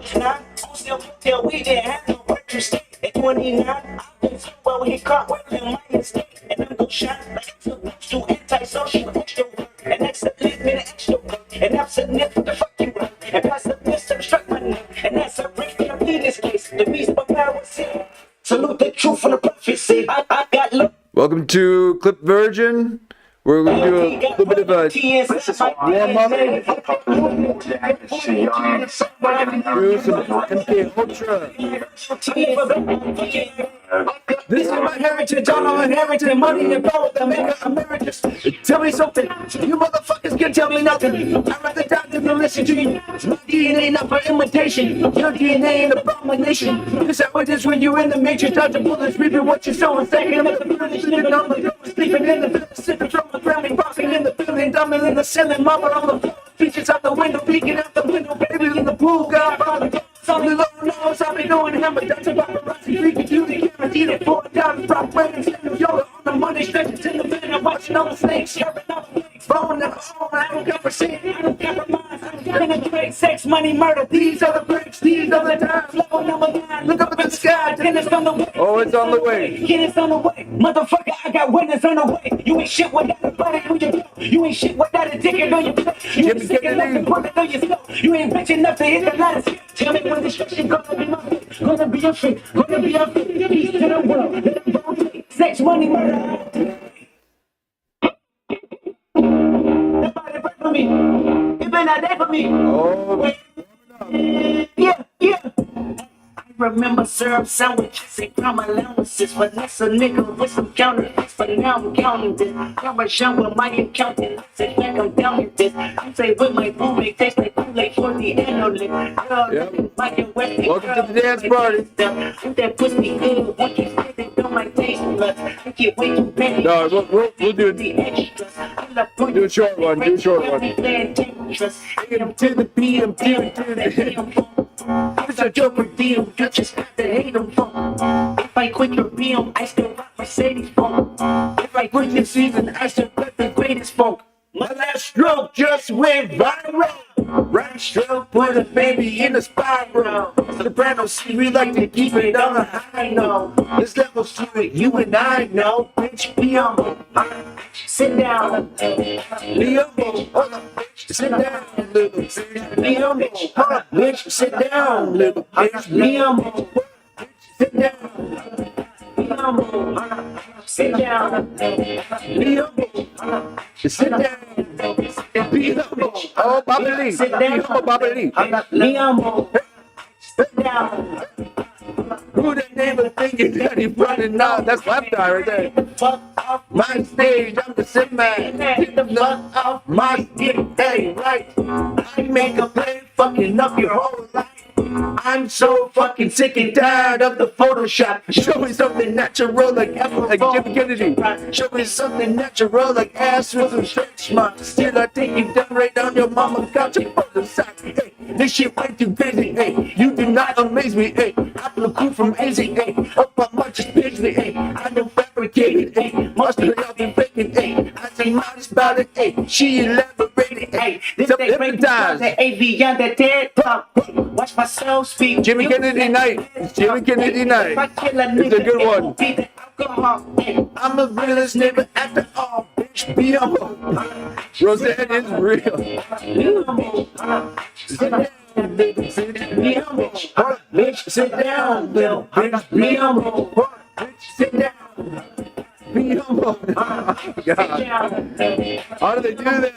was 9, I'm still tell we didn't have no virtue state. At 29, I've been so well when he caught with him my mistake. And I'm gonna shine like I'm supposed to, anti-social extrovert. And that's a little bit of extrovert. And I'm significant, fuck you up. And that's a mister struck my neck. And that's a riff in this case. The beast of power was here. Salute the truth from the prophecy. I got look. Welcome to Clip Virgin. We're going to do a little bit of a warm up. Do some MKUltra. This is my heritage, all I'm inheriting money and power that make Americans. Tell me something, you motherfuckers can tell me nothing. I'd rather die than to listen to you. My DNA not for imitation, your DNA an abomination. This how it is when you're in the matrix, dodge the bullets, reaping what you're sowing. Second, sleeping on the sleeping in the village, sipping from the ground, boxing in the building, dumbing in the ceiling, mama on the floor, beaches out the window, peeking out the window, baby in the pool, God, something low nose, I'll be doing him, but that's about paparazzi, freaking through the camera, eating $4 prop weddings, yoga on the money, stretches in the bed, I'm watching all the snakes, sharpening up the legs, phone and phone, I don't conversate, I don't compromise, I don't penetrate, sex, money, murder, these are the breaks, these are the times, level number 9, look up in the sky, tennis on the way. Oh, it's on the way. Tennis on the way, motherfucker, I got winners on the way, you ain't shit without a buddy on your toe, you ain't shit without a ticket on your plate, you ain't sick enough to put it on your snow, you ain't bitch enough to hit the lattice, tell me when destruction gonna be my fate, gonna be your fate, gonna be your fate, peace to the world, let them go take, sex, money, murder. Nobody pray for me, you been not there for me. Oh, Yeah. I remember syrup sandwiches and crime allowances. But that's a nigga with some counterfeits. But now I'm counting this. Parmesan with my accountant. I said back I'm down with this. I say with my boo, it tastes like Kool-Aid for the analyst. yep. Welcome to the dance party. That pussy good. What you say they don't like taste blood. I get way too bad. No, we'll do it. Do a short one. Do a short one. AM to the PM to the PM. It's a joke with DM, you just got to hate them phone. If I quit your BM, I still rock Mercedes phone. If I quit this season, I still got the greatest funk. My last stroke just went viral. Right stroke put a baby in a spiral. Soprano C, we like to keep it on a high note. There's levels to it, you and I know. Bitch, be humble. Sit down. Be humble. Sit down, little bitch. Be humble. Bitch, sit down, little bitch. Be humble. Sit down. Be humble. Sit down. Be humble. Sit down. Be humble. Oh, Bobby Lee. Sit down. Oh, Bobby Lee. Be humble. Sit down. Who that neighbor thinking that he running out? That's left eye right there. Get the fuck off My stage, I'm the sim man. Get the fuck off My stick, hey, right. I make a play fucking up your whole life. I'm so fucking sick and tired of the Photoshop. Show me something natural like apple, like Jimmy Kennedy. Show me something natural like ass with some stretch marks. Still, I take you down right on your mama's couch and put the side. Hey, this shit way too crazy. Hey, you do not amaze me. Hey, I'm the cool from AZ. Hey, up on my just Paisley. Hey, I know fabricated. Hey, mustard y'all been faking. Hey, I say modest about it. Hey, she elaborated. Hey, This ain't hypnotized. The AV on the TED Talk. Watch myself speak. Jimmy Kennedy night. It's Jimmy Kennedy night. It's a good one. I'm the realest nigga after all. Bitch, be humble. Roseanne is real. Be humble. Sit down, be humble. Bitch, sit down, little bitch. Be humble. Sit down. Be humble. Oh, God. How do they do that?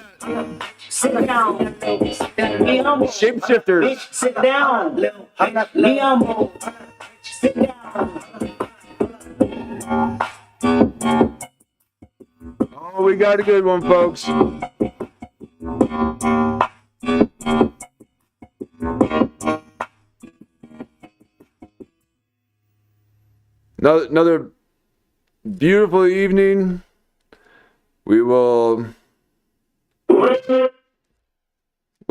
Sit down. Be humble. Shapeshifters. Bitch, sit down. Be humble. Sit down. Oh, we got a good one, folks. Another beautiful evening. We will.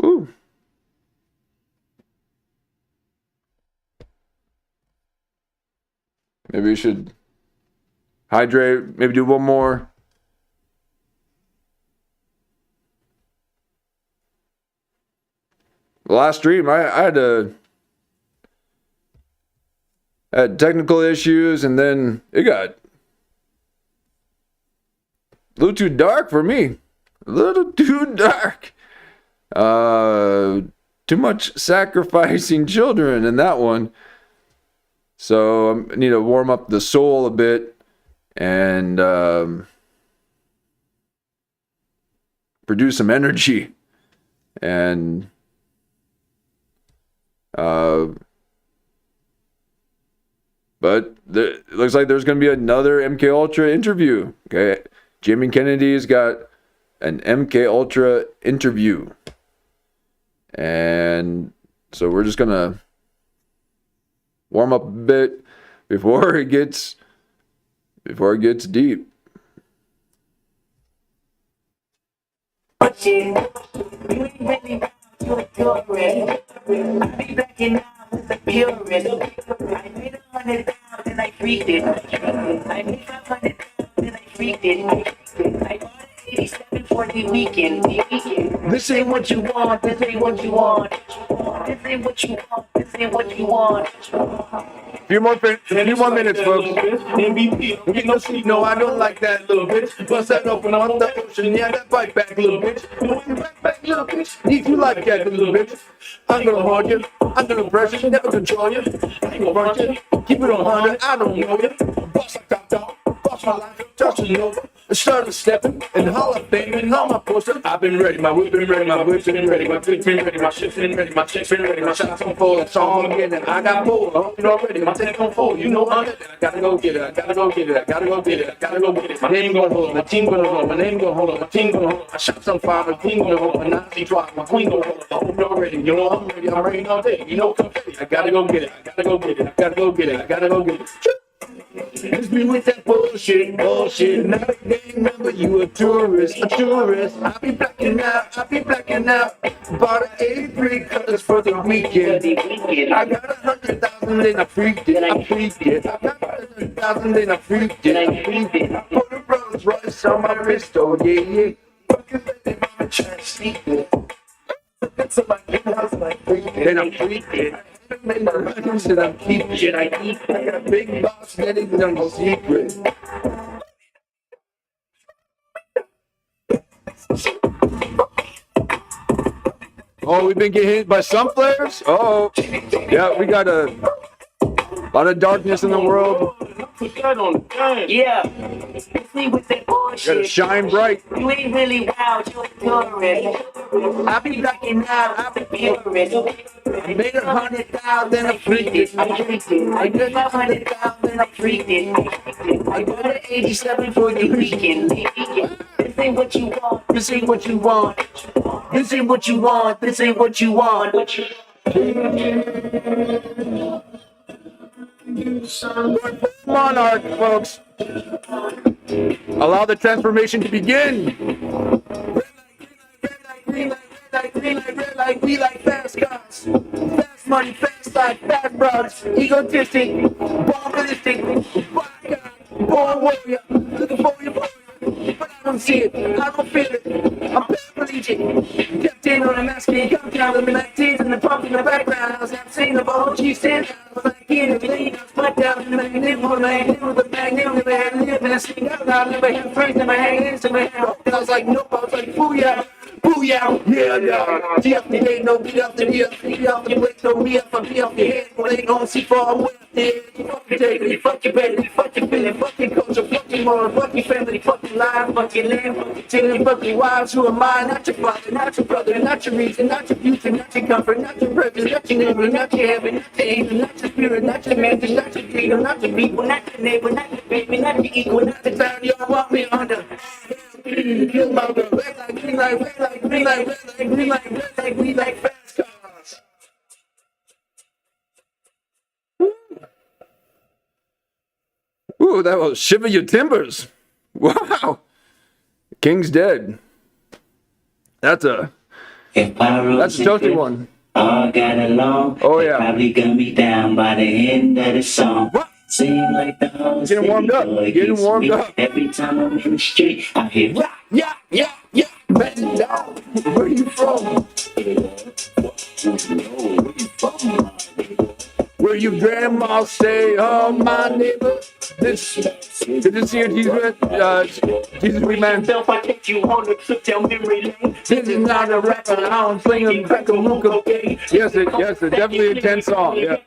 Ooh. Maybe we should hydrate. Maybe do one more. The last stream, I had to had technical issues, and then it got a little too dark for me. A little too dark. Too much sacrificing children in that one. So I need to warm up the soul a bit and produce some energy. And but it looks like there's going to be another MKUltra interview. Okay, Jamie Kennedy's got an MKUltra interview, and so we're just gonna warm up a bit before it gets deep. But you ain't really to your rest. I be backing out with the purist. I made 100,000, I freaked it. I made 500,000, I freaked it. I bought an 87 for the weekend. This ain't what you want, this ain't what you want. This ain't what you want, this ain't what you want. Few more minutes, folks. MVP, get no sleep, no, I don't like that little bitch. Bust that open on the ocean, yeah, that bite back, little bitch. Back, little bitch. Need you like that, little bitch. I'm gonna hold you, I'm gonna press you, never control you. I ain't gonna burn you, keep it on 100, I don't know you. Boss like top dog, boss my life, touching over. Started stepping in the Hall of Fame and all my posters. I've been ready, my whip been ready, my whip been ready, my click been ready, my shit's been ready, my chicks been ready, my shots on full, it's all again, and I got more. I hope you're already, my tank on full, you know I'm it. I gotta go get it, I gotta go get it, I gotta go get it, I gotta go get it. My name gonna hold, my team gonna hold, my name gonna hold, my team gonna hold, my shots on fire, my queen gonna hold, my Nazi drop, my queen gonna hold. I hope you're ready, you know I'm ready all day, you know confetti. I gotta go get it, I gotta go get it, I gotta go get it, I gotta go get it. It's me with that bullshit. Not a gang member, you a tourist. I be blacking out. Bought an 83 colors for the weekend. I got 100,000, then I freaked it. I got 100,000, then I freaked it. I put a Rolls Royce on my wrist, oh yeah. Fucking baby mama trying to sleep it. So my house like freaked it. Then I freaked it. Made my runnings that I'm keeping. I got a big boss that ain't done no secret. Oh, we've been getting hit by some flares? Oh, yeah, we got a lot of darkness in the world. Yeah, see with that bullshit. Gotta shine bright. You ain't really wild, you're a tourist. I be blacking out, I be purist. I made 100,000, I freaked it. I got 500,000, I freaked it. I got an 87 for the weekend. This ain't what you want, this ain't what you want. This ain't what you want, this ain't what you want. Monarch, folks. Allow the transformation to begin. Red light, we like fast cars. Fast money, fast life, fast broads. Egotistic, bombalistic, born warrior. Looking for you, but I don't see it, I don't feel it. I'm paraplegic. Kept in on a masculine countdown, living like tears in the pump in the background. I was seeing the ball, G stand down. I was like, in the lane, I was put down in the magnet, with the magnet, never had to live, and I sing out loud, never had friends, never had hands, never had hope. And I was like, nope, I was like, booyah. Booyah, yeah. G off the head, no beat off the knee, beat off the plate, no me off, I be off your head. Well, ain't gonna see far away up there. You fucking integrity, fuck your baby, fuck your feeling, fuck your culture, fuck your moral, fuck your family, fuck your life, fuck your land, fuck your children, fuck your wives. Who am I? Not your father, not your brother, not your reason, not your future, not your comfort, not your purpose, not your neighbor, not your heaven, not your angel, not your spirit, not your mentor, not your freedom, not your people, not your neighbor, not your baby, not your equal, not the town y'all want me under. Kill my girl, red light, green light, red light, green light, red light, green light, red light, we like fast cars. Ooh, that was Shiver Your Timbers. Wow. King's dead. That's a toasty one. All got along. Oh, yeah. Probably gun me down by the end of the song. What? Seem like the whole Getting warmed up. Getting warmed up. Every time I'm in the street, I hear rock. Yeah. Man down. Where you from? Where you grandma say, oh, my neighbor? This is here, Jesus, we man. If I take you on a trip down memory lane, This is not a rapper, I don't sing a back of Luca. Yes, it definitely a 10 song, yeah.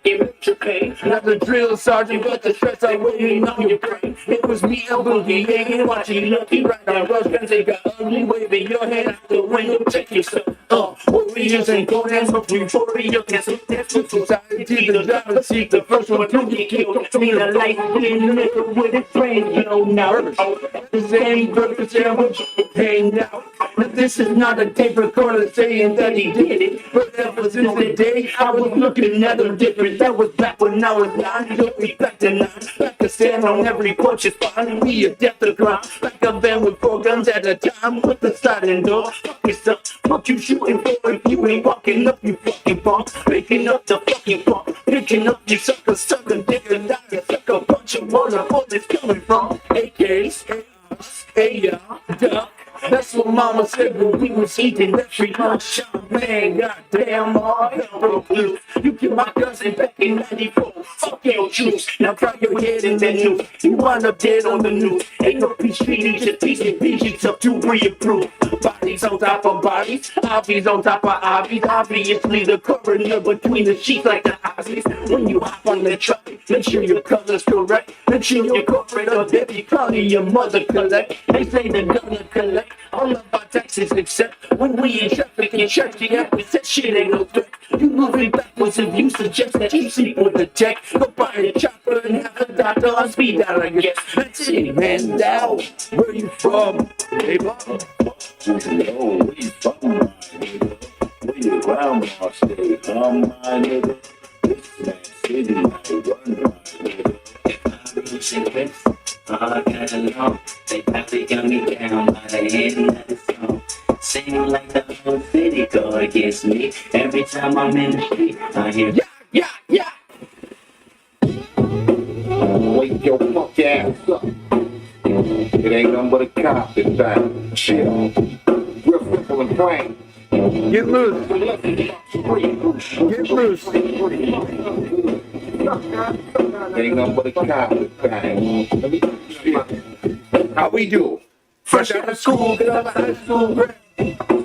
Not the drill sergeant, but the stress I waiting on your brain. It was me, El Boogie, yeah, watching Lucky right now. Rush guns, they got ugly, waving your head out the window, check yourself up. Warriors and go dance for euphoria, can't look dance with society. The driver seat, the first one to get killed. Need a light, clean liquor with a brain, you know now. The same burger sandwich, hey now. Now this is not a tape recorder saying that he did it. But ever since the day I was looking at him different. That was back when I was 9, don't be back to 9. Back to stand on every porch is fine, be a death to crime. Back a van with 4 guns at a time, with the sliding door. Fuck yourself, fuck you shooting for if you ain't walking up, you fucking punk. Picking up the fucking punk, picking up you sucker, dick and die, sucker, punch and water, bullets coming from AKs, duck. That's what mama said when we was eating every lunch. Man, goddamn, all hell broke loose. You killed my cousin back in 94. Fuck your juice. Now cry your head in the news. You wind up dead on the news. Ain't no peace treaty, just peace and peace up to re-approve. Bodies on top of bodies, obvies on top of obvies. Obviously the coroner between the sheets like the Osleys. When you hop on the truck, make sure your color's correct. Make sure your corporate or baby calling your mother collect. They say they're gonna collect all of our taxes except when we in traffic in church. You got to say shit ain't no threat. You moving backwards if you suggest that you sleep with the tech. Go buy a chopper and have a doctor on speed dial, I guess. That's it, man. Down. Where you from, neighbor? Where you from, my nigga? Where your grandma stay, my nigga? This man city, I run, my nigga. All got along, they probably got me down by the end of the song. Singing like the whole city go against me. Every time I'm in the street, I hear yeah. Wake your fuck ass up. It ain't nothing but a cop this time. Chill. Real simple and plain. Get loose. Get loose. Ain't nothing but a cop this time. How we do? fresh out of school, get out of high school grad.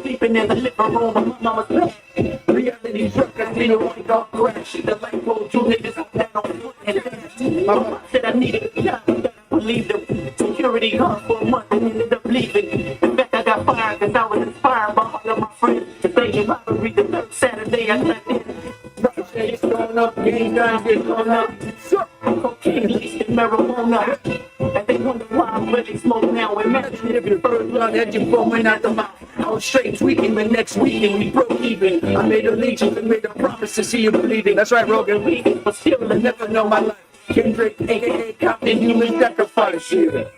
Sleeping in the living room of my mama's bed. Reality struck, I seen a white dog crash. The light pole, 2 niggas up down on foot and dash. My mama said I needed a job, but I believed them. Security guard for a month and ended up leaving. In fact, I got fired because I was inspired by all of my friends. To say in robbery, the third Saturday I got in. Projects going up, gang guns get going up. Cocaine laced in marijuana. And they wonder why I'm really smoke now. Imagine if your first blood had you blowing out the mouth. I was straight tweaking the next weekend, we broke even. I made allegiance and made a promise to see you bleeding. That's right, Rogan. But still, I never know my life. Kendrick, aka Compton, human sacrifice. Shit.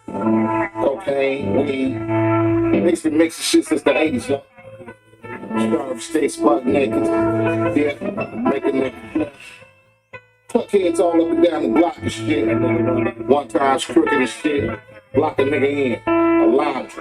Cocaine, weed, mixing shit since the 80s, yo. Starve, stay spot naked. Yeah, making it. Fuck heads all up and down the block and shit. One time's crooked and shit. Block a nigga in. Alive.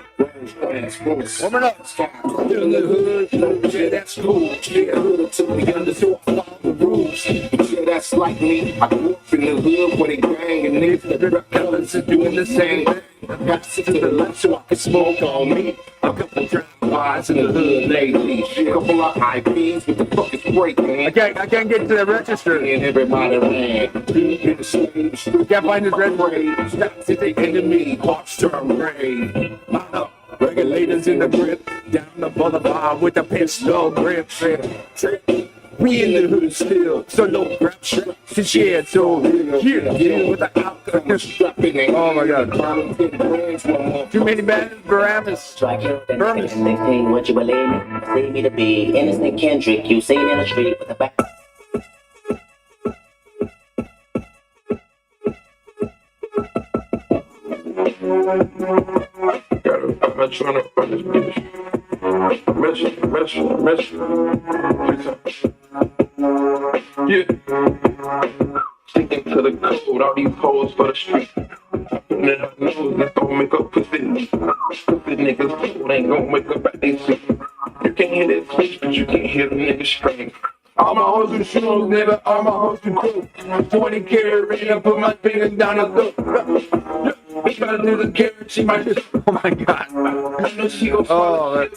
Warming up. Still in the hood. Yeah, that's cool. Yeah, hood to the under, so I follow the rules. Yeah, that's like me. I grew up in the hood where they bang and niggas that rap colors are doing the same thing. I got to sit to the left so I can smoke on me. A couple drive-bys in the hood lately. A couple of IPs, what the fuck is break, man? I can't get to the register. And everybody ran. In the slaves. Can't find his register. Stop to the enemy. Watch turn raid. Line up. Regulators in the grip. Down the boulevard with a pistol grip. We in the hood still, so no grab shit to share. So here with the alcohol. Oh my God. Too many bad Barabbas. Strike you, then the next thing, what you believe me? See me to be innocent Kendrick, you seen in the street with a back. I'm not trying to find this bitch. Yeah. Sticking to the code, all these hoes for the street. And then I know that's gonna make up pussy. Pussy niggas cold ain't gonna wake up at they sleep. You can't hear that switch, but you can't hear the niggas scream. All my hoes and shoes, never all my hoes and crew. 20 karat ring, I put my finger down the throat. Bitch better do the carrot, she might just, oh my god. I know she gon' Oh,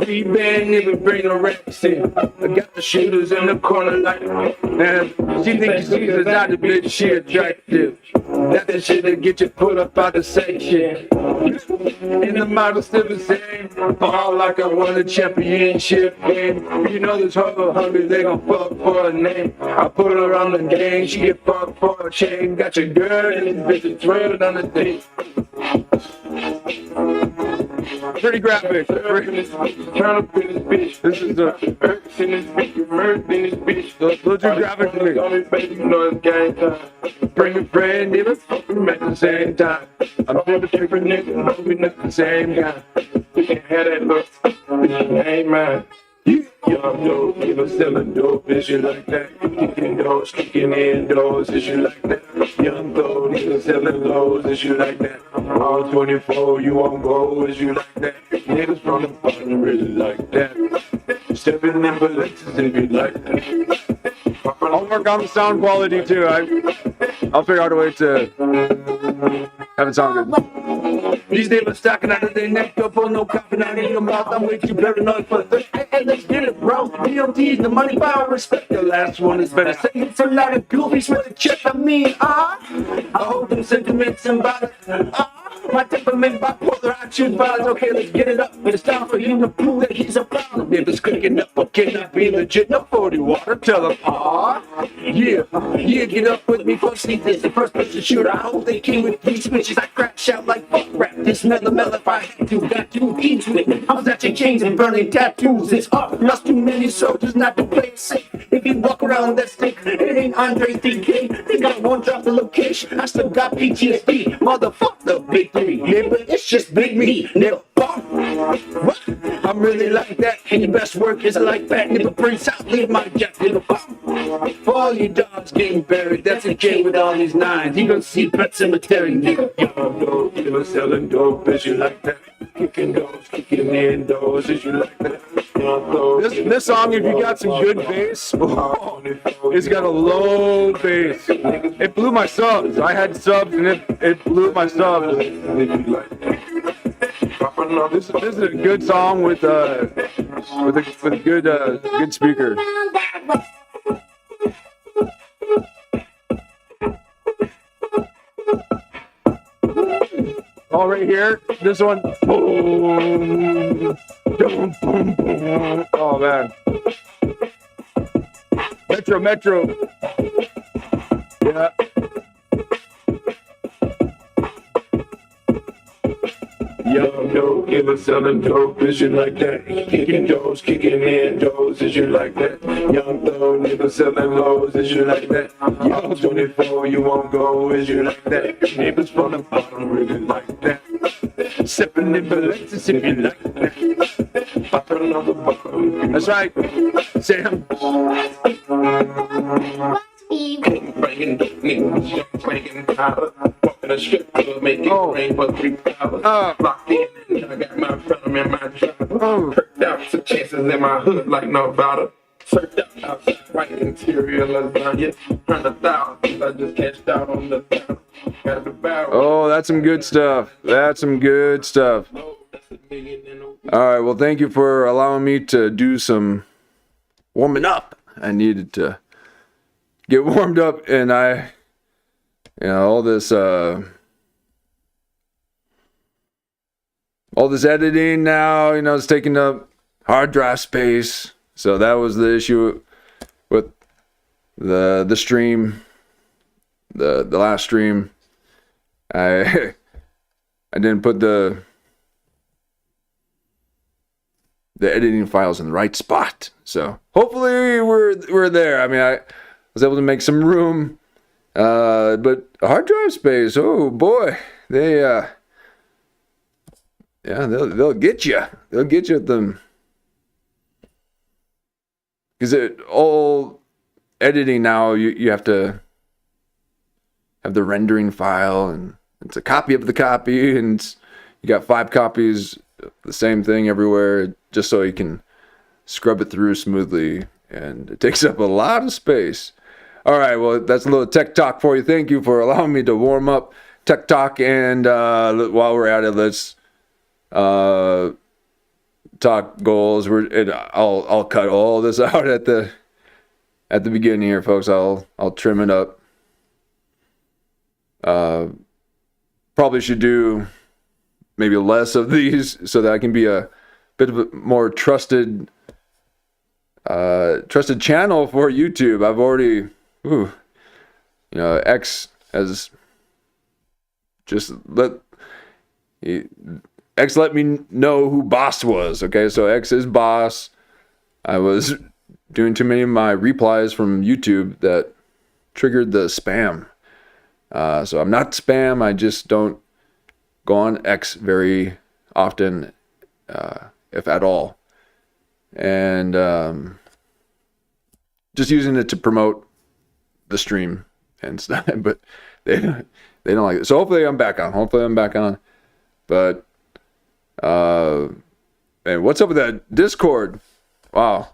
free band, never bring the racks in. I got the shooters in the corner like, man, she thinks she's a naughty bitch, she attractive. That's the shit that get you put up out the section. And the model still the same. Ball like I won a championship game. You know this hoe hungry, they gon' fuck for a name. I put her on the game, she get fucked for a chain. Got your girl and this bitch thrilled on the date. pretty graphic. Trying to finish bitch. This is a Earth in this bitch, murder in this bitch. little too graphic for me. On this baby, you know it's game time. Bring a friend, never fuck them at the same time. I'm never different nigga, no, we not the same guy. You can have that look, ain't mine. Young dope, nigga selling dope, is you like that? Kicking doors, kicking indoors, is you like that? Young dope, nigga selling lows, is you like that? All 24, you won't go, is you like that? Niggas from the bottom really like that. Stepping in Valencias if you like that. I'll work on the sound quality too. I'll figure out a way to have it sound good. These neighbors stacking out of their neck up on no coffin out of your mouth. I'm way too paranoid for this. Hey, let's get it, bro. DOT's the money, power, respect. The last one is better. Say it's a lot of goofies with the check. I mean, I hold them sentiments and violence. My temperament bipolar, I choose violence. Okay, let's get it up. But it's time for him to prove that he's a problem. Neighbors clicking up, but cannot be legit. No 40 water, tell them, yeah, get up with me, fuck sleep. This the first person shooter. I hope they came with 3 switches. I crash out like fuck rap. This mellow if I had to, got 2 keys with me. I was at your chains and burning tattoos. It's up, lost too many soldiers not to play it safe. If you walk around that stick, it ain't Andre 3K. They got one drop the location. I still got PTSD. Motherfuck the big 3. Yeah, but it's just big me. Nigga, what? I'm really like that. And your best work is like that. Nigga, Prince out, leave my jack. Nigga, for all you dogs getting buried, that's a kid with all these 9s. You gonna see Pet Cemetery, nigga. Young dope, nigga selling dope, is you like that? Kicking doors, kicking indoors, is you like that? This song, if you got some good bass, it's got a low bass. It blew my subs. I had subs and it blew my subs. This is a good song with a good speaker. Oh, right here, this one. Boom, boom, boom, boom. Oh man. Metro. Yeah. Young dope, nigga selling dope, is you like that? Kicking doors, kicking indoors, is you like that? Young dope, nigga selling lows, is you like that? Young 24, you won't go, is you like that? Neighbors from the bottom really like that. Sipping in Valencias if you like that. Popping on the bottom. That's right, Sam. Bringing niggas, bringing power. Walking a strip club, making rain for 3 hours. Locked in, I got my phantom in my driver. Perked out some chances in my hood like Nevada. Surfed out outside, right interior lasagna. 100,000, I just cashed out on the town. Got the barrel. Oh, that's some good stuff. That's some good stuff. All right, well, thank you for allowing me to do some warming up. I needed to get warmed up, and all this editing now, it's taking up hard drive space. So that was the issue with the stream, the last stream. I didn't put the editing files in the right spot. So hopefully we're there. I mean, I was able to make some room, but hard drive space. Oh boy, they'll get you. They'll get you at them. Because all editing now, you have to have the rendering file, and it's a copy of the copy, and you got 5 copies of the same thing everywhere, just so you can scrub it through smoothly, and it takes up a lot of space. All right, well, that's a little tech talk for you. Thank you for allowing me to warm up tech talk, and while we're at it, let's talk goals. I'll cut all this out at the beginning here, folks. I'll trim it up. Probably should do maybe less of these so that I can be a bit of a more trusted channel for YouTube. I've already, X has just let me know who boss was. Okay, so X is boss. I was doing too many of my replies from YouTube that triggered the spam. So I'm not spam. I just don't go on X very often, if at all. And just using it to promote the stream and stuff. But they don't like it. So hopefully I'm back on. But and what's up with that Discord? Wow.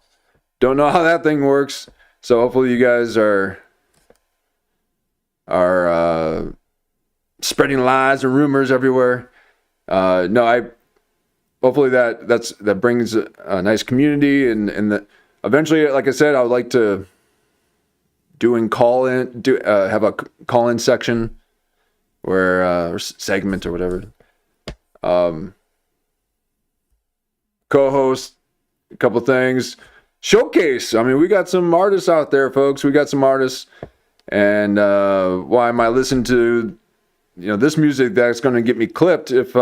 Don't know how that thing works. So hopefully you guys are spreading lies and rumors everywhere. Hopefully that brings a nice community, and that eventually, like I said, I would like to have a call-in section where or segment or whatever. Co-host a couple things. Showcase. I mean, we got some artists out there, folks. We got some artists. And why am I listening to this music that's going to get me clipped if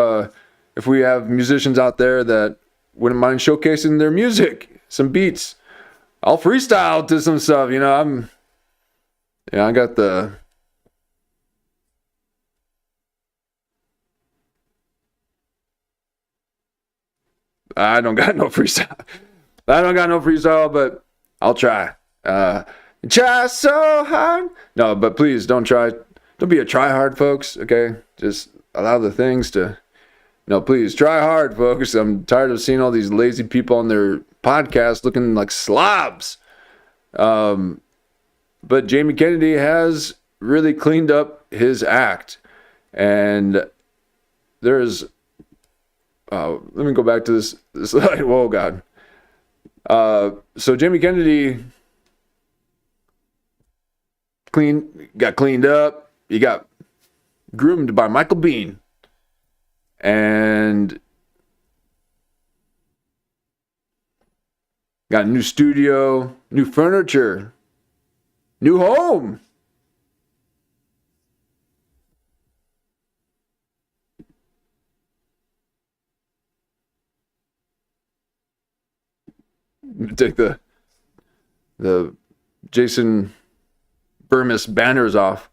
we have musicians out there that wouldn't mind showcasing their music, some beats? I'll freestyle to some stuff. I got the I don't got no freestyle, but I'll try. Try so hard. No, but please don't be a try hard, folks. Okay, just allow the things to. No, please try hard, folks. I'm tired of seeing all these lazy people on their podcasts looking like slobs. But Jamie Kennedy has really cleaned up his act, and there's. Let me go back to this. Whoa, God. So Jamie Kennedy got cleaned up. He got groomed by Michael Bean, and got a new studio, new furniture, new home. Take the Jason Burmis banners off.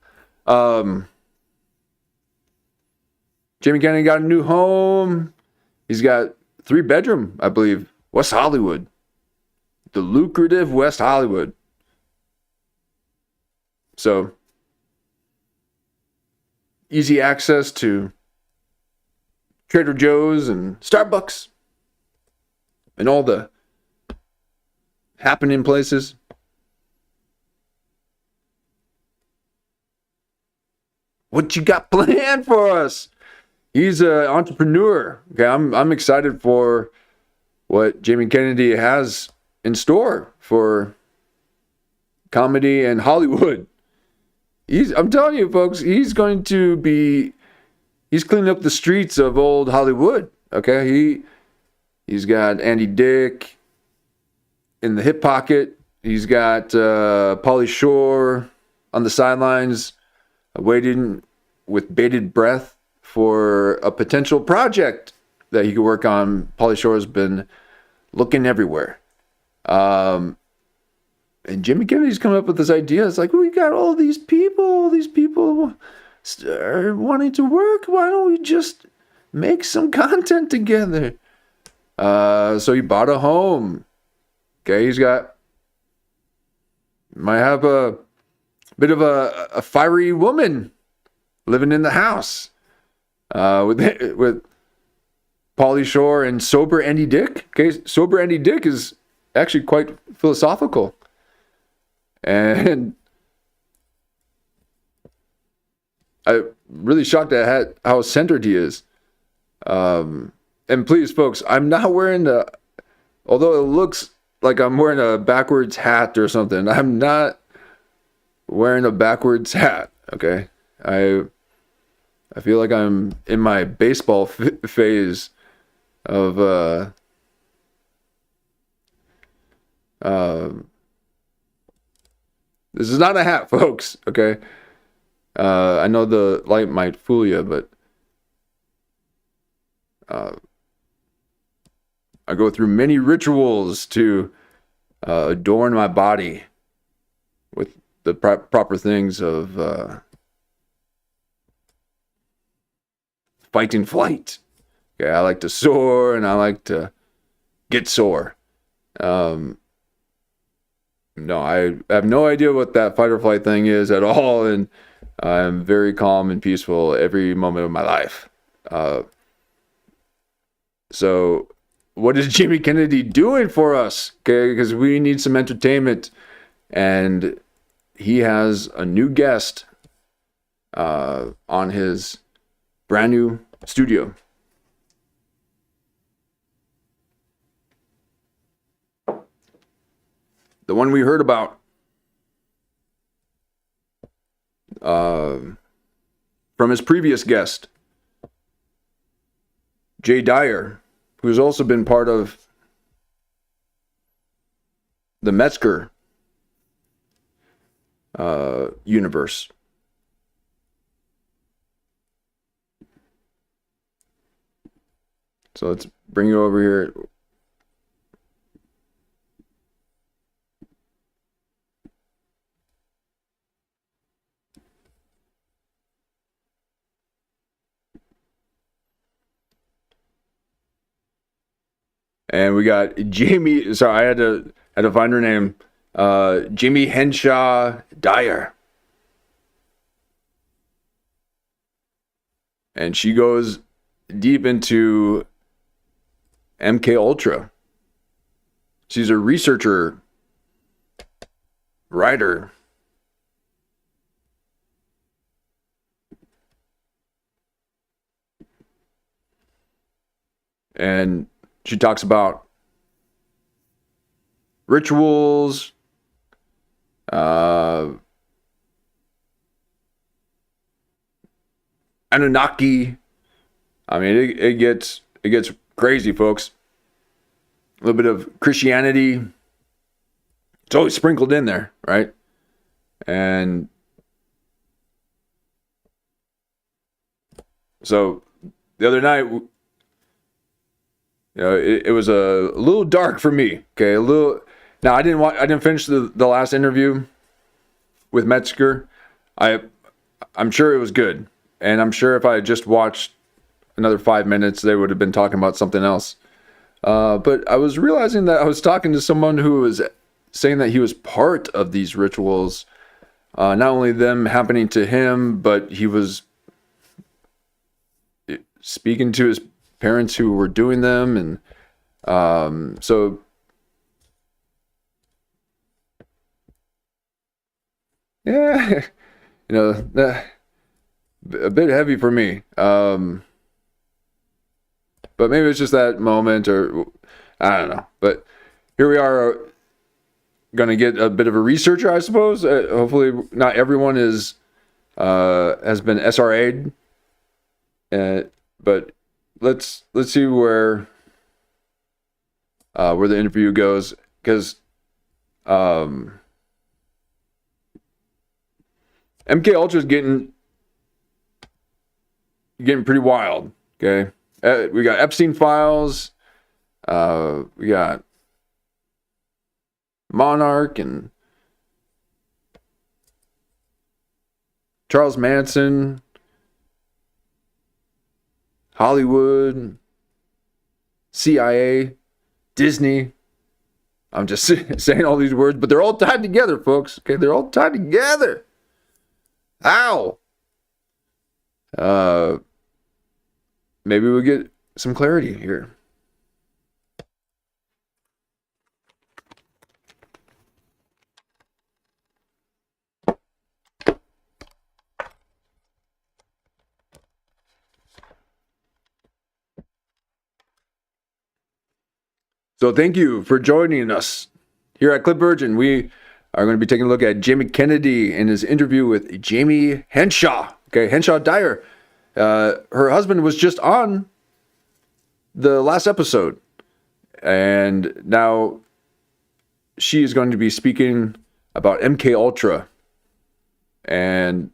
Jamie Kennedy got a new home. He's got 3-bedroom, I believe, West Hollywood. The lucrative West Hollywood. So, easy access to Trader Joe's and Starbucks and all the happening places. What you got planned for us? He's an entrepreneur. Okay, I'm excited for what Jamie Kennedy has in store for comedy and Hollywood. I'm telling you, folks, he's cleaning up the streets of old Hollywood. Okay, he's got Andy Dick in the hip pocket. He's got Pauly Shore on the sidelines, waiting with bated breath for a potential project that he could work on. Pauly Shore has been looking everywhere. And Jimmy Kennedy's come up with this idea. It's like, we got all these people are wanting to work. Why don't we just make some content together? So he bought a home. Okay, might have a bit of a fiery woman living in the house with Pauly Shore and sober Andy Dick. Okay, sober Andy Dick is actually quite philosophical. And I'm really shocked at how centered he is. And please, folks, I'm not wearing although it looks like I'm wearing a backwards hat or something, I'm not wearing a backwards hat, okay? I feel like I'm in my baseball phase of this is not a hat, folks, okay? I know the light might fool you, but I go through many rituals to adorn my body with the proper things of fight and flight. Okay, I like to soar and I like to get sore. No, I have no idea what that fight or flight thing is at all, and I'm very calm and peaceful every moment of my life. So what is Jimmy Kennedy doing for us? Okay, because we need some entertainment, and he has a new guest on his brand new studio. The one we heard about from his previous guest, Jay Dyer, who's also been part of the Metzger universe. So let's bring you over here. And we got Jamie. Sorry, I had to find her name. Jamie Hanshaw Dyer. And she goes deep into MKUltra. She's a researcher, writer. And she talks about rituals, Anunnaki. I mean, it gets crazy, folks. A little bit of Christianity. It's always sprinkled in there, right? And so the other night, it was a little dark for me. Okay, a little. Now I didn't finish the last interview with Metzger. I'm sure it was good, and I'm sure if I had just watched another 5 minutes, they would have been talking about something else. But I was realizing that I was talking to someone who was saying that he was part of these rituals, not only them happening to him, but he was speaking to his parents who were doing them, and so yeah, a bit heavy for me. But maybe it's just that moment, or I don't know. But here we are, going to get a bit of a researcher, I suppose. Hopefully, not everyone has been SRA'd, but let's see where the interview goes, because MKUltra is getting pretty wild. Okay, we got Epstein files, we got Monarch and Charles Manson, Hollywood, CIA, Disney. I'm just saying all these words, but they're all tied together, folks. Okay, they're all tied together. Ow. Maybe we'll get some clarity here. So thank you for joining us here at Clip Virgin. We are going to be taking a look at Jamie Kennedy in his interview with Jamie Hanshaw. Okay, Hanshaw Dyer. Her husband was just on the last episode, and now she is going to be speaking about MKUltra and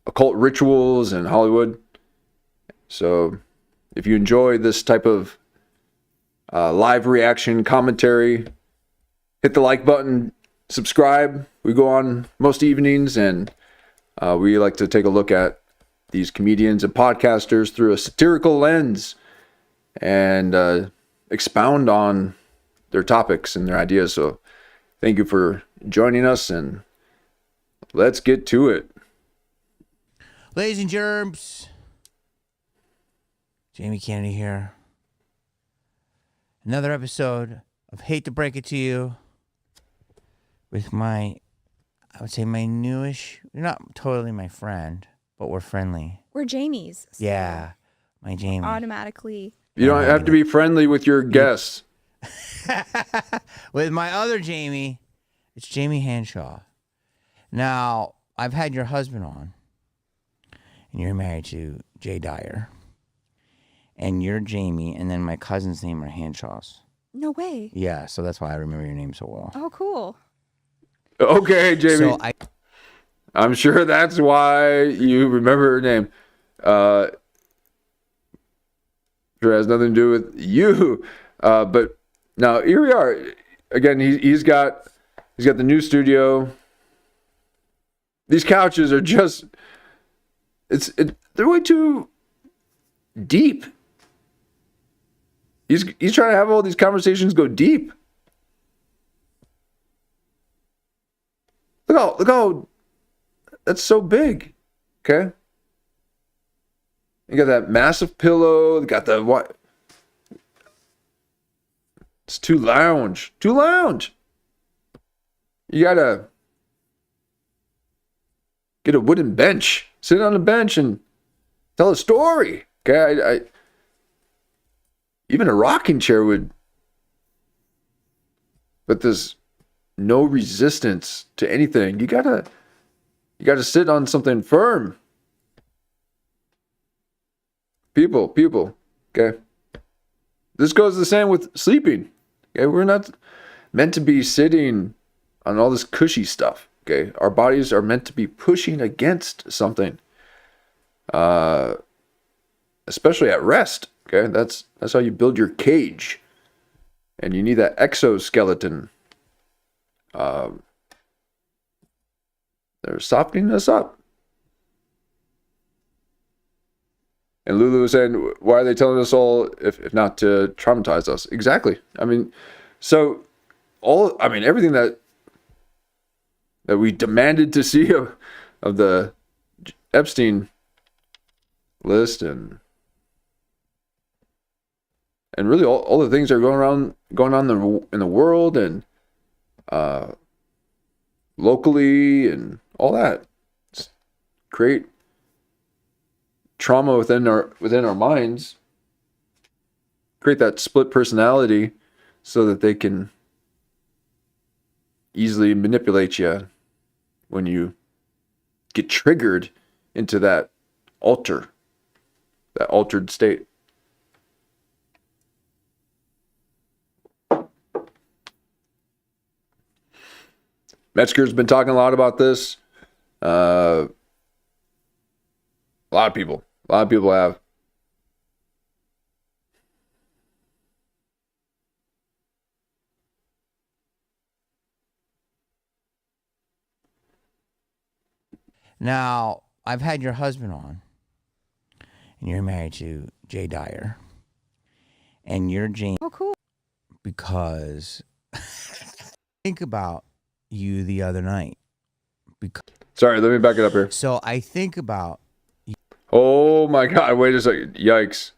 occult rituals in Hollywood. So if you enjoy this type of live reaction commentary, hit the like button, subscribe. We go on most evenings, and we like to take a look at these comedians and podcasters through a satirical lens and expound on their topics and their ideas. So thank you for joining us, and let's get to it. Ladies and germs, Jamie Kennedy here. Another episode of Hate to Break It to You with my, I would say my newish, you're not totally my friend, but we're friendly. We're Jamies. So Yeah, my Jamie. automatically. You don't have to be friendly with your guests. With my other Jamie, it's Jamie Hanshaw. Now, I've had your husband on, and you're married to Jay Dyer. And you're Jamie, and then my cousin's name are Hanshaws. No way. Yeah, so that's why I remember your name so well. Oh, cool. Okay, Jamie. So I'm sure that's why you remember her name. Sure has nothing to do with you. But now here we are. Again, he's got the new studio. These couches are just they're way too deep. He's trying to have all these conversations go deep. Look how that's so big. Okay. You got that massive pillow. You got the what? It's too lounge. Too lounge. You gotta get a wooden bench. Sit on a bench and tell a story. Okay. I even a rocking chair would, but there's no resistance to anything. You gotta sit on something firm. People, okay? This goes the same with sleeping. Okay, we're not meant to be sitting on all this cushy stuff. Okay, our bodies are meant to be pushing against something, especially at rest. Okay, that's how you build your cage, and you need that exoskeleton. They're softening us up. And Lulu was saying, why are they telling us all if not to traumatize us? Exactly. I mean, so everything that we demanded to see of the Epstein list and really all the things that are going on in the world and locally and all that, just create trauma within our minds, create that split personality so that they can easily manipulate you when you get triggered into that altered state. Metzger's been talking a lot about this. A lot of people have. Now, I've had your husband on, and you're married to Jay Dyer, and you're Jamie. Oh, cool. Because think about you the other night. Sorry, let me back it up here. So I think about. Oh my God, wait a second. Yikes.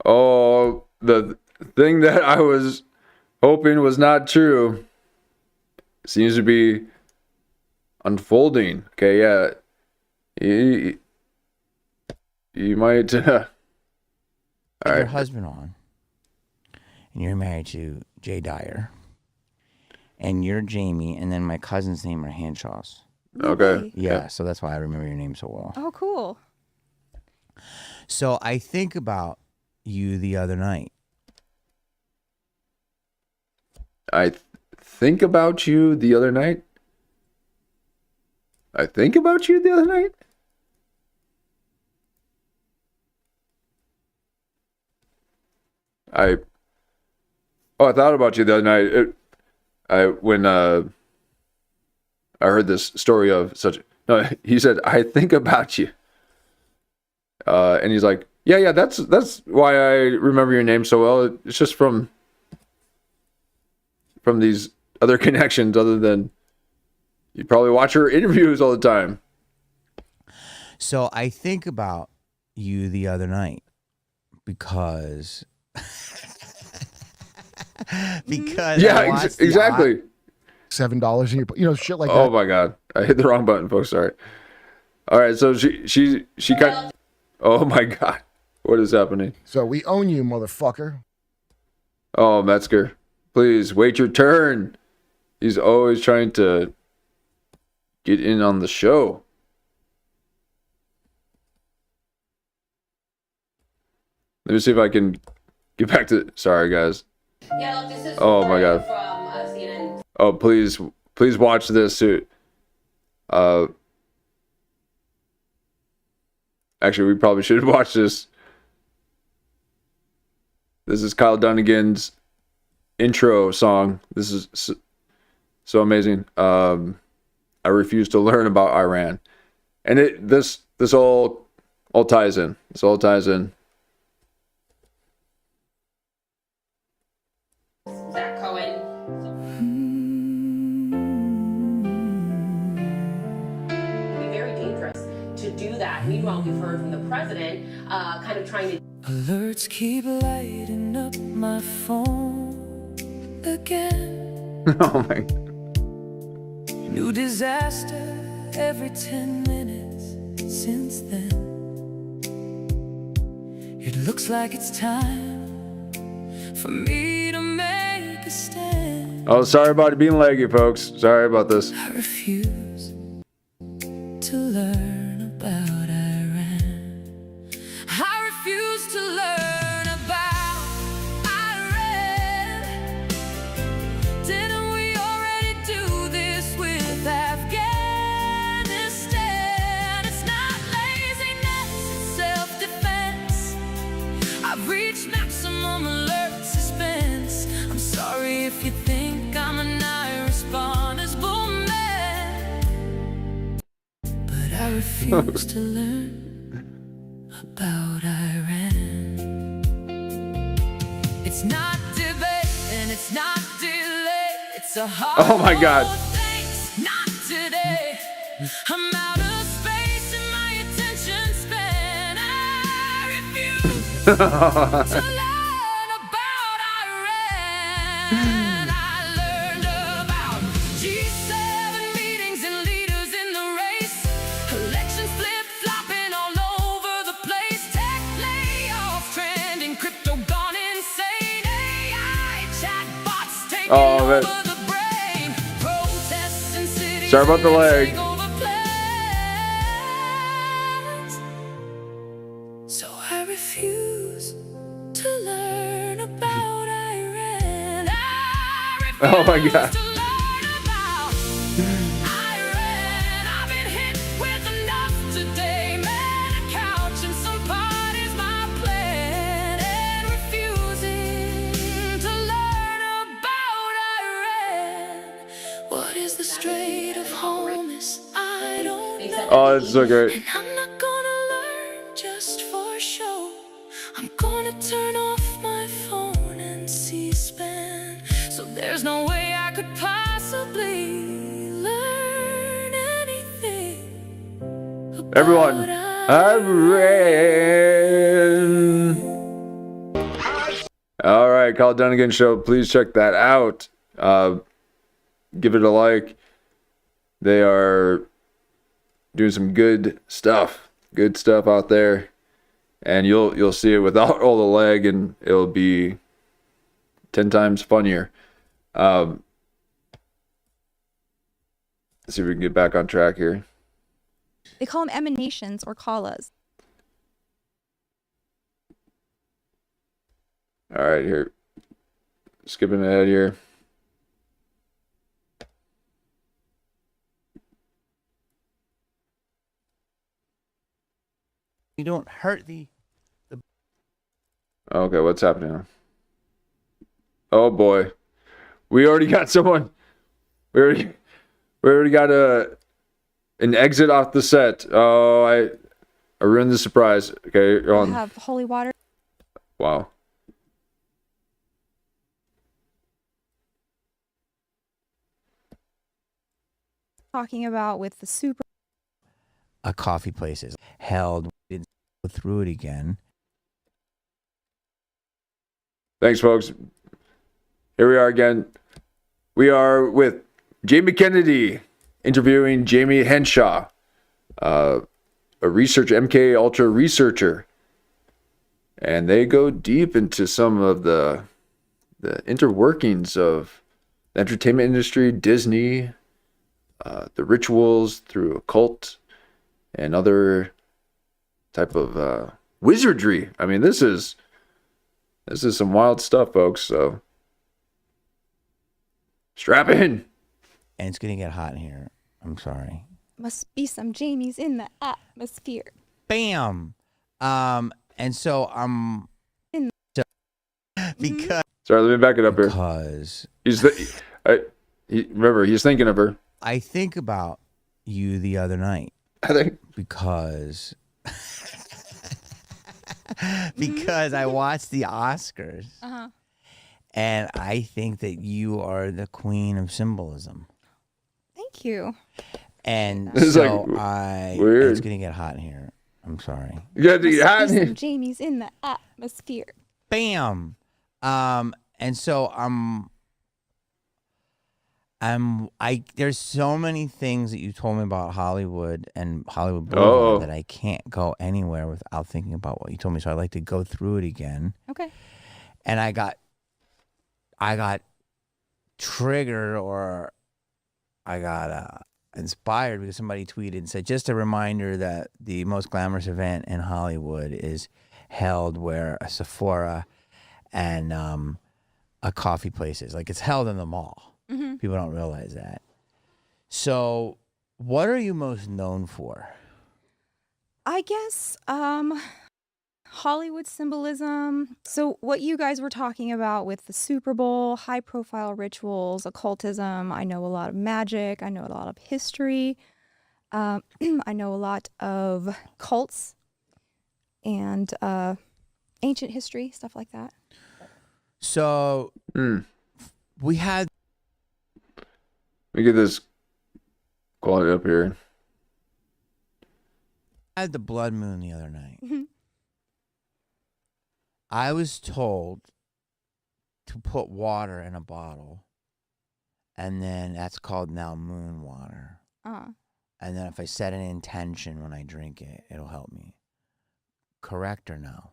Oh, the thing that I was hoping was not true seems to be unfolding. Okay, yeah. You might... had All your right. husband on, and you're married to Jay Dyer, and you're Jamie, and then my cousin's name are Hanshaws. No Okay. way. Yeah, so that's why I remember your name so well. Oh, cool. So I think about you the other night. I think about you the other night. I think about you the other night. I thought about you the other night. When I heard this story of such. No, he said, "I think about you," and he's like, "Yeah, that's why I remember your name so well. It's just from these other connections, other than you probably watch her interviews all the time." So I think about you the other night because because Yeah, I watched the exactly. $7 in your, shit like Oh that. my god, I hit the wrong button, folks. Sorry. All right, so she cut. Oh my god, what is happening? So we own you, motherfucker. Oh, Metzger, please wait your turn. He's always trying to get in on the show. Let me see if I can get back to. Sorry, guys. Yeah, look, this is Oh my god. from CNN. Oh, please watch this. Actually, we probably should watch this. This is Kyle Dunnigan's intro song. This is so amazing. I refuse to learn about Iran, and this all ties in. This all ties in. Zach Cohen. It'd be very dangerous to do that. Meanwhile, we've heard from the president kind of trying to. Alerts keep lighting up my phone again. Oh my. New disaster every 10 minutes since then. It looks like it's time for me to make a stand. Oh, sorry about it being laggy, folks. Sorry about this. I refuse to learn about Iran. I refuse to learn about Iran. Didn't we already do this with Afghanistan? It's not laziness, it's self-defense. I've reached maximum alert suspense. I'm sorry if you think I'm an irresponsible man, but I refuse to learn about Iran. It's not debate and it's not delay. It's a hard Oh my God. thanks, not today. I'm out of space in my attention span. I refuse to learn about Iran. I learned about G7 meetings and leaders in the race. Elections flip-flopping all over the place. Tech layoffs trending, crypto gone insane. AI chatbots taking Oh, man. over the brain. Protests in cities. Sorry about the lag. taking over plans. So I refuse to learn about Iran. I refuse Oh my god. to learn about Iran. I've been hit with enough today. Man, a couch and some parties, my plan. And refusing to learn about Iran. What is the Strait of Hormuz? I don't know. Oh, it's so great. And I'm not gonna learn just for show. I'm gonna turn off my phone and C-SPAN. So there's no way I could possibly learn anything about Everyone, Iran. All right, Kyle Dunnigan Show. Please check that out. Give it a like. They are doing some good stuff out there, and you'll see it without all the lag, and it'll be 10 times funnier. Let's see if we can get back on track here. They call them emanations or kalas. All right, here. Skipping ahead here. You don't hurt the. Okay, what's happening now? Oh boy, we already got someone. We already got an exit off the set. Oh, I ruined the surprise. Okay, you're We on. have holy water. Wow. Talking about with the super. A coffee place is held. Didn't go through it again. Thanks, folks. Here we are again. We are with Jamie Kennedy interviewing Jamie Hanshaw, a MKUltra researcher. And they go deep into some of the interworkings of the entertainment industry, Disney, the rituals through occult and other type of wizardry. I mean, this is some wild stuff, folks. So strap in. And it's gonna get hot in here. I'm sorry. Must be some Jamies in the atmosphere. Bam. And so I'm because Sorry, let me back it up here. because Remember, he's thinking of her. I think about you the other night I think. because I watched the Oscars Uh-huh. and I think that you are the queen of symbolism. Thank you. And This is so like weird. it's gonna get hot in here. I'm sorry. Yeah, Must be the some Jamies in the atmosphere. Bam. And so there's so many things that you told me about Hollywood and Hollywood Boulevard that I can't go anywhere without thinking about what you told me. So I'd like to go through it again. Okay. And I got triggered, or I got inspired because somebody tweeted and said, just a reminder that the most glamorous event in Hollywood is held where a Sephora and a coffee place is. Like, it's held in the mall. Mm-hmm. People don't realize that. So what are you most known for? I guess Hollywood symbolism. So what you guys were talking about with the Super Bowl, high profile rituals, occultism. I know a lot of magic. I know a lot of history. I know a lot of cults and ancient history, stuff like that. So we had Let me get this quality up here. the blood moon the other night. Mm-hmm. I was told to put water in a bottle, and then that's called now moon water. And then if I set an intention when I drink it, it'll help me. Correct or no?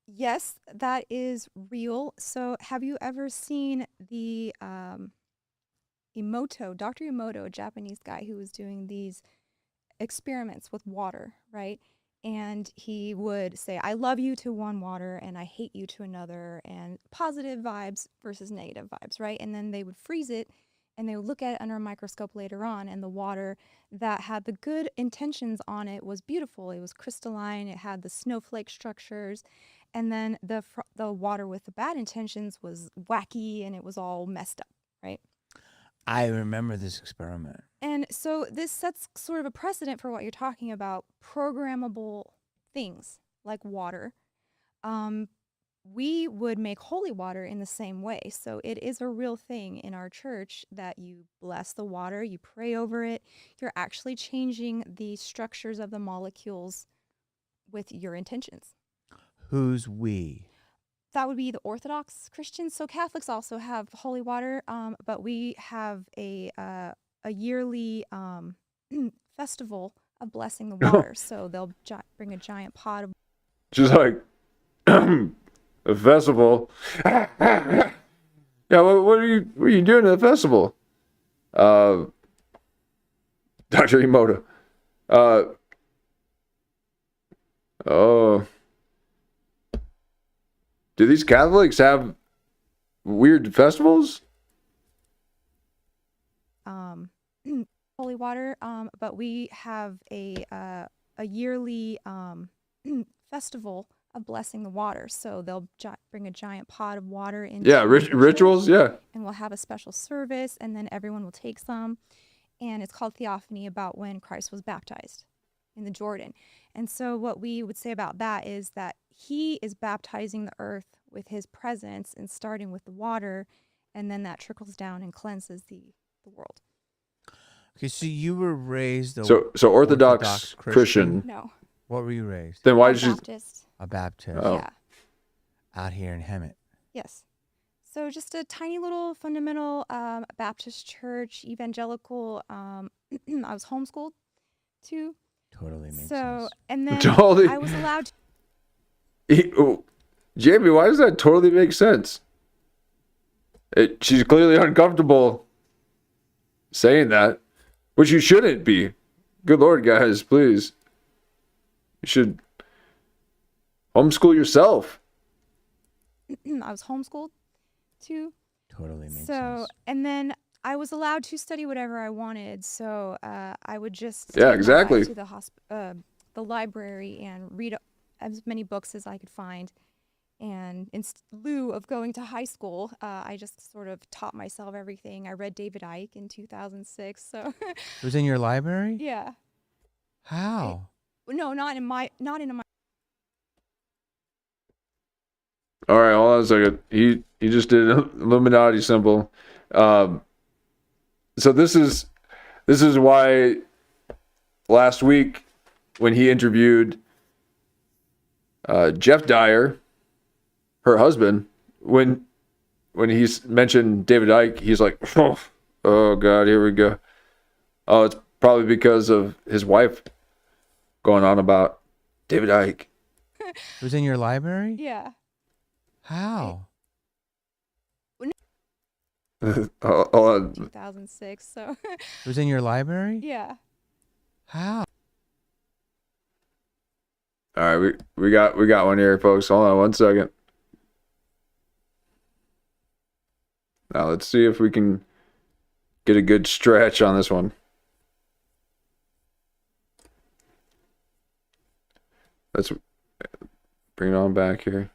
Yes, that is real. So have you ever seen the Dr. Emoto, a Japanese guy who was doing these experiments with water, right? And he would say, I love you to one water and I hate you to another, and positive vibes versus negative vibes, right? And then they would freeze it and they would look at it under a microscope later on, and the water that had the good intentions on it was beautiful. It was crystalline, it had the snowflake structures, and then the water with the bad intentions was wacky and it was all messed up, right? I remember this experiment. And so this sets sort of a precedent for what you're talking about, programmable things like water. We would make holy water in the same way. So it is a real thing in our church that you bless the water, you pray over it. You're actually changing the structures of the molecules with your intentions. Who's we? That would be the Orthodox Christians. So Catholics also have holy water, but we have a yearly festival of blessing the water. So they'll bring a giant pot of Just like a festival. Yeah, what are you doing at the festival? Dr. Emoto. Oh. Do these Catholics have weird festivals? holy water, but we have a yearly festival of blessing the water. So they'll bring a giant pot of water into Yeah, the church, rituals, yeah. and we'll have a special service, and then everyone will take some, and it's called Theophany, about when Christ was baptized in the Jordan. And so what we would say about that is that he is baptizing the earth with his presence, and starting with the water, and then that trickles down and cleanses the world. Okay, so you were raised a So Orthodox Christian. No, What were you raised? Then why I'm did you? Baptist. A Baptist Oh. Yeah. out here in Hemet. Yes. So just a tiny little fundamental Baptist church, evangelical. I was homeschooled too. Totally makes So, sense. and then Totally. I was allowed to. Jamie, why does that totally make sense? She's clearly uncomfortable saying that, which you shouldn't be. Good Lord, guys, please. You should homeschool yourself. I was homeschooled too. Totally makes So, sense. and then I was allowed to study whatever I wanted. So I would just Yeah, take my exactly. wife to the library and read as many books as I could find. And in lieu of going to high school, I just sort of taught myself everything. I read David Icke in 2006. So It was in your library? yeah, How? no, not in my. All right, hold on a second. He just did an Illuminati symbol. So this is why last week when he interviewed Jeff Dyer, her husband, when he mentioned David Icke, he's like, oh God, here we go. Oh, it's probably because of his wife going on about David Icke. It was in your library? Yeah. How? Hold on. 2006. So It was in your library? yeah. How? All right, we got one here, folks. Hold on one second. Now let's see if we can get a good stretch on this one. Let's bring it on back here.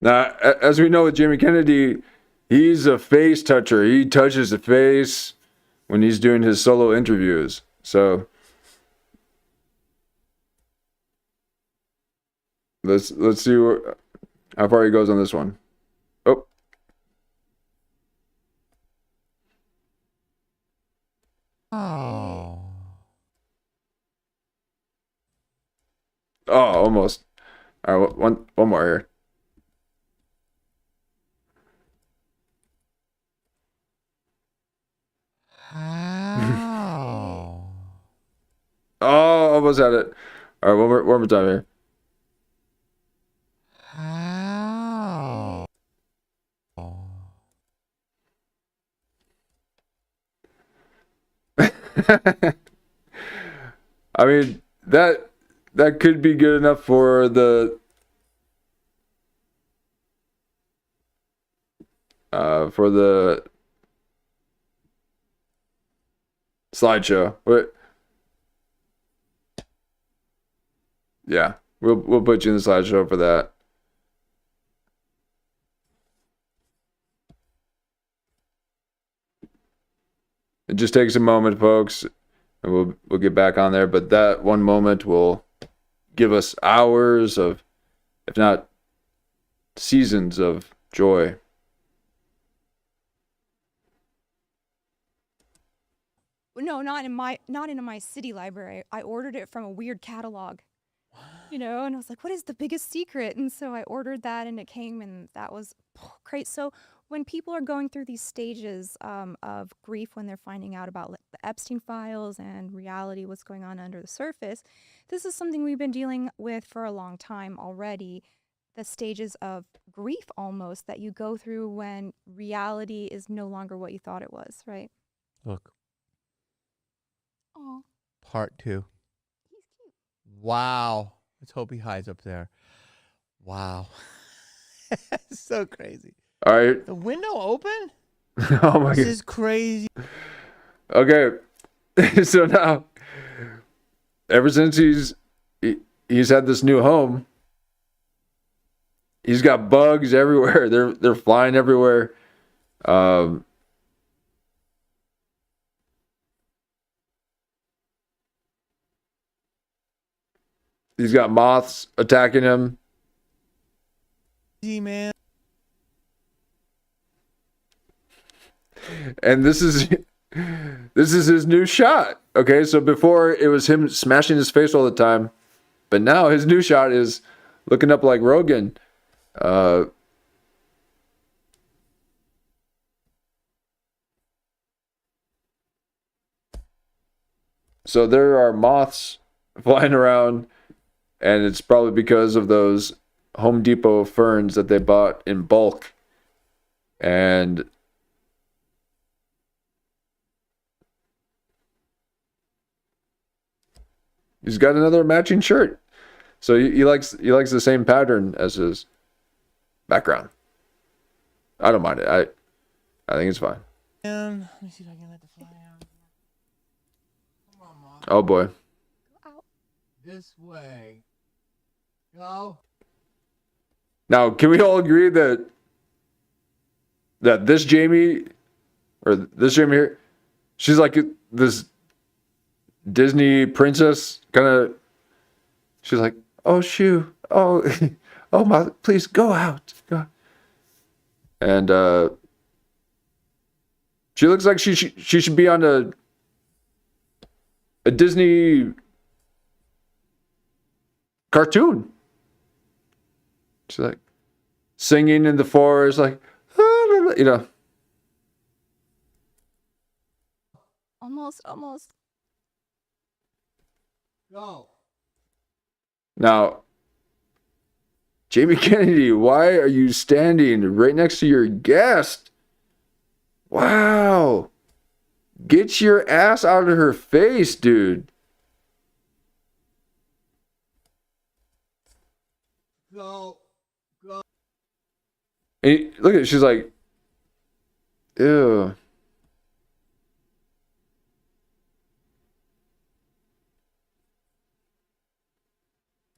Now, as we know with Jimmy Kennedy, he's a face toucher. He touches the face when he's doing his solo interviews. So let's see how far he goes on this one. Oh. Oh. Oh, almost. All right, one more here. How? Oh, almost had it. All right, one more time here. How? I mean, that could be good enough for the slideshow. Yeah, we'll put you in the slideshow for that. It just takes a moment, folks, and we'll get back on there. But that one moment will give us hours of, if not seasons of joy. No, not in my city library. I ordered it from a weird catalog. And I was like, what is the biggest secret? And so I ordered that and it came, and that was great. So when people are going through these stages of grief, when they're finding out about the Epstein files and reality, what's going on under the surface, this is something we've been dealing with for a long time already. The stages of grief almost that you go through when reality is no longer what you thought it was, right? Look, Oh, part 2. he's cute. Wow. Let's hope he hides up there. Wow. So crazy. All right. The window open? Oh my This god. is crazy. Okay. So now, ever since he's had this new home, he's got bugs everywhere. They're flying everywhere. He's got moths attacking him. Man. And this is his new shot. Okay, so before it was him smashing his face all the time, but now his new shot is looking up like Rogan. So there are moths flying around, and it's probably because of those Home Depot ferns that they bought in bulk. And he's got another matching shirt. So he likes the same pattern as his background. I don't mind it. I think it's fine. Let me see if I can let the fly out. Come on, Mom. Oh boy. Out. This way. Go. Now, can we all agree that this Jamie, or this Jamie here, she's like this Disney princess kind of. She's like, oh shoo, oh, oh my, please go out, go. And she looks like she should be on a Disney cartoon. She's like singing in the forest, like, Almost. Go. Now, Jamie Kennedy, why are you standing right next to your guest? Wow. Get your ass out of her face, dude. Go. And look at it, she's like, ew.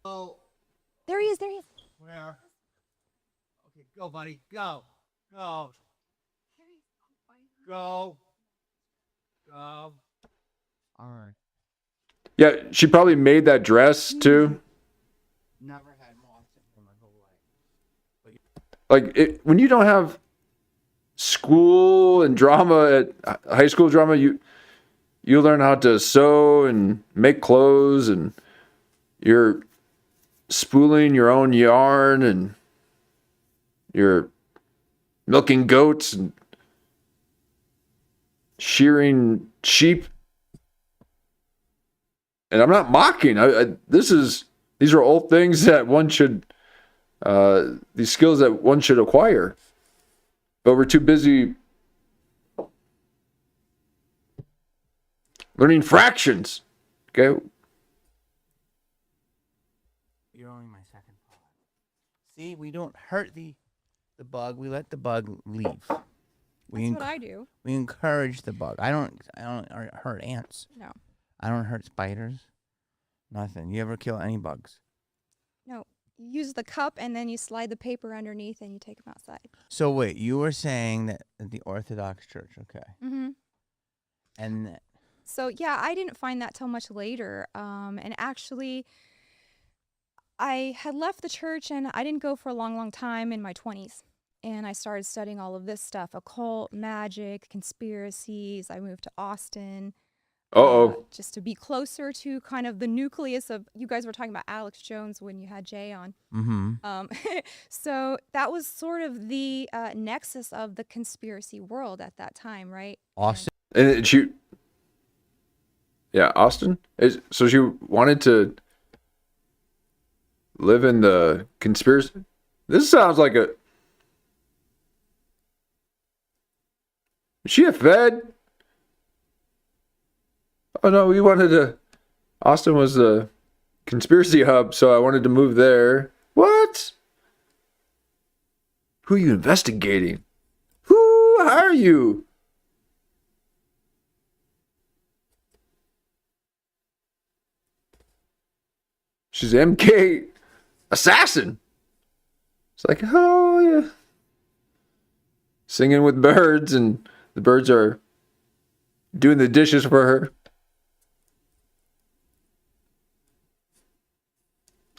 Go. There he is. Where? Okay, go, buddy. Go. Go. Go. All right. Yeah, she probably made that dress too. Never had moths in my whole life. Like when you don't have school and drama at high school drama, you learn how to sew and make clothes, and you're spooling your own yarn, and you're milking goats and shearing sheep. And I'm not mocking. These are all things that one should, these skills that one should acquire. But we're too busy learning fractions. Okay. You're only my second thought. See, we don't hurt the bug. We let the bug leave. That's what I do. We encourage the bug. I don't hurt ants. No. I don't hurt spiders. Nothing. You ever kill any bugs? No. You use the cup and then you slide the paper underneath and you take them outside. So wait, you were saying that the Orthodox Church, okay? Mm-hmm. And So yeah, I didn't find that till much later. And actually, I had left the church and I didn't go for a long time in my 20s. And I started studying all of this stuff, occult, magic, conspiracies. I moved to Austin. Uh-oh. Just to be closer to kind of the nucleus of, you guys were talking about Alex Jones when you had Jay on. So that was sort of the nexus of the conspiracy world at that time, right? Austin. And she, yeah, Austin. So she wanted to live in the conspiracy. This sounds like a. Is she a Fed? Oh no, we wanted to. Austin was the conspiracy hub, so I wanted to move there. What? Who are you investigating? Who are you? She's MK assassin. It's like, oh yeah. Singing with birds, and the birds are doing the dishes for her.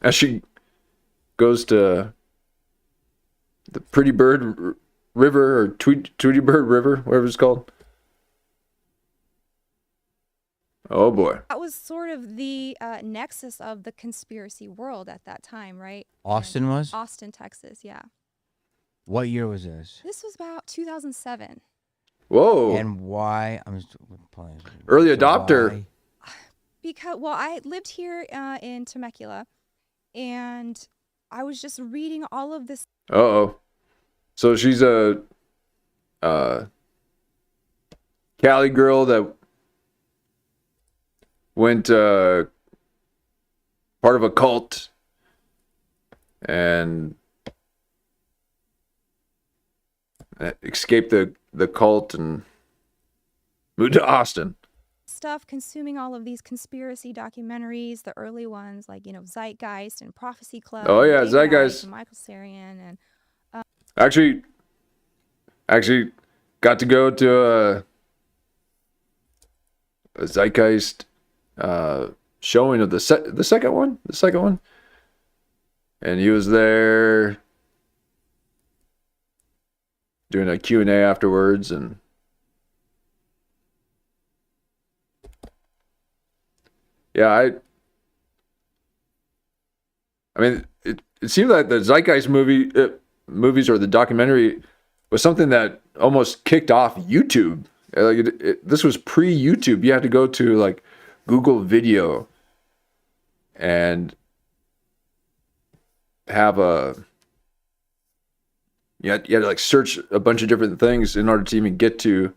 As she goes to the Pretty Bird River, or Tweety Bird River, whatever it's called. Oh boy. That was sort of the nexus of the conspiracy world at that time, right? Austin was? Austin, Texas, yeah. What year was this? This was about 2007. Whoa. And why? I'm just playing. Early adopter. Why? Because, well, I lived here in Temecula, and I was just reading all of this. Uh-oh. So she's a Cali girl that went part of a cult and escaped the cult and moved to Austin. Stuff, consuming all of these conspiracy documentaries, the early ones like, Zeitgeist and Prophecy Club. Oh yeah, Big Zeitgeist. Mike and Michael Sarian, and Actually got to go to a Zeitgeist showing of the second one, and he was there doing a Q&A afterwards, and yeah, I mean, it seemed like the Zeitgeist movies or the documentary was something that almost kicked off YouTube. Like this was pre-YouTube. You had to go to like Google Video and have you had to like search a bunch of different things in order to even get to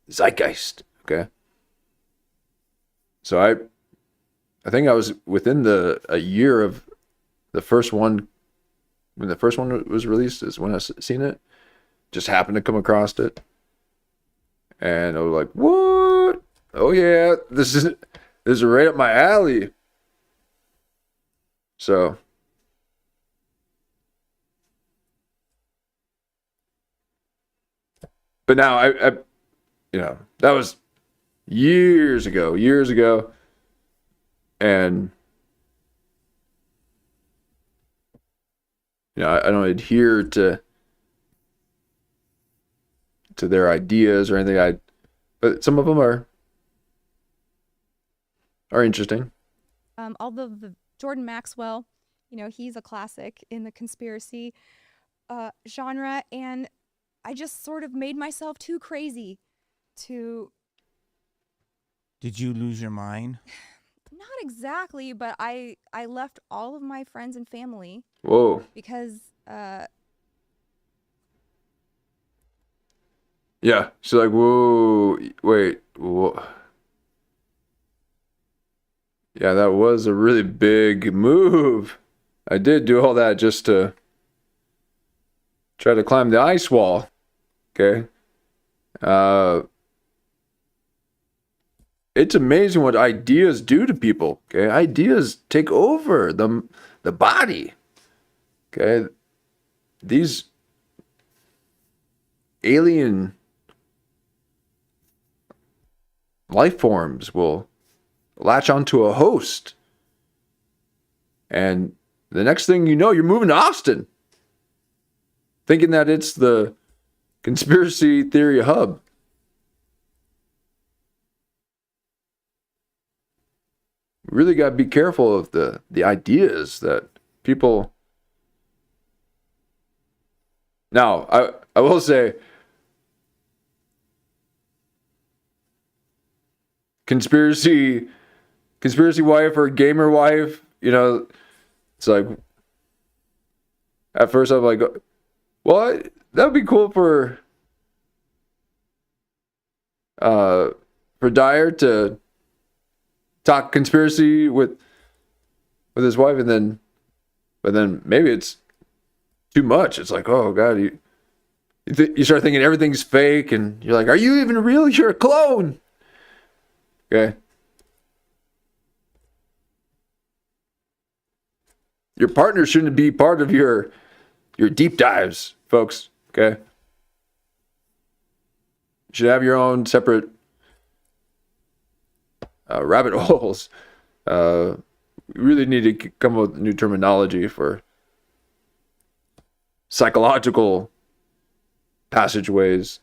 Zeitgeist. Okay. So I think I was within a year of the first one. When the first one was released is when I seen it. Just happened to come across it. And I was like, what? Oh yeah, this is right up my alley. So but now I that was years ago. And I don't adhere to their ideas or anything. But some of them are interesting. although the Jordan Maxwell, he's a classic in the conspiracy genre, and I just sort of made myself too crazy to. Did you lose your mind? Not exactly, but I left all of my friends and family. Whoa. Because yeah, she's like, whoa, wait, whoa. Yeah, that was a really big move. I did do all that just to try to climb the ice wall. Okay. It's amazing what ideas do to people. Okay, ideas take over the body. Okay, these alien life forms will latch onto a host, and the next thing you know, you're moving to Austin, thinking that it's the conspiracy theory hub. really got to be careful of the ideas that people. Now, I will say, conspiracy wife or gamer wife, you know, it's like, at first I'm like, well, that would be cool for Dyer to talk conspiracy with his wife, but then maybe it's too much. It's like, oh God, you start thinking everything's fake, and you're like, are you even real? You're a clone. Okay. Your partner shouldn't be part of your deep dives, folks. Okay. You should have your own separate rabbit holes. We really need to come up with new terminology for psychological passageways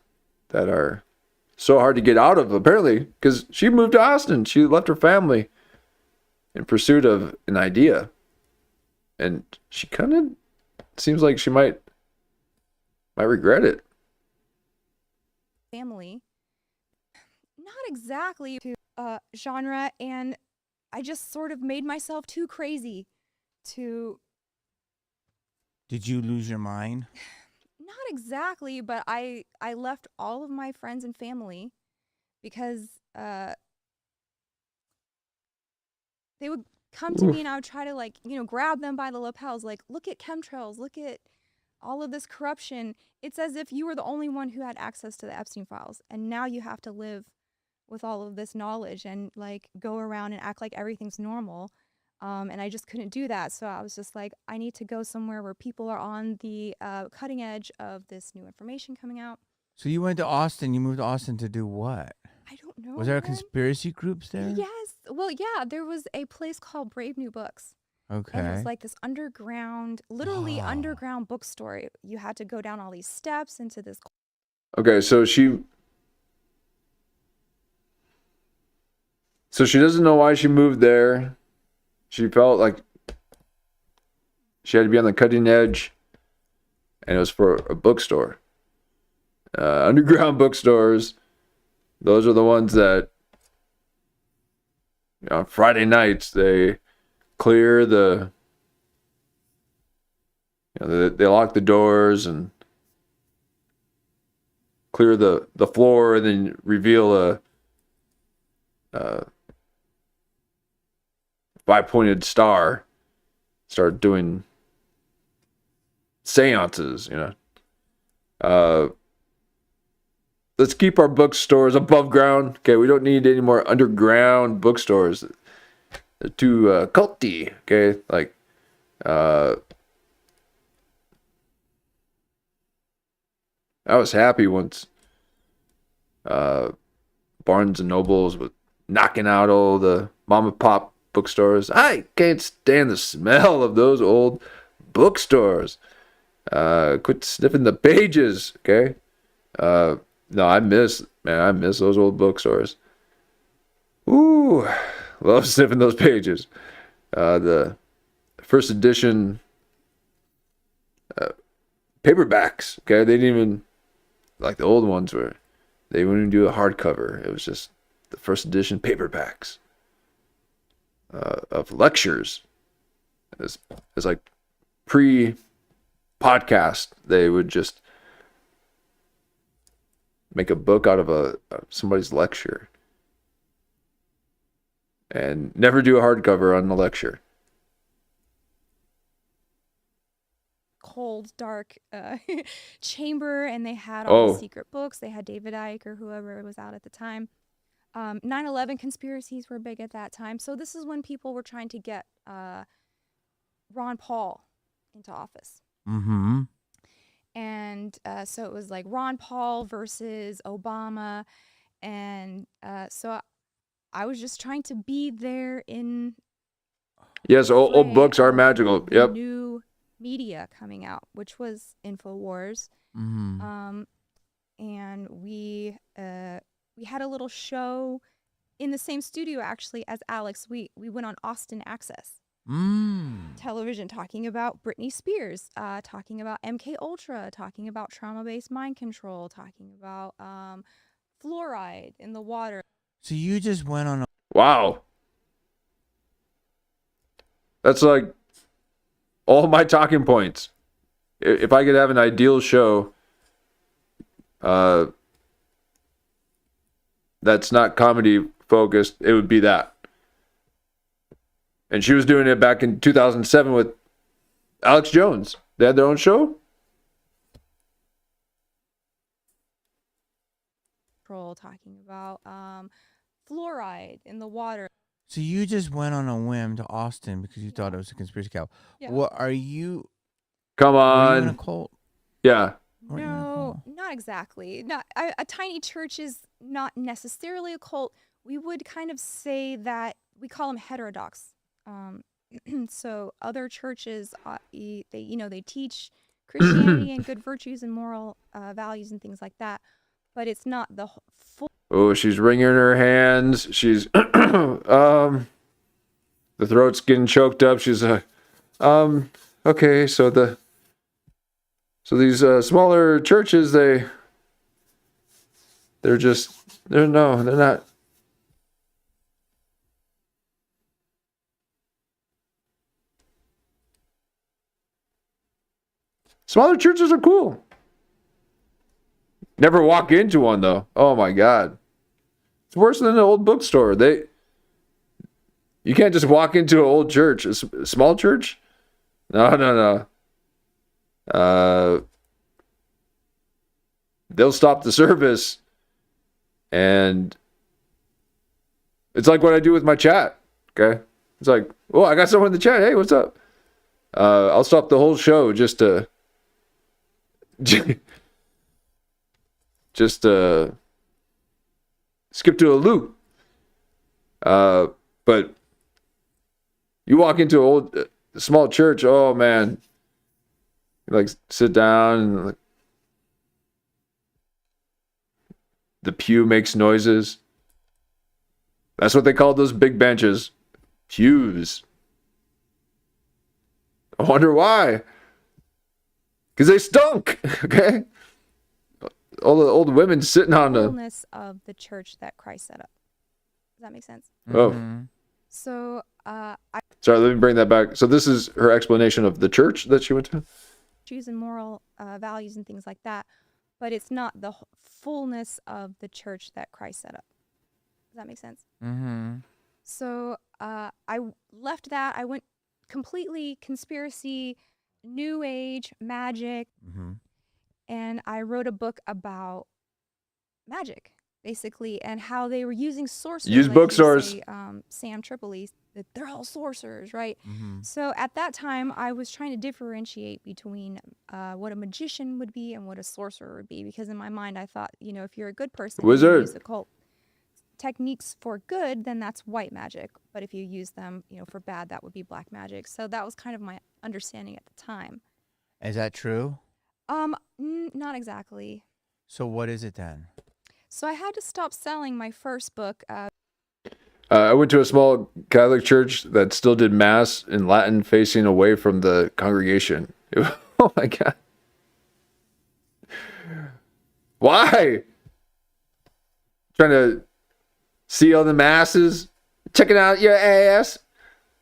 that are so hard to get out of, apparently, because she moved to Austin. She left her family in pursuit of an idea. And she kind of seems like she might regret it. Family. Not exactly to genre, and I just sort of made myself too crazy to... Did you lose your mind? Not exactly, but I left all of my friends and family because they would come to me and I would try to, like, you know, grab them by the lapels, like, look at chemtrails, look at all of this corruption. It's as if you were the only one who had access to the Epstein files, and now you have to live with all of this knowledge and, like, go around and act like everything's normal. And I just couldn't do that. So I was just like, I need to go somewhere where people are on the cutting edge of this new information coming out. So you went to Austin. You moved to Austin to do what? I don't know. Was there a man. conspiracy groups there? Yes. Well, yeah, there was a place called Brave New Books. Okay. And it was like this underground, literally underground bookstore. You had to go down all these steps into this. Okay, so she doesn't know why she moved there. She felt like she had to be on the cutting edge, and it was for a bookstore. Underground bookstores, those are the ones that, you know, on Friday nights, they clear the, you know, they lock the doors and clear the floor, and then reveal a five-pointed star. Start doing seances, you know. Let's keep our bookstores above ground. Okay, we don't need any more underground bookstores. They're too culty. Okay, like I was happy once Barnes and Nobles was knocking out all the mom and pop bookstores. I can't stand the smell of those old bookstores. Quit sniffing the pages, okay? No, I miss those old bookstores. Ooh, love sniffing those pages. The first edition paperbacks, okay? They didn't even, like the old ones were, they wouldn't even do a hardcover. It was just the first edition paperbacks of lectures. It's like pre-podcast. They would just make a book out of somebody's lecture and never do a hardcover on the lecture. Cold, dark chamber, and they had all the secret books. They had David Icke or whoever was out at the time. 9/11 conspiracies were big at that time. So this is when people were trying to get Ron Paul into office. Mm-hmm. And so it was like Ron Paul versus Obama. And so I was just trying to be there in... Yes, old books are magical. Yep. New media coming out, which was InfoWars. Mm-hmm. And we had a little show in the same studio actually as Alex, we went on Austin Access television talking about Britney Spears, talking about MKUltra, talking about trauma-based mind control, talking about fluoride in the water. So you just went on a Wow. That's like all my talking points. If I could have an ideal show that's not comedy focused, it would be that. And she was doing it back in 2007 with Alex Jones. They had their own show. Talking about fluoride in the water. So you just went on a whim to Austin because you thought it was a conspiracy cow. Yeah. What are you? Come Were you in a on. cult? Yeah. Weren't you in a No, cult? not exactly. Not a tiny church is not necessarily a cult. We would kind of say that we call them heterodox. So other churches, they teach Christianity and good virtues and moral values and things like that, but it's not the full. Oh, she's wringing her hands. She's the throat's getting choked up. She's okay, so these smaller churches, they're not. Smaller churches are cool. Never walk into one though. Oh my God. It's worse than an old bookstore. You can't just walk into an old church, a small church. No. They'll stop the service, and it's like what I do with my chat. Okay, it's like, oh, I got someone in the chat. Hey, what's up? I'll stop the whole show just to skip to a loop. But you walk into an old small church, oh man, you like sit down and like, the pew makes noises. That's what they call those big benches, pews. I wonder why. Because they stunk. Okay, all the old women sitting on the Fullness of the church that Christ set up. Does that make sense? Oh. So Sorry, let me bring that back. So this is her explanation of the church that she went to? choose and moral values and things like that, but it's not the fullness of the church that Christ set up. Does that make sense? So I left that. I went completely conspiracy, new age, magic, and I wrote a book about magic, basically, and how they were using sorcerers. Use like bookstores. you say, Sam Tripoli, that they're all sorcerers, right? So at that time, I was trying to differentiate between what a magician would be and what a sorcerer would be, because in my mind, I thought, if you're a good person, and you Wizard. use occult techniques for good, then that's white magic. But if you use them, for bad, that would be black magic. So that was kind of my understanding at the time. Is that true? Not exactly. So what is it then? So I had to stop selling my first book. I went to a small Catholic church that still did mass in Latin facing away from the congregation. Oh my God. Why? Trying to see all the masses, checking out your ass.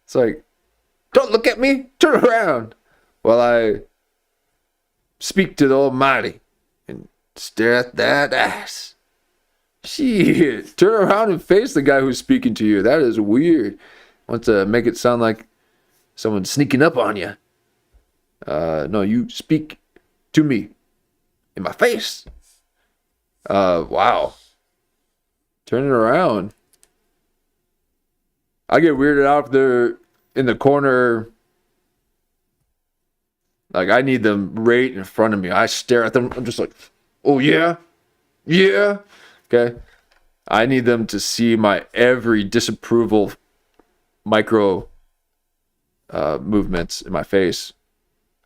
It's like, don't look at me, turn around while I speak to the Almighty and stare at that ass. Shit, turn around and face the guy who's speaking to you. That is weird. Want to make it sound like someone's sneaking up on you. No, you speak to me in my face. Wow. Turn it around. I get weirded out if they're in the corner. Like, I need them right in front of me. I stare at them. I'm just like, oh, yeah? Yeah? Okay? I need them to see my every disapproval micro movements in my face.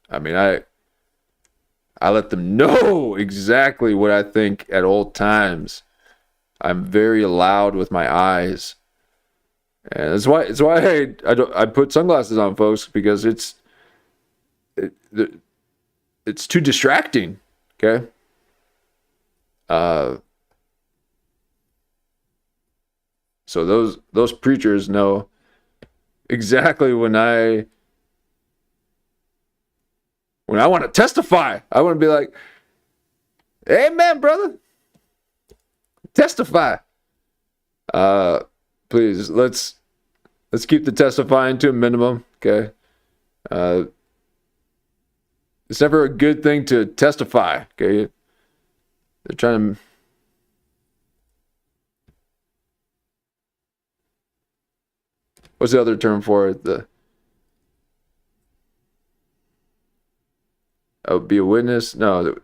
I mean, I let them know exactly what I think at all times. I'm very loud with my eyes, and it's why I put sunglasses on, folks, because it's too distracting. Okay. So those preachers know exactly when I want to testify. I want to be like, "Amen, brother. Testify." Please, let's keep the testifying to a minimum, okay? It's never a good thing to testify, okay? They're trying to... What's the other term for it? Be a witness? No.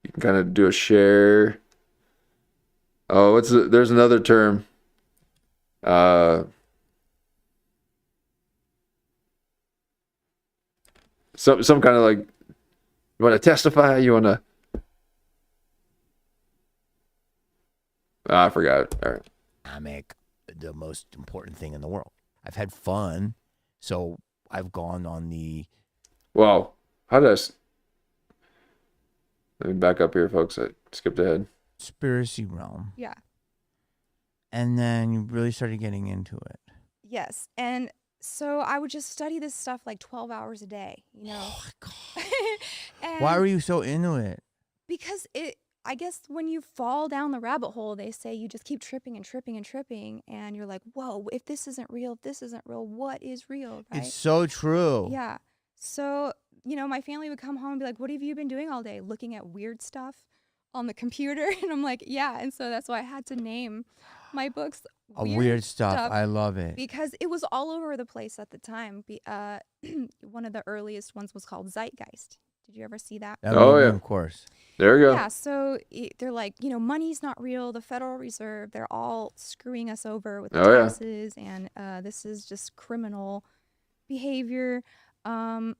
You can kind of do a share. Oh, there's another term. Some kind of like, you want to testify? You want to... I forgot. All right. Dynamic, the most important thing in the world. I've had fun, so I've gone on the... Well, how did let me back up here, folks. I skipped ahead. Conspiracy realm. Yeah. And then you really started getting into it. Yes. And so I would just study this stuff like 12 hours a day, you know. Oh, God. And Why were you so into it? because I guess when you fall down the rabbit hole, they say you just keep tripping and tripping and tripping, and you're like, whoa, if this isn't real, what is real, right? It's so true. Yeah. So, you know, my family would come home and be like, what have you been doing all day? Looking at weird stuff on the computer? And I'm like, yeah. And so that's why I had to name my books Weird stuff. I love it. because it was all over the place at the time. One of the earliest ones was called Zeitgeist. Did you ever see that? Oh, yeah. Of course. There you go. Yeah, so they're like, you know, money's not real. The Federal Reserve, they're all screwing us over with the taxes, and this is just criminal behavior. The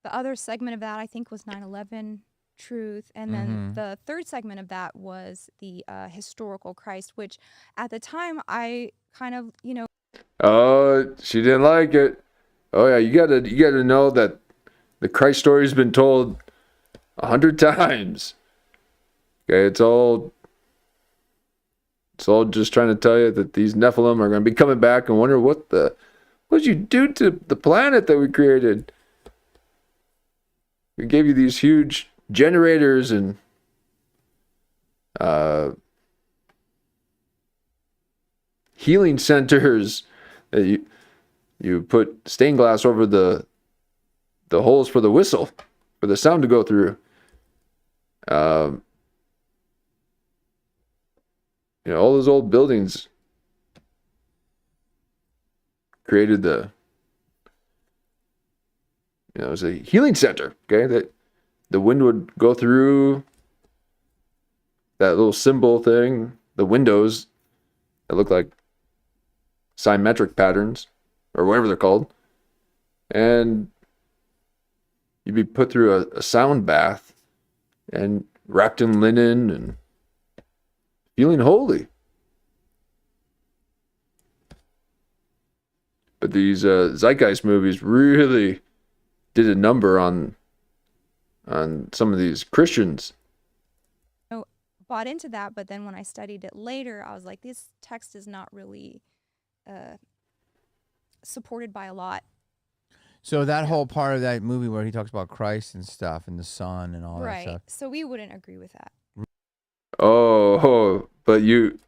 other segment of that, I think, was 9/11 truth, and then the third segment of that was the historical Christ, which at the time I kind of, you know. Oh, she didn't like it. Oh yeah, you gotta know that the Christ story's been told 100 times. Okay, it's all just trying to tell you that these Nephilim are going to be coming back and wonder what did you do to the planet that we created? We gave you these huge generators and healing centers that you put stained glass over the holes for the whistle for the sound to go through. You know, all those old buildings created it was a healing center, okay, that the wind would go through that little symbol thing, the windows that look like symmetric patterns, or whatever they're called, and you'd be put through a sound bath and wrapped in linen and feeling holy. But these Zeitgeist movies really did a number on some of these Christians. Bought into that, but then when I studied it later, I was like, this text is not really supported by a lot. So that whole part of that movie where he talks about Christ and stuff and the Son and all that stuff. Right. So we wouldn't agree with that. Oh, but you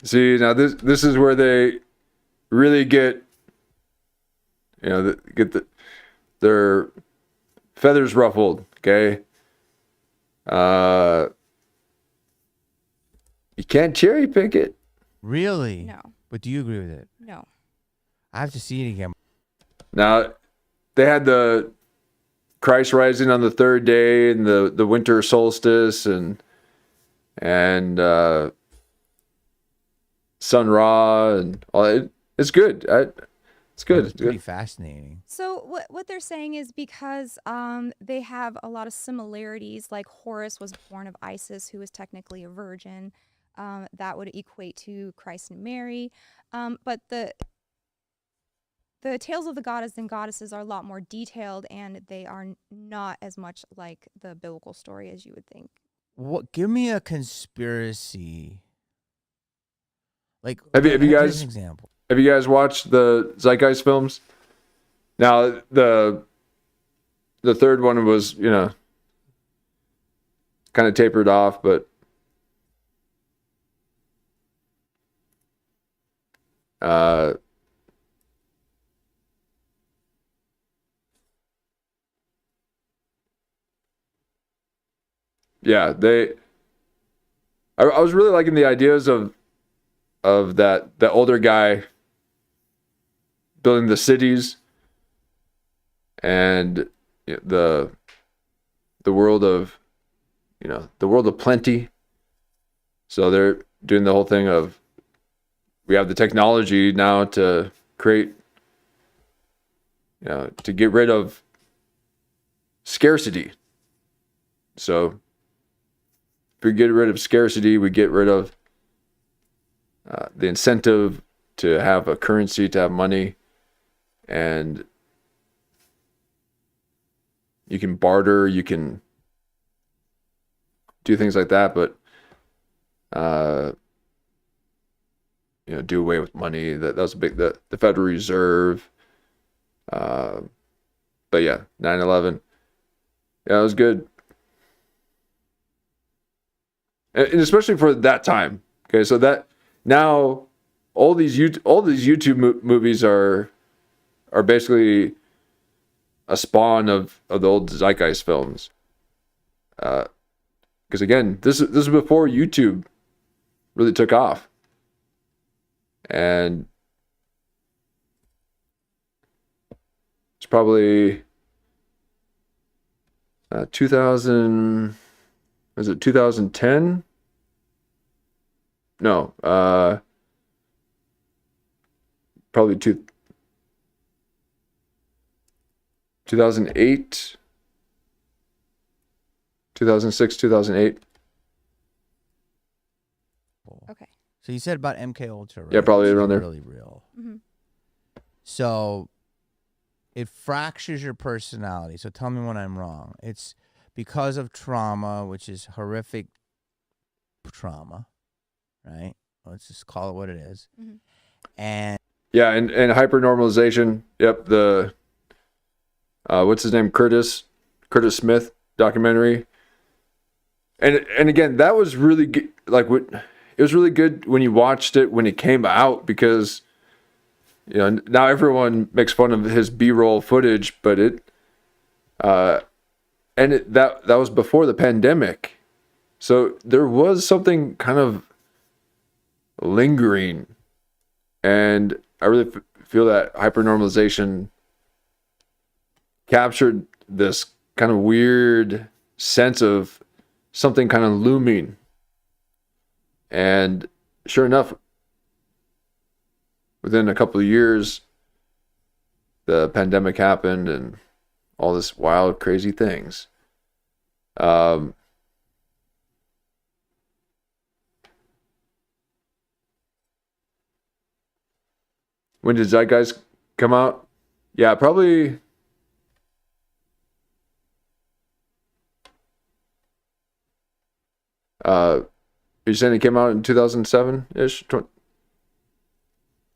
see, now this is where they really get, their feathers ruffled, okay? You can't cherry pick it. Really? No. But do you agree with it? No. I have to see it again. Now, they had the Christ rising on the third day and the winter solstice and Sun Ra and all that. It's good. It's good. It's Pretty good. fascinating. So what they're saying is because they have a lot of similarities, like Horus was born of Isis, who was technically a virgin. That would equate to Christ and Mary. But the tales of the goddess and goddesses are a lot more detailed, and they are not as much like the biblical story as you would think. What? Give me a conspiracy. Like, Have you here's guys an example? have you guys watched the Zeitgeist films? Now the third one was, you know, kind of tapered off, but yeah, I was really liking the ideas of that older guy building the cities and the world of, you know, the world of plenty. So they're doing the whole thing of, we have the technology now to create, you know, to get rid of scarcity. So if we get rid of scarcity, we get rid of the incentive to have a currency, to have money, and you can barter, you can do things like that, but you know, do away with money. That was a big, the Federal Reserve. But yeah, 9/11. Yeah, it was good, and especially for that time. Okay, so that now all these YouTube movies are basically a spawn of the old Zeitgeist films. Because again, this is before YouTube really took off, and it's probably 2000. Was it 2010? No, probably 2008, 2006, 2008. Okay. So you said about MKUltra, right? Yeah, probably Which is around there. Really real. Mm-hmm. So it fractures your personality. So tell me when I'm wrong. It's because of trauma, which is horrific trauma, right? Let's just call it what it is. Mhm. And Yeah, and hypernormalization. Yep, the what's his name? Curtis Smith documentary. And again, that was really good. Like, it was really good when you watched it when it came out, because, you know, now everyone makes fun of his B-roll footage, but that was before the pandemic, so there was something kind of lingering, and I really feel that hypernormalization captured this kind of weird sense of something kind of looming. And sure enough, within a couple of years, the pandemic happened and all this wild, crazy things. When did Zeitgeist come out? Yeah, probably you're saying it came out in 2007-ish?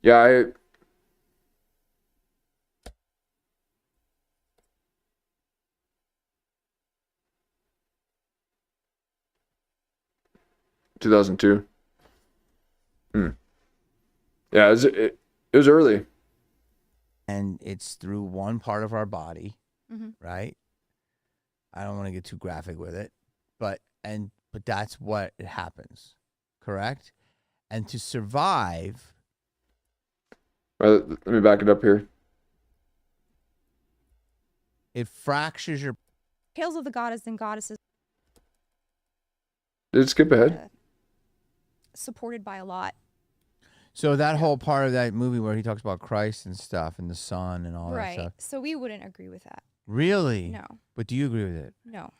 Yeah, 2002. Yeah, it was early. and it's through one part of our body, Mhm. right? I don't want to get too graphic with it, but that's what it happens, correct? And to survive, Right, let me back it up here. it fractures your. Tales of the goddess and goddesses Did it skip ahead? supported by a lot. So that whole part of that movie where he talks about Christ and stuff and the sun and all that Right. stuff. So we wouldn't agree with that. Really? No. But do you agree with it? No.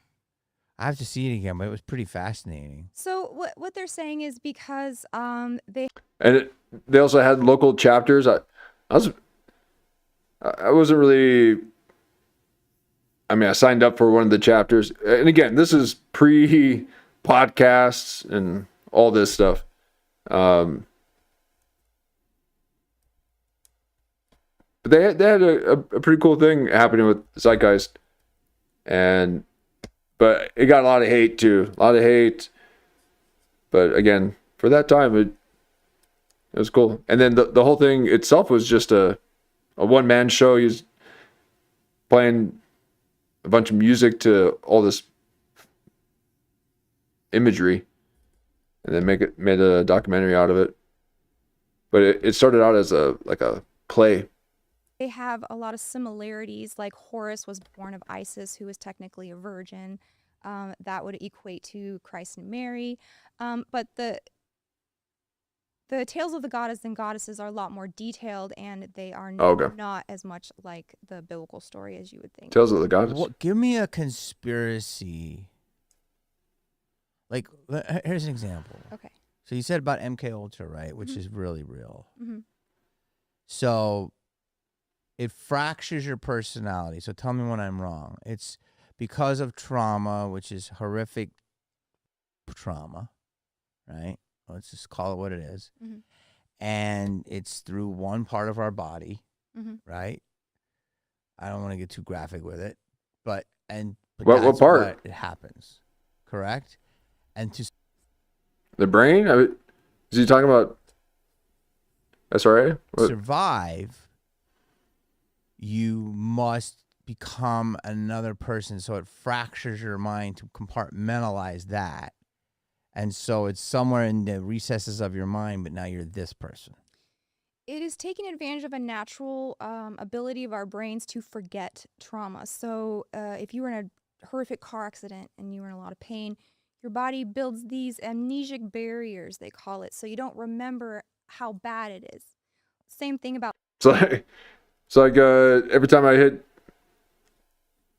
I have to see it again, but it was pretty fascinating. So what they're saying is because they They also had local chapters. I wasn't really. I mean, I signed up for one of the chapters, and again, this is pre-podcasts and all this stuff. But they had a pretty cool thing happening with Zeitgeist, but it got a lot of hate too, a lot of hate. But again, for that time, it was cool. And then the whole thing itself was just a one-man show. He was playing a bunch of music to all this imagery, and then made a documentary out of it. But it started out as a play. they have a lot of similarities. Like Horus was born of Isis, who was technically a virgin. That would equate to Christ and Mary. But the tales of the goddess and goddesses are a lot more detailed, and they are not as much like the biblical story as you would think. Tales of the goddess. Give me a conspiracy. Like, here's an example. Okay. So you said about MKUltra, right? Which is really real. Mm-hmm. So it fractures your personality. So tell me when I'm wrong. It's because of trauma, which is horrific trauma, right? Let's just call it what it is. Mm-hmm. And it's through one part of our body, Mm-hmm. right? I don't want to get too graphic with it, but What that's part? what it happens, correct? And to The brain? Is he talking about SRA? survive, you must become another person. So it fractures your mind to compartmentalize that. And so it's somewhere in the recesses of your mind, but now you're this person. It is taking advantage of a natural ability of our brains to forget trauma. So if you were in a horrific car accident and you were in a lot of pain, your body builds these amnesic barriers, they call it, so you don't remember how bad it is. Same thing about... It's like every time I hit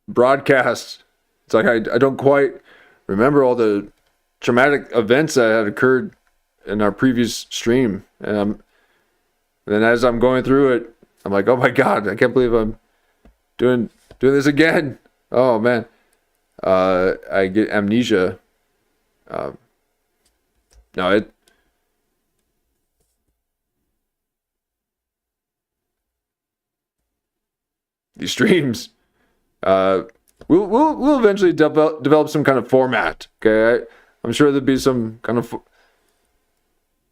broadcast, it's like I don't quite remember all the traumatic events that had occurred in our previous stream. And then as I'm going through it, I'm like, oh my God, I can't believe I'm doing this again. Oh man. I get amnesia. These streams, we'll eventually develop some kind of format. Okay, I'm sure there'll be some kind of.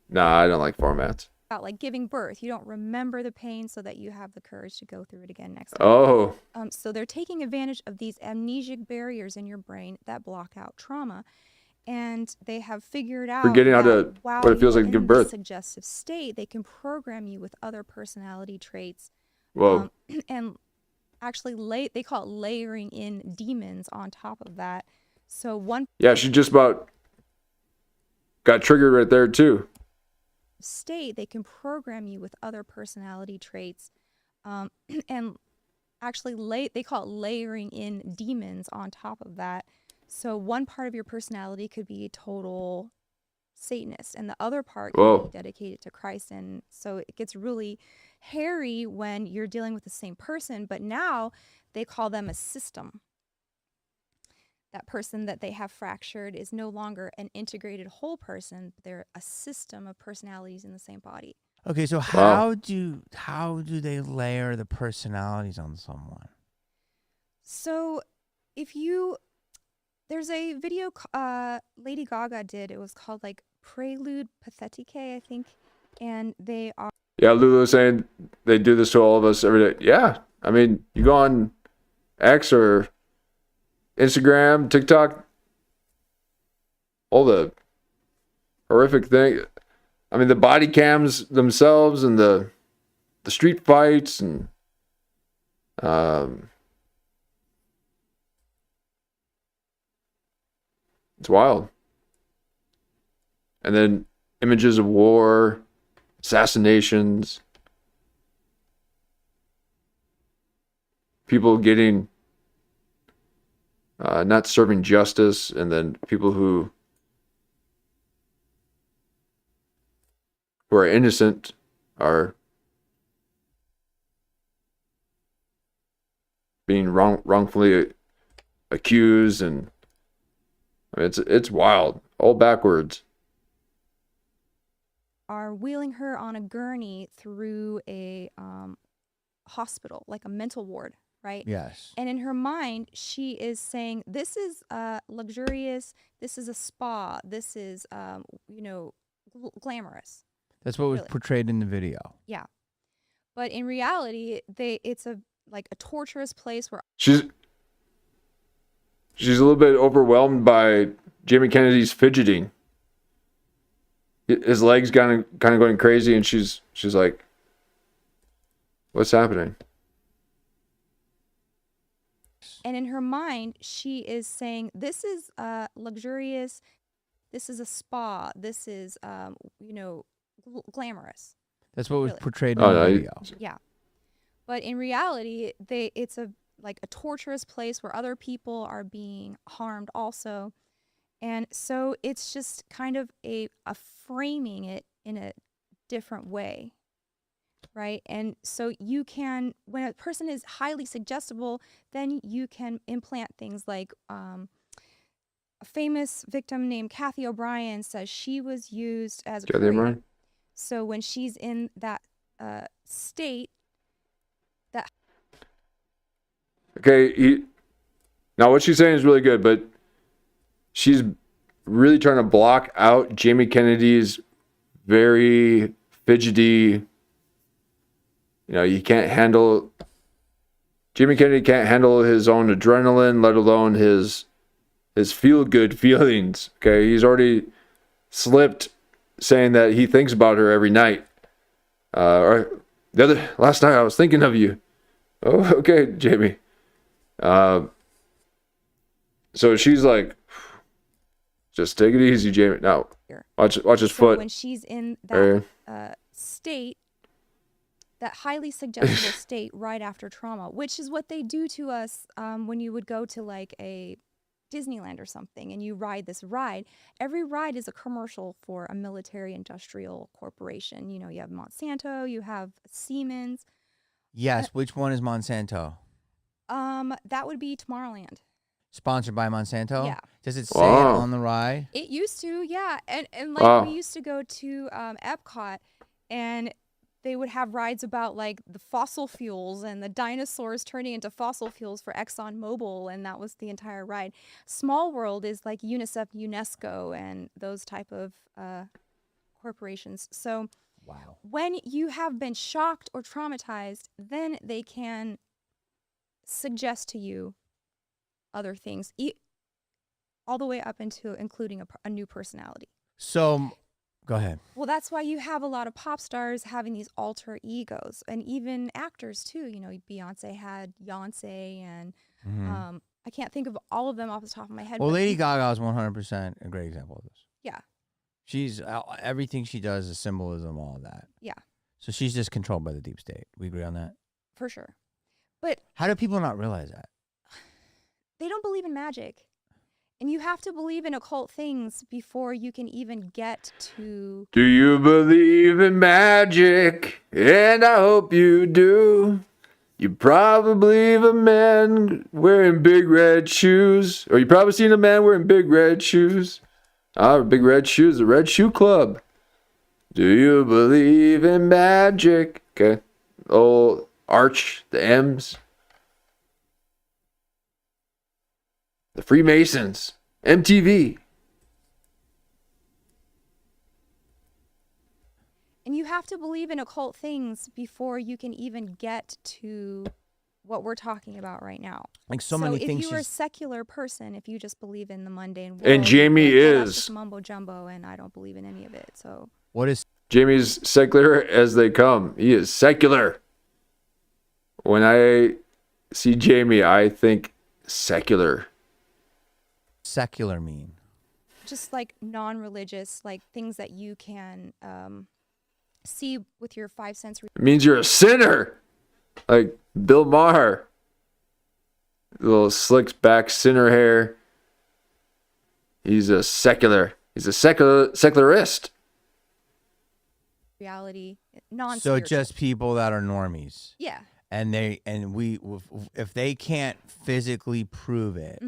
Nah, I don't like formats. About like giving birth, you don't remember the pain, so that you have the courage to go through it again next time. Oh. So they're taking advantage of these amnesic barriers in your brain that block out trauma, and they have figured out Forgetting how that to while what it feels you're like to give in birth. this suggestive state, they can program you with other personality traits. Whoa. And actually, they call it layering in demons on top of that. So one Yeah, she just about got triggered right there too. state, they can program you with other personality traits, and actually, they call it layering in demons on top of that. So one part of your personality could be a total Satanist, and the other part can be dedicated to Christ. And so it gets really hairy when you're dealing with the same person, but now they call them a system. That person that they have fractured is no longer an integrated whole person, but they're a system of personalities in the same body. Okay, so how do they layer the personalities on someone? So there's a video Lady Gaga did. It was called like Prelude Pathetique, I think. And they are... Yeah, Lulu was saying they do this to all of us every day. Yeah, I mean, you go on X or Instagram, TikTok, all the horrific thing. I mean, the body cams themselves and the street fights and it's wild. And then images of war, assassinations, people getting not serving justice, and then people who are innocent are being wrongfully accused, and I mean, it's wild, all backwards. Are wheeling her on a gurney through a hospital, like a mental ward, right? Yes. And in her mind, she is saying, "This is luxurious. This is a spa. This is, glamorous." That's what was Really. portrayed in the video. Yeah, but in reality, it's a torturous place where She's a little bit overwhelmed by Jamie Kennedy's fidgeting. His legs kind of going crazy, and she's like, "What's happening?" And in her mind, she is saying, "This is luxurious. This is a spa. This is, glamorous." That's what was Really. portrayed in Oh, the no, video. Yeah, but in reality, it's a torturous place where other people are being harmed also, and so it's just kind of a framing it in a different way. Right. And so you can, when a person is highly suggestible, then you can implant things like a famous victim named Kathy O'Brien says she was used as a Kathy courier. O'Brien? So when she's in that state, that Okay, now what she's saying is really good, but she's really trying to block out Jamie Kennedy's very fidgety. Jamie Kennedy can't handle his own adrenaline, let alone his feel-good feelings. Okay, he's already slipped saying that he thinks about her every night. Last night I was thinking of you. Oh, okay, Jamie. So she's like, just take it easy, Jamie. Now, watch his so foot. when she's in Right that state, that highly suggestible state right after trauma, which is what they do to us when you would go to like a Disneyland or something and you ride this ride. Every ride is a commercial for a military industrial corporation. You have Monsanto, you have Siemens. Yes. Which one is Monsanto? That would be Tomorrowland. Sponsored by Monsanto? Yeah. Does it say Wow. it on the ride? It used to, yeah. And like Wow. we used to go to Epcot, and they would have rides about like the fossil fuels and the dinosaurs turning into fossil fuels for ExxonMobil, and that was the entire ride. Small World is like UNICEF, UNESCO, and those type of corporations. So Wow. when you have been shocked or traumatized, then they can suggest to you other things, all the way up into including a new personality. So, go ahead. Well, that's why you have a lot of pop stars having these alter egos, and even actors too. Beyonce had Yonsei, and I can't think of all of them off the top of my head. Well, but Lady Gaga is 100% a great example of this. Yeah. She's everything she does is symbolism, all of that. Yeah, So she's just controlled by the deep state. We agree on that? for sure. But How do people not realize that? they don't believe in magic. And you have to believe in occult things before you can even get to... Do you believe in magic? And I hope you do. You probably believe a man wearing big red shoes. Or you probably seen a man wearing big red shoes. Big red shoes, the Red Shoe Club. Do you believe in magic? Okay. Oh, Arch, the M's. The Freemasons. MTV. And you have to believe in occult things before you can even get to what we're talking about right now. Like so many things. If you're a secular person, if you just believe in the mundane world, And Jamie that's is. just mumbo jumbo, and I don't believe in any of it. So What is Jamie's secular as they come. He is secular. When I see Jamie, I think secular. secular mean? just like non-religious, like things that you can see with your 5 sense It means you're a sinner. Like Bill Maher. Little slicked back sinner hair. He's a secularist. reality, non. So just people that are normies. Yeah. And if they can't physically prove it,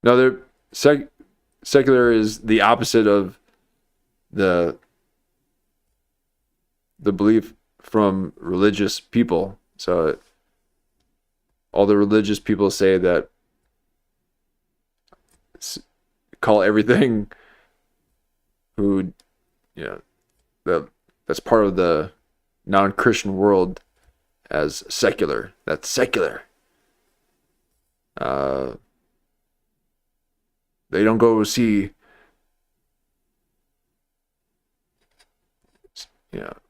No, they're secular is the opposite of the belief from religious people. So all the religious people say that call everything who, that's part of the non-Christian world as secular. That's secular. They don't go see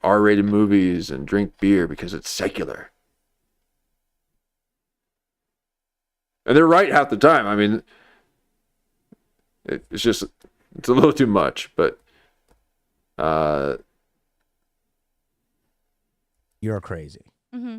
R-rated movies and drink beer because it's secular. And they're right half the time. I mean, it's a little too much, but you're crazy. Mm-hmm.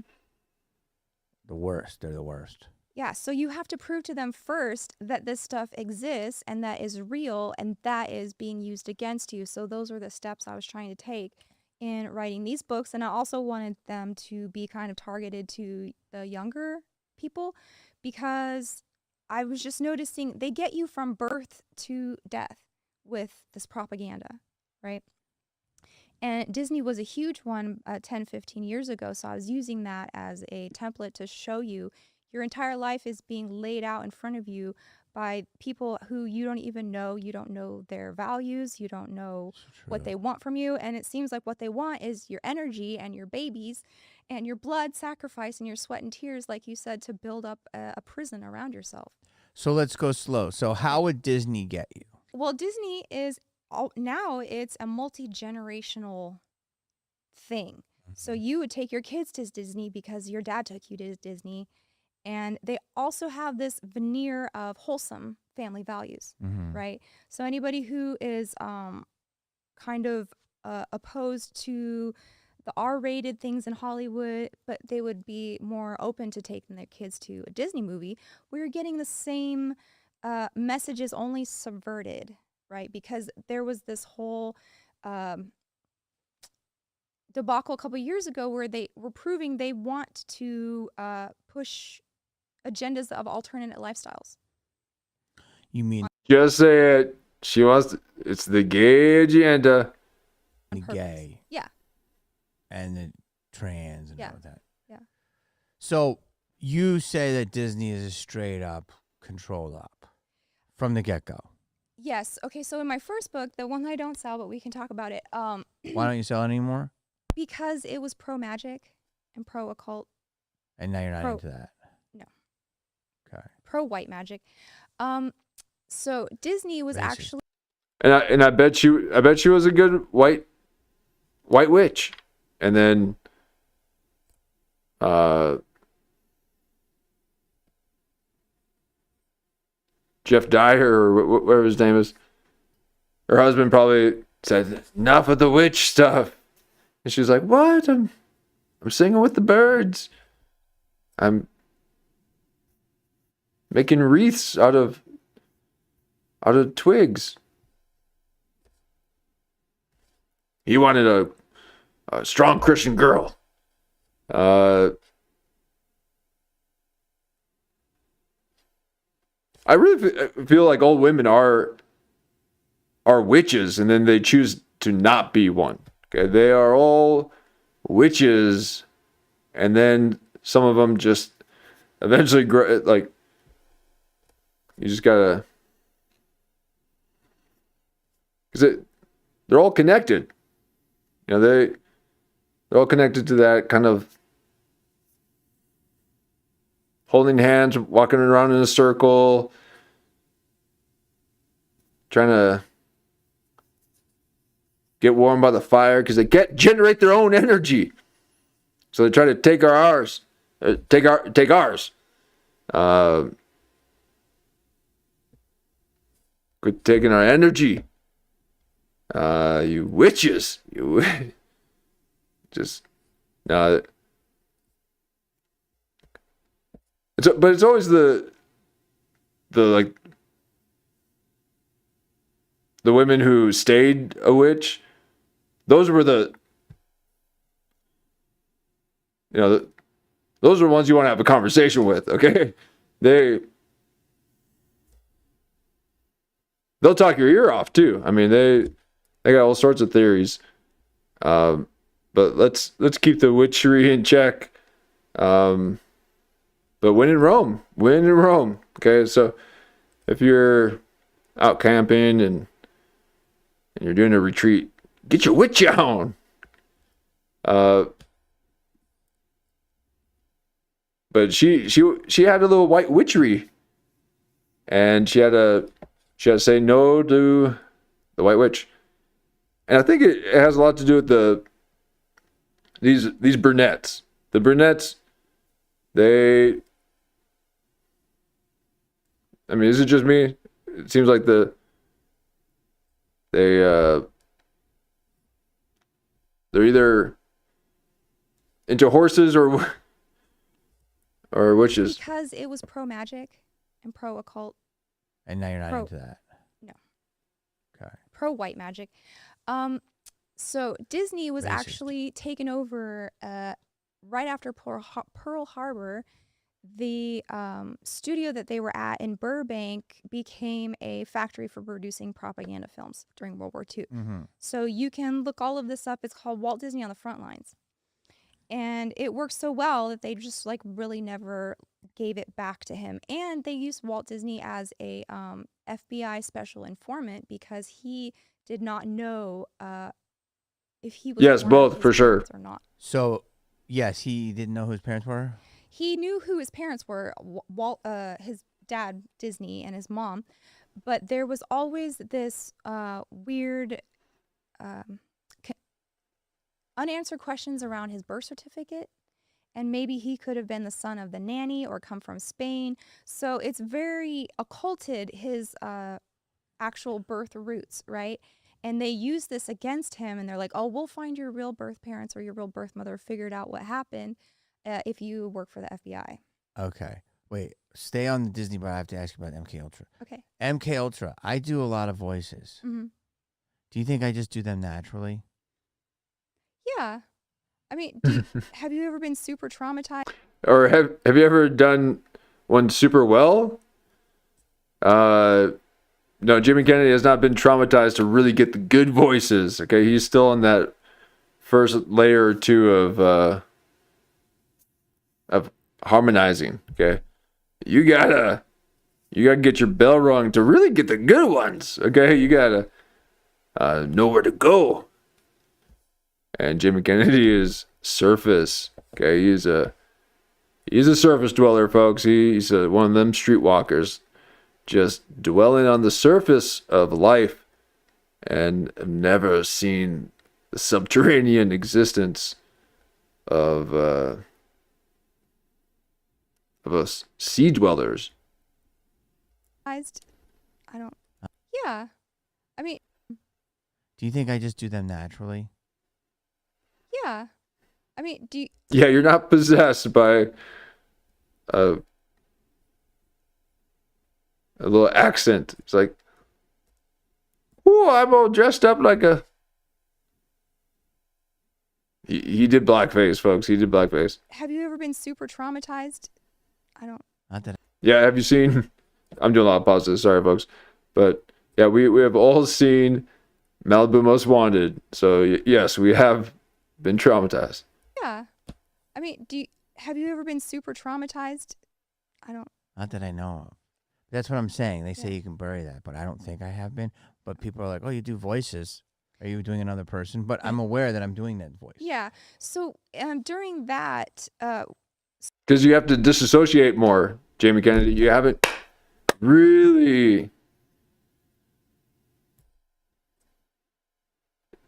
The worst. They're the worst. Yeah, so you have to prove to them first that this stuff exists and that is real and that is being used against you. So those were the steps I was trying to take in writing these books. And I also wanted them to be kind of targeted to the younger people because I was just noticing they get you from birth to death with this propaganda, right? And Disney was a huge one 10, 15 years ago. So I was using that as a template to show you your entire life is being laid out in front of you by people who you don't even know. You don't know their values. You don't know what they want from you. And it seems like what they want is your energy and your babies and your blood sacrifice and your sweat and tears, like you said, to build up a prison around yourself. So let's go slow. So how would Disney get you? Well, Disney is now it's a multi-generational thing. So you would take your kids to Disney because your dad took you to Disney. And they also have this veneer of wholesome family values, right? So anybody who is kind of opposed to the R-rated things in Hollywood, but they would be more open to taking their kids to a Disney movie, we're getting the same messages, only subverted, right? Because there was this whole debacle a couple years ago where they were proving they want to push agendas of alternate lifestyles. You mean just say it? She wants to, it's the gay agenda. Gay. Yeah. And the trans and all that. Yeah. So you say that Disney is a straight up control up from the get go. Yes. Okay. So in my first book, the one that I don't sell, but we can talk about it. Why don't you sell it anymore? Because it was pro magic and pro occult. And now you're not into that. No. Okay. Pro white magic. So Disney was Racist. actually. And I bet she was a good white witch. And then Jeff Dyer or whatever his name is, her husband probably said, "Enough of the witch stuff." And she was like, "What? I'm singing with the birds. I'm making wreaths out of twigs." He wanted a strong Christian girl. I really feel like old women are witches, and then they choose to not be one. Okay, they are all witches, and then some of them just eventually grow. Like, you just gotta, because they're all connected. You know, they're all connected to that kind of holding hands, walking around in a circle, trying to get warm by the fire because they can't generate their own energy. So they try to take ours. Take ours. Quit taking our energy. You witches. You just no. But it's always the like the women who stayed a witch. Those were the those are the ones you want to have a conversation with. Okay, they'll talk your ear off too. I mean they got all sorts of theories. But let's keep the witchery in check. But when in Rome, Okay, so if you're out camping and you're doing a retreat, get your witch on. But she had a little white witchery, and she had to say no to the white witch, and I think it has a lot to do with these brunettes. The brunettes, I mean, is it just me? It seems like they're either into horses or witches. Because it was pro magic and pro occult. And now you're not into that. No. Okay. Pro white magic. So Disney was Racist. actually taken over right after Pearl Harbor. The studio that they were at in Burbank became a factory for producing propaganda films during World War II. Mm-hmm. So you can look all of this up. It's called Walt Disney on the Front Lines. And it worked so well that they just like really never gave it back to him. And they used Walt Disney as a FBI special informant because he did not know if he was Yes, one of both his for sure. parents or not. So, yes, he didn't know who his parents were? He knew who his parents were, his dad, Disney, and his mom. But there was always this weird unanswered questions around his birth certificate. And maybe he could have been the son of the nanny or come from Spain. So it's very occulted, his actual birth roots, right? And they use this against him. And they're like, oh, we'll find your real birth parents or your real birth mother, figured out what happened. If you work for the FBI. Okay. Wait, stay on the Disney, but I have to ask you about MKUltra. Okay. MKUltra, I do a lot of voices. Mm-hmm. Do you think I just do them naturally? Yeah. I mean, have you ever been super traumatized? Or have you ever done one super well? No, Jimmy Kennedy has not been traumatized to really get the good voices. Okay, he's still on that first layer or two of harmonizing. Okay, you gotta get your bell rung to really get the good ones. Okay, you gotta know where to go. And Jimmy Kennedy is surface. Okay, he's a surface dweller, folks. He's one of them streetwalkers, just dwelling on the surface of life, and have never seen the subterranean existence of us sea dwellers. I don't. Yeah. I mean. Do you think I just do them naturally? Yeah. I mean, do you. Yeah, you're not possessed by a little accent. It's like, oh, I'm all dressed up like a. He did blackface, folks. He did blackface. Have you ever been super traumatized? I don't. Not that. Yeah, have you seen? I'm doing a lot of pauses. Sorry, folks, but yeah, we have all seen Malibu Most Wanted. So yes, we have been traumatized. Yeah. I mean, have you ever been super traumatized? I don't. Not that I know of. That's what I'm saying. They say you can bury that, but I don't think I have been. But people are like, oh, you do voices. Are you doing another person? But I'm aware that I'm doing that voice. Yeah. So during that. Because you have to disassociate more, Jamie Kennedy. You haven't really.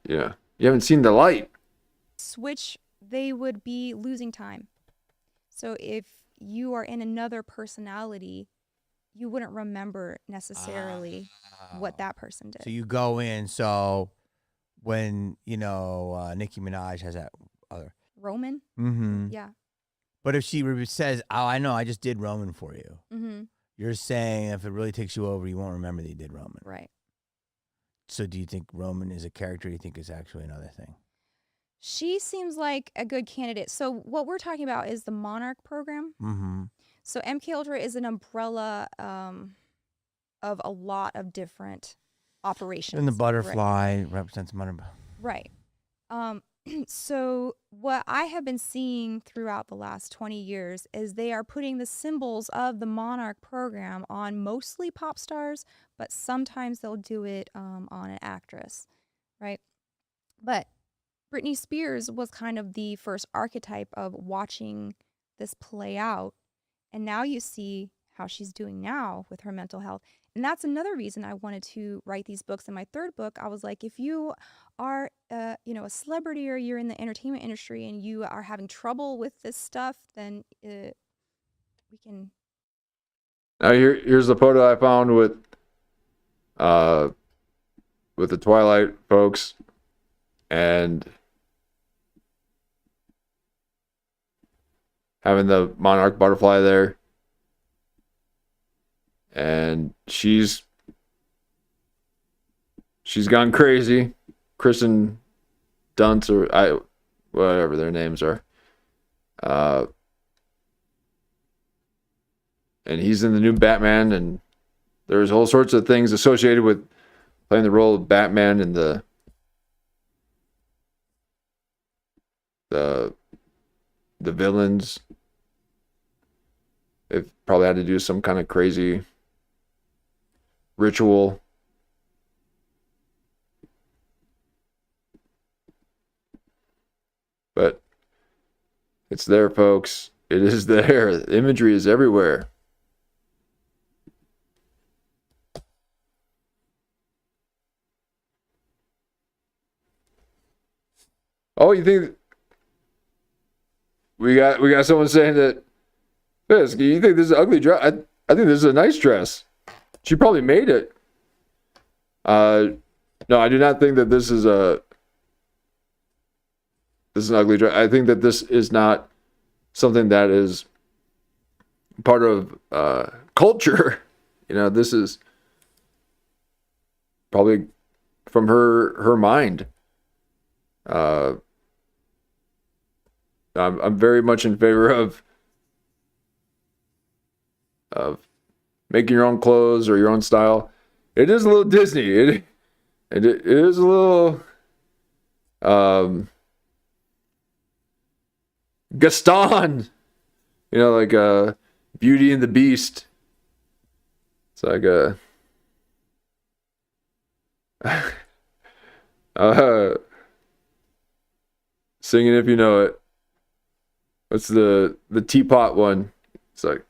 Yeah. You haven't seen the light. Switch, they would be losing time. So if you are in another personality, you wouldn't remember necessarily what that person did. So you go in, so when Nicki Minaj has that other. Roman. Mm-hmm. Yeah. But if she says, "Oh, I know, I just did Roman for you," Mm-hmm. you're saying if it really takes you over, you won't remember that you did Roman. Right. So do you think Roman is a character? Or do you think is actually another thing? She seems like a good candidate. So what we're talking about is the Monarch program. Mm-hmm. So MKUltra is an umbrella of a lot of different operations. And the butterfly represents money. Right. So what I have been seeing throughout the last 20 years is they are putting the symbols of the Monarch program on mostly pop stars, but sometimes they'll do it on an actress, right? But Britney Spears was kind of the first archetype of watching this play out. And now you see how she's doing now with her mental health. And that's another reason I wanted to write these books. In my third book, I was like, if you are, a celebrity or you're in the entertainment industry and you are having trouble with this stuff, then we can. Now here's the photo I found with the Twilight folks, and having the monarch butterfly there. And she's gone crazy. Kristen Dunst, or whatever their names are. And he's in the new Batman, and there's all sorts of things associated with playing the role of Batman and the villains. They've probably had to do some kind of crazy ritual. But it's there, folks. It is there. The imagery is everywhere. Oh, you think we got someone saying that, Fisk, you think this is an ugly dress? I think this is a nice dress. She probably made it. No, I do not think that this is an ugly dress. I think that this is not something that is part of culture. This is probably from her mind. I'm very much in favor of making your own clothes or your own style. It is a little Disney. It is a little Gaston. Like Beauty and the Beast. It's like Singing If You Know It. What's the teapot one? It's like,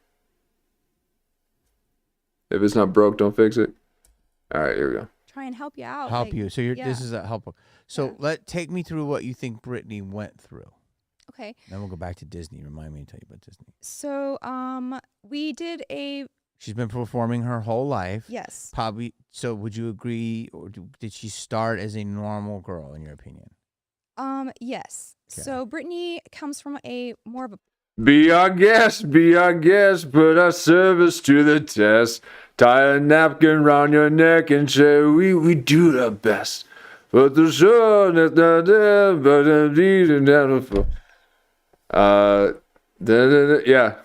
if it's not broke, don't fix it. All right, here we go. Try and help you out. Help you. So this is a help book. So Yeah. take me through what you think Britney went through. Okay. Then we'll go back to Disney. Remind me to tell you about Disney. So we did a. She's been performing her whole life. Yes. Probably. So would you agree, or did she start as a normal girl, in your opinion? Yes. Okay. So Britney comes from a more of a. Be our guest, put our service to the test. Tie a napkin round your neck and say, we do the best. But the show, yeah.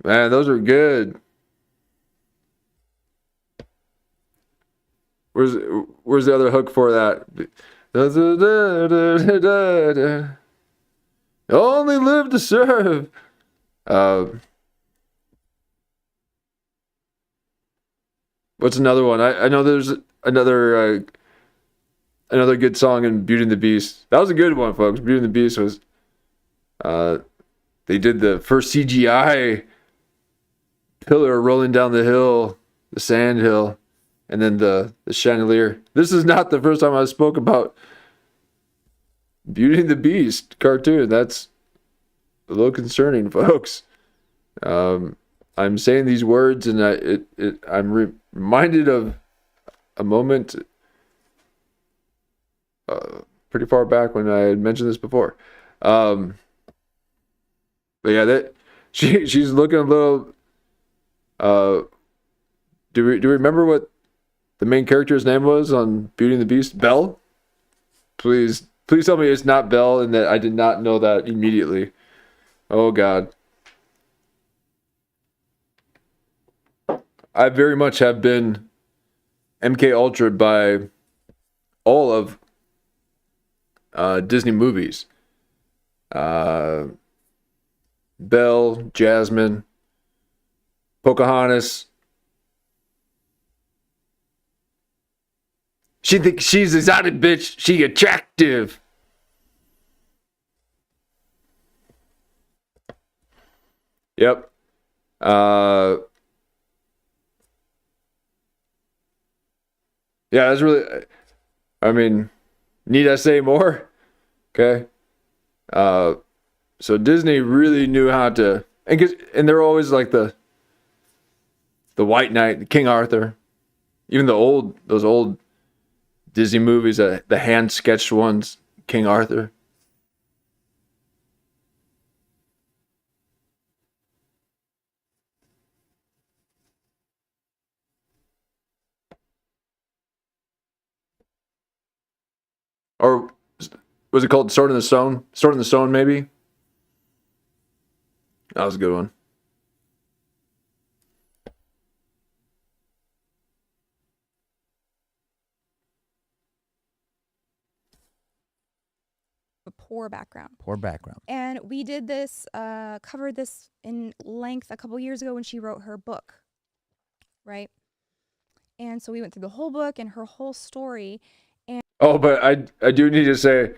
Man, those are good. Where's the other hook for that? Only live to serve. What's another one? I know there's another good song in Beauty and the Beast. That was a good one, folks. Beauty and the Beast was. They did the first CGI pillar rolling down the hill, the sand hill. And then the chandelier. This is not the first time I spoke about Beauty and the Beast cartoon. That's a little concerning, folks. I'm saying these words, and I'm reminded of a moment pretty far back when I had mentioned this before. But yeah, she's looking a little. Do we remember what the main character's name was on Beauty and the Beast? Belle? Please tell me it's not Belle, and that I did not know that immediately. Oh God. I very much have been MKUltra by all of Disney movies. Belle, Jasmine, Pocahontas. She thinks she's exotic, bitch. She attractive. Yep. Yeah, that's really. I mean, need I say more? Okay. So Disney really knew how to, and they're always like the White Knight, King Arthur, even those old Disney movies, the hand sketched ones, King Arthur. Or was it called Sword in the Stone? Sword in the Stone, maybe? That was a good one. A poor background. Poor background. And we did this, covered this in length a couple years ago when she wrote her book, right? And so we went through the whole book and her whole story. Oh, but I do need to say,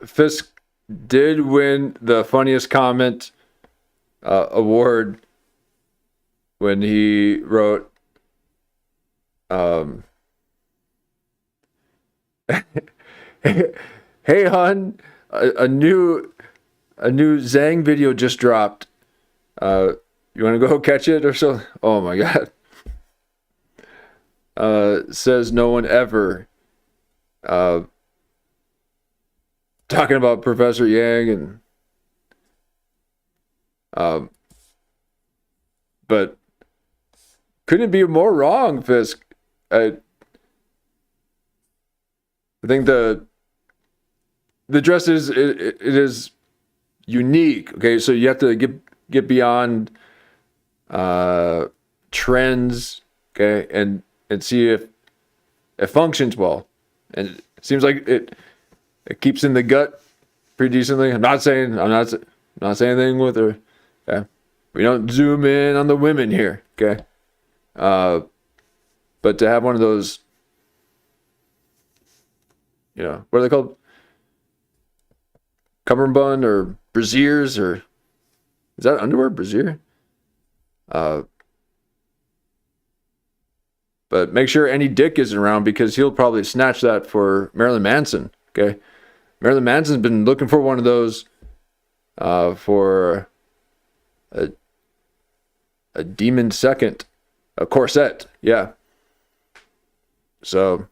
Fisk did win the funniest comment award when he wrote, "Hey, hon, a new Zang video just dropped. You want to go catch it or so?" Oh my God. Says no one ever. Talking about Professor Yang and but couldn't be more wrong, Fisk. I think the dress is it is unique. Okay, so you have to get beyond trends, okay, and see if it functions well. And it seems like it keeps in the gut pretty decently. I'm not saying anything with her. Okay, we don't zoom in on the women here. Okay, but to have one of those, what are they called? Cummerbund or brasiers, or is that underwear? Brassiere? But make sure any dick isn't around, because he'll probably snatch that for Marilyn Manson. Okay, Marilyn Manson's been looking for one of those for a demon second, a corset. Yeah. So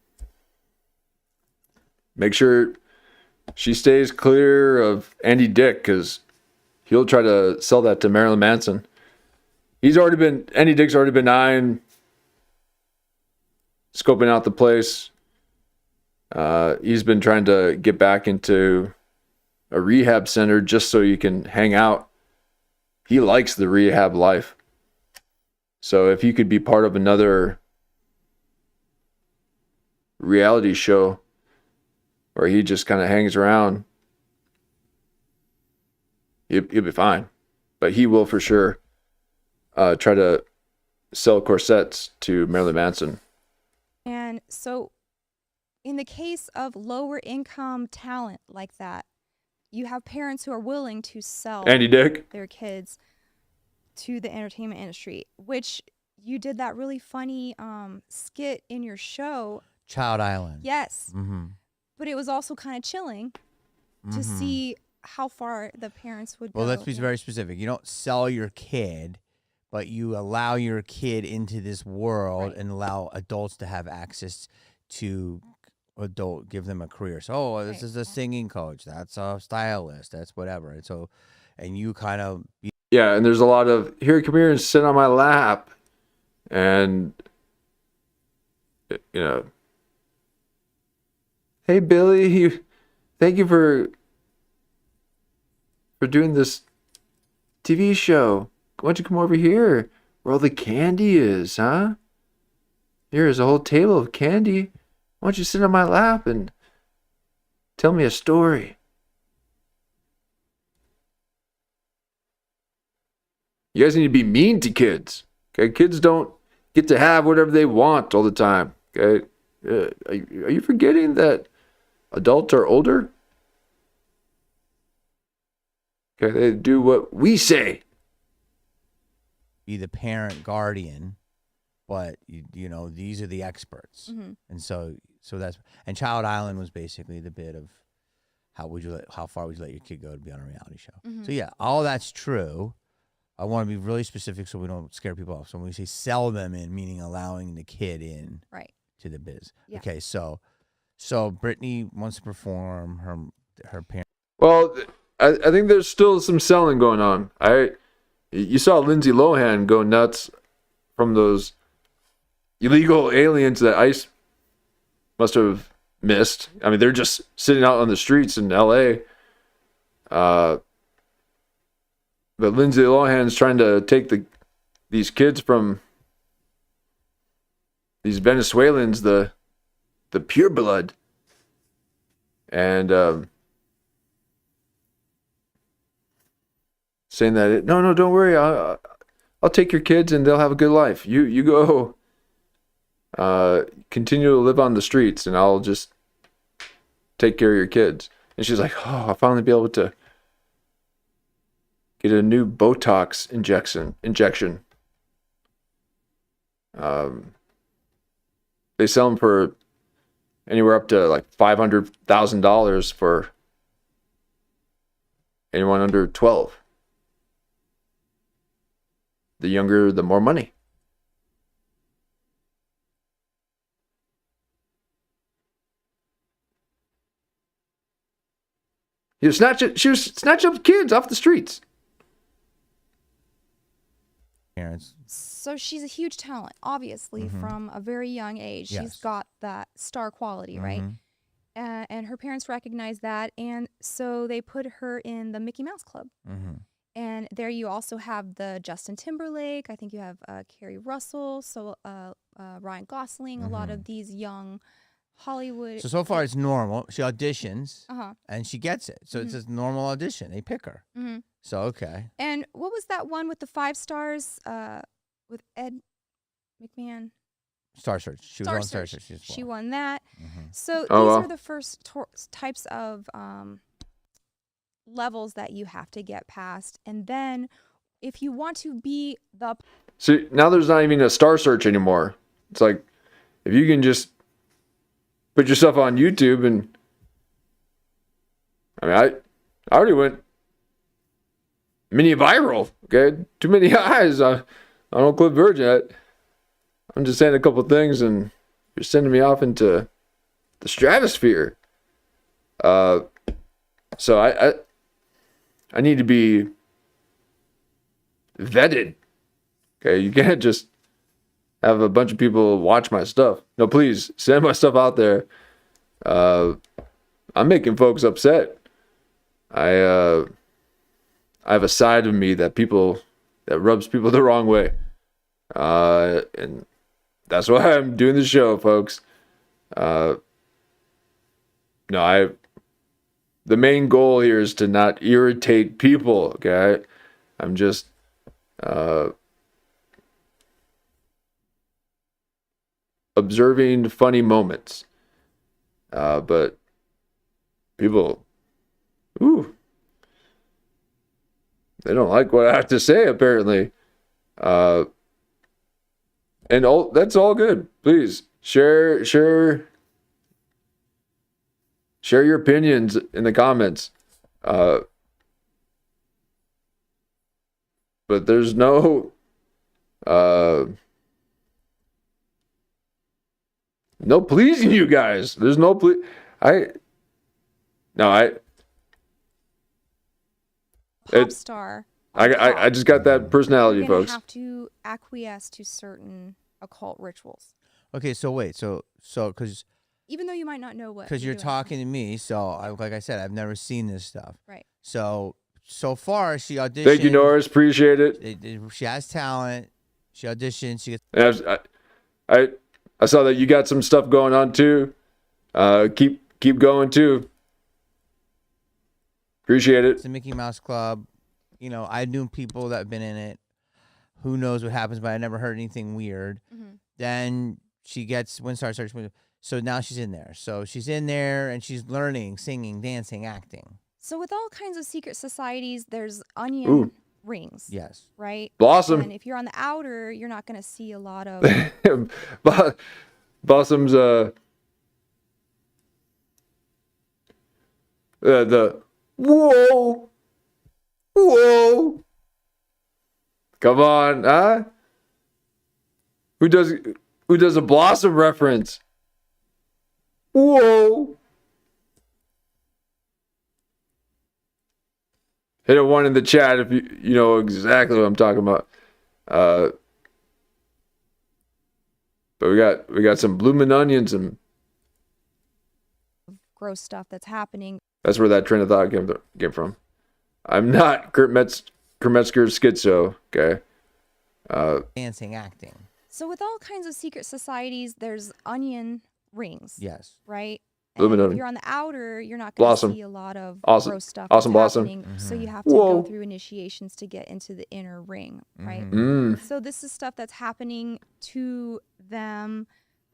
make sure she stays clear of Andy Dick, because he'll try to sell that to Marilyn Manson. Andy Dick's already been eyeing, scoping out the place. He's been trying to get back into a rehab center just so you can hang out. He likes the rehab life. So if you could be part of another reality show where he just kind of hangs around, you'll be fine. But he will for sure try to sell corsets to Marilyn Manson. And so in the case of lower income talent like that, you have parents who are willing to sell Andy Dick, their kids to the entertainment industry, which you did that really funny skit in your show. Child Island. Yes. Mm-hmm. But it was also kind of chilling to see how far the parents would go. Well, let's be very specific. You don't sell your kid but you allow your kid into this world and allow adults to have access to give them a career. So this is a singing coach, that's a stylist, that's whatever. And so, and you kind of Yeah, and there's a lot of, here, come here and sit on my lap. And, you know, hey, Billy, thank you for doing this TV show. Why don't you come over here where all the candy is, huh? Here's a whole table of candy. Why don't you sit on my lap and tell me a story? You guys need to be mean to kids. Okay, kids don't get to have whatever they want all the time. Okay, are you forgetting that adults are older? Okay, they do what we say. be the parent guardian, but you know, these are the experts. And so that's, and Child Island was basically the bit of how far would you let your kid go to be on a reality show. So yeah, all that's true. I want to be really specific so we don't scare people off. So when we say sell them in, meaning allowing the kid in to the biz. Yeah. Okay, so Brittany wants to perform her parent. Well, I think there's still some selling going on. You saw Lindsay Lohan go nuts from those illegal aliens that ICE must have missed. I mean, they're just sitting out on the streets in LA. But Lindsay Lohan's trying to take these kids from these Venezuelans, the pure blood, and saying that no, don't worry, I'll take your kids and they'll have a good life. You go, continue to live on the streets, and I'll just take care of your kids. And she's like, oh, I'll finally be able to get a new Botox injection. They sell them for anywhere up to like $500,000 for anyone under 12. The younger, the more money. She was snatching up kids off the streets. Parents. So she's a huge talent, obviously, from a very young age. Yes. She's got that star quality, right? And her parents recognize that, and so they put her in the Mickey Mouse Club. And there you also have the Justin Timberlake. I think you have Kerry Russell, so Ryan Gosling, a lot of these young Hollywood. So far it's normal. She auditions and she gets it. So it's a normal audition. They pick her. So, okay. And what was that one with the 5 stars with Ed McMahon? Star Search. She was on Star Search. She won that. So these are the first types of levels that you have to get past. And then if you want to be the... So now there's not even a Star Search anymore. It's like, if you can just put yourself on YouTube and... I mean, I already went mini viral, okay? Too many eyes. I don't clip virgin. I'm just saying a couple things and you're sending me off into the stratosphere. So I need to be vetted. Okay, you can't just have a bunch of people watch my stuff. No, please send my stuff out there. I'm making folks upset. I have a side of me that rubs people the wrong way. And that's why I'm doing the show, folks. The main goal here is to not irritate people, okay? I'm just observing funny moments. But people, they don't like what I have to say, apparently. And that's all good. Please share your opinions in the comments. But there's no No pleasing you guys. There's no Pop star. I just got that personality, You're gonna folks. have to acquiesce to certain occult rituals, Okay, so wait, so because even though you might not know what. you're doing. talking to me, so like I said, I've never seen this stuff. Right. So far, she auditioned. Thank you, Norris. Appreciate it. She has talent. She auditioned. She gets And I saw that you got some stuff going on too. Keep going too. Appreciate it. the Mickey Mouse Club. You know, I knew people that have been in it. Who knows what happens, but I never heard anything weird. Mm-hmm. Then she gets WinStar Search. So now she's in there. So she's in there and she's learning, singing, dancing, acting. So with all kinds of secret societies, there's onion Ooh. rings. Yes. Right. Blossom. And if you're on the outer, you're not going to see a lot of. Blossom's the whoa. Come on, huh? Who does a Blossom reference? Whoa. Hit a 1 in the chat if you know exactly what I'm talking about. But we got some blooming onions, and gross stuff that's happening. that's where that train of thought came from. I'm not Kurt Metzger's schizo, okay? Dancing, acting. So with all kinds of secret societies, there's onion rings. Yes. Right. Blooming And if onion. you're on the outer, you're not going to Blossom. see a lot of Awesome. gross stuff. Awesome that's Blossom. happening. So you have to Whoa. go through initiations to get into the inner ring, right? Mm. So this is stuff that's happening to them,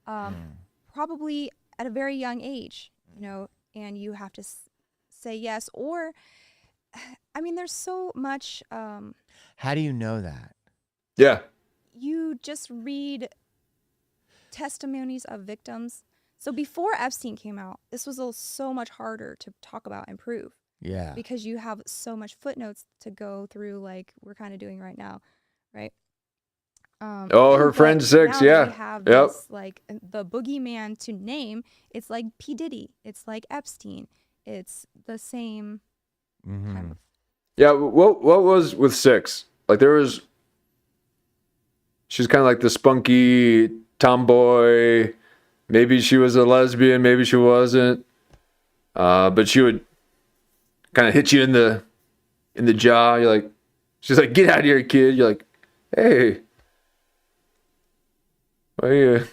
probably at a very young age, you know, and you have to say yes. Or, I mean, there's so much. How do you know that? Yeah. You just read testimonies of victims. So before Epstein came out, this was so much harder to talk about and prove. Yeah. Because you have so much footnotes to go through, like we're kind of doing right now, right? Her but friend Six, now that yeah. we have Yep. this, like the boogeyman to name. It's like P. Diddy. It's like Epstein. It's the same kind of. Yeah, what was with Six? Like she's kind of like the spunky tomboy. Maybe she was a lesbian, maybe she wasn't. But she would kind of hit you in the jaw. She's like, "Get out of here, kid." You're like, "Hey, why are you?"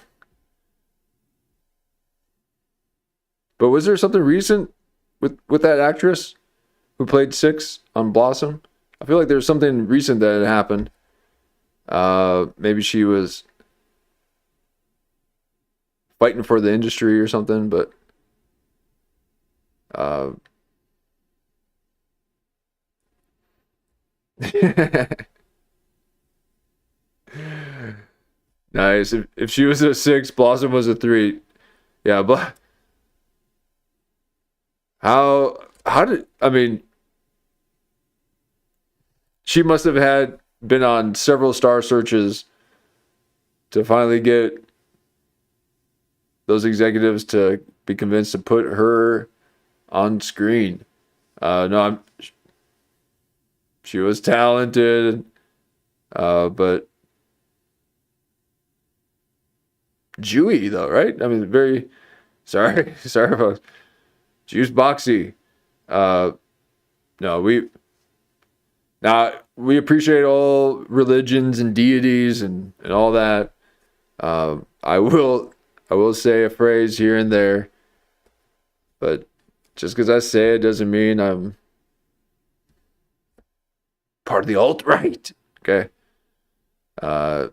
But was there something recent with that actress who played Six on Blossom? I feel like there was something recent that had happened. Maybe she was fighting for the industry or something, but nice. If she was a 6, Blossom was a 3. Yeah, but how did, I mean, she must have been on several star searches to finally get those executives to be convinced to put her on screen. She was talented, but Jewy though, right? I mean, very sorry about Juice Boxy. No, we appreciate all religions and deities and all that. I will say a phrase here and there, but just because I say it doesn't mean I'm part of the alt-right. Okay. But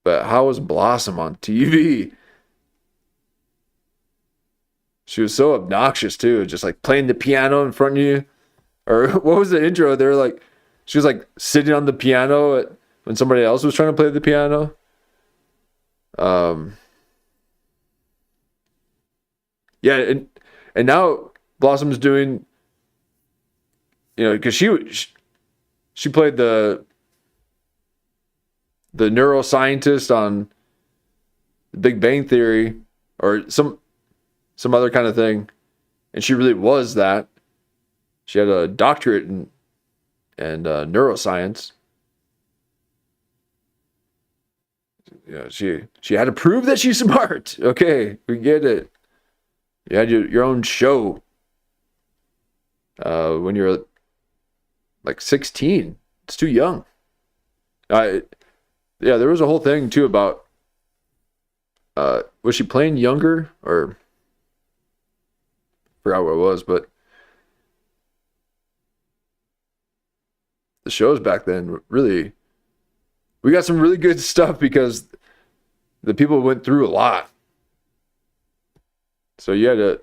how was Blossom on TV? She was so obnoxious too, just like playing the piano in front of you. Or what was the intro? They were like, she was like sitting on the piano when somebody else was trying to play the piano. Yeah, and now Blossom's doing, because she played the neuroscientist on The Big Bang Theory or some other kind of thing, and she really was that. She had a doctorate in neuroscience. Yeah, she had to prove that she's smart. Okay, we get it. You had your own show when you're like 16. It's too young. Yeah, there was a whole thing too about was she playing younger or forgot what it was, but the shows back then really, we got some really good stuff because the people went through a lot. So you had to,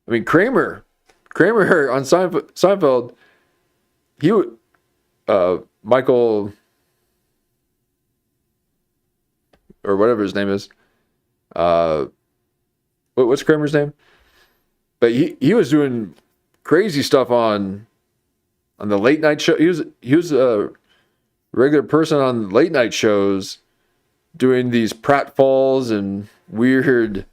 I mean, Kramer on Seinfeld, he would, Michael, or whatever his name is, what's Kramer's name? But he was doing crazy stuff on the late night show. He was a regular person on late night shows doing these pratfalls and weird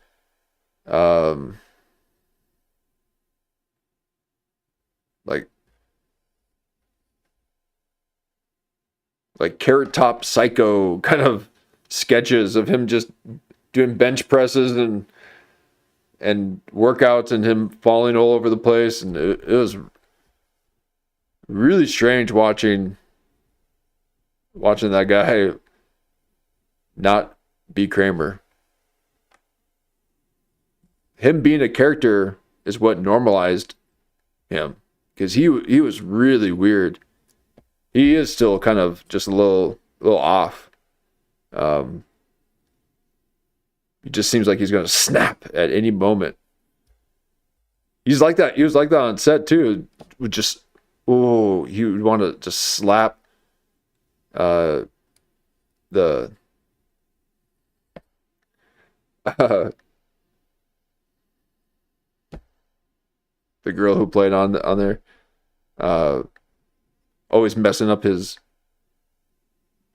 like Carrot Top Psycho kind of sketches of him just doing bench presses and workouts and him falling all over the place, and it was really strange watching that guy not be Kramer. Him being a character is what normalized him, because he was really weird. He is still kind of just a little off. He just seems like he's going to snap at any moment. He's like that. He was like that on set too. Would just, he would want to just slap the girl who played on there. Always messing up his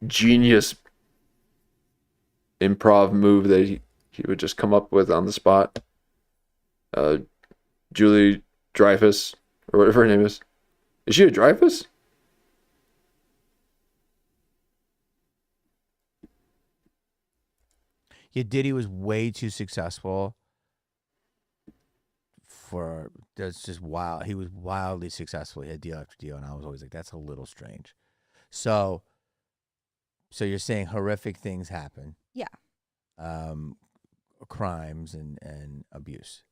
genius improv move that he would just come up with on the spot. Julie Dreyfus, or whatever her name is. Is she a Dreyfus? Yeah, Diddy was way too successful for, that's just wild. He was wildly successful. He had deal after deal, and I was always like, that's a little strange. So you're saying horrific things happen. Yeah. Crimes and abuse.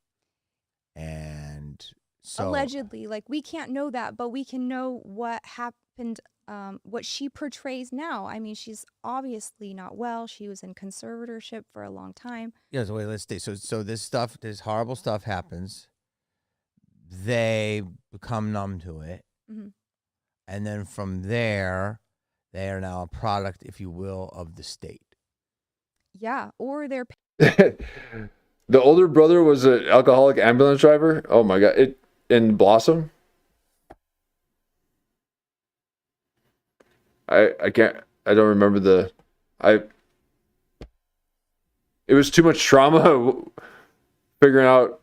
And so allegedly, like, we can't know that, but we can know what happened, what she portrays now. I mean, she's obviously not well. She was in conservatorship for a long time. Yeah, so wait, let's stay. So this horrible stuff happens. They become numb to it. Mm-hmm. And then from there, they are now a product, if you will, of the state. Yeah, or they're The older brother was an alcoholic ambulance driver. Oh my God. It in Blossom. I don't remember it was too much trauma figuring out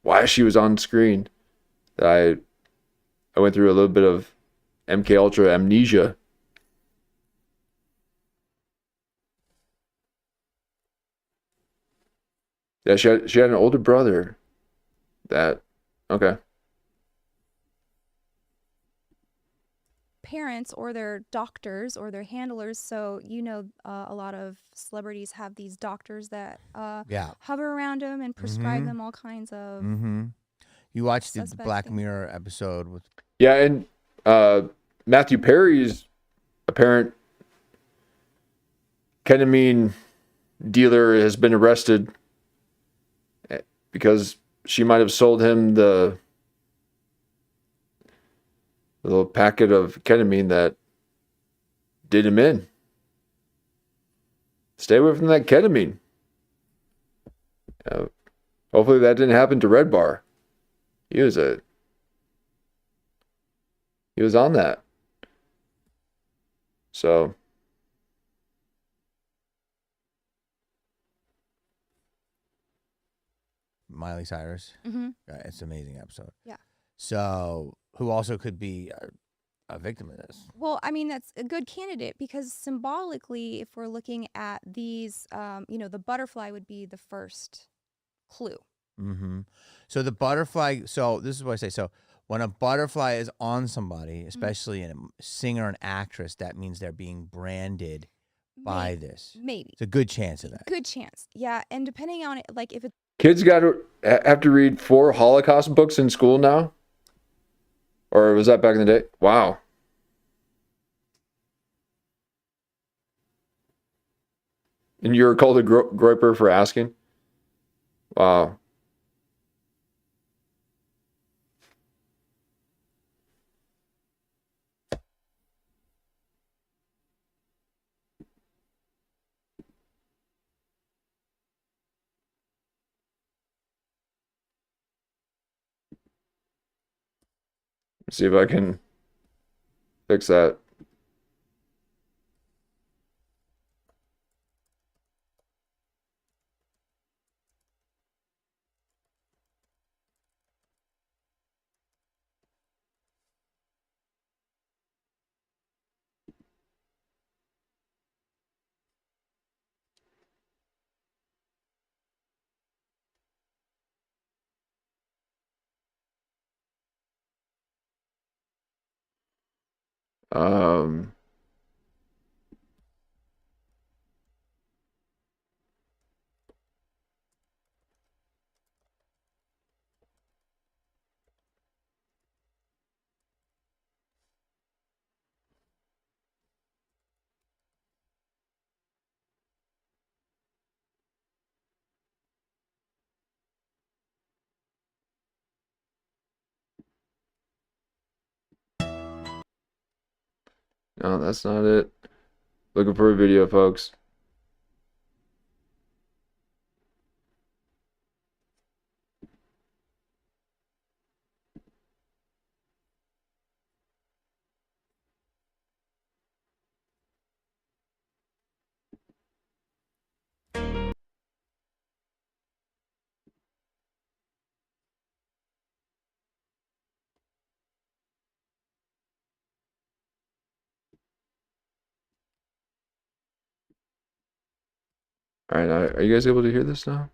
why she was on screen. That I went through a little bit of MKUltra amnesia. Yeah, she had an older brother. Okay. parents or their doctors or their handlers. So, a lot of celebrities have these doctors that hover around them and prescribe them all kinds of. You watched the suspect Black things. Mirror episode with And Matthew Perry's apparent ketamine dealer has been arrested because she might have sold him the little packet of ketamine that did him in. Stay away from that ketamine. Hopefully that didn't happen to Red Bar. He was on that. So Miley Cyrus. Mm-hmm. Yeah, it's an amazing episode. Yeah. So who also could be a victim of this? Well, I mean, that's a good candidate because symbolically, if we're looking at these, the butterfly would be the first clue. Mm-hmm. So the butterfly. So this is what I say. So when a butterfly is on somebody, especially a singer and actress, that means they're being branded by this. Maybe. It's a good chance of that. Good chance. Yeah. And depending on it, like if it's kids have to read 4 Holocaust books in school now? Or was that back in the day? Wow. And you were called a groiper for asking? Wow. See if I can fix that. Um, no, that's not it. Looking for a video, folks. All right, are you guys able to hear this now?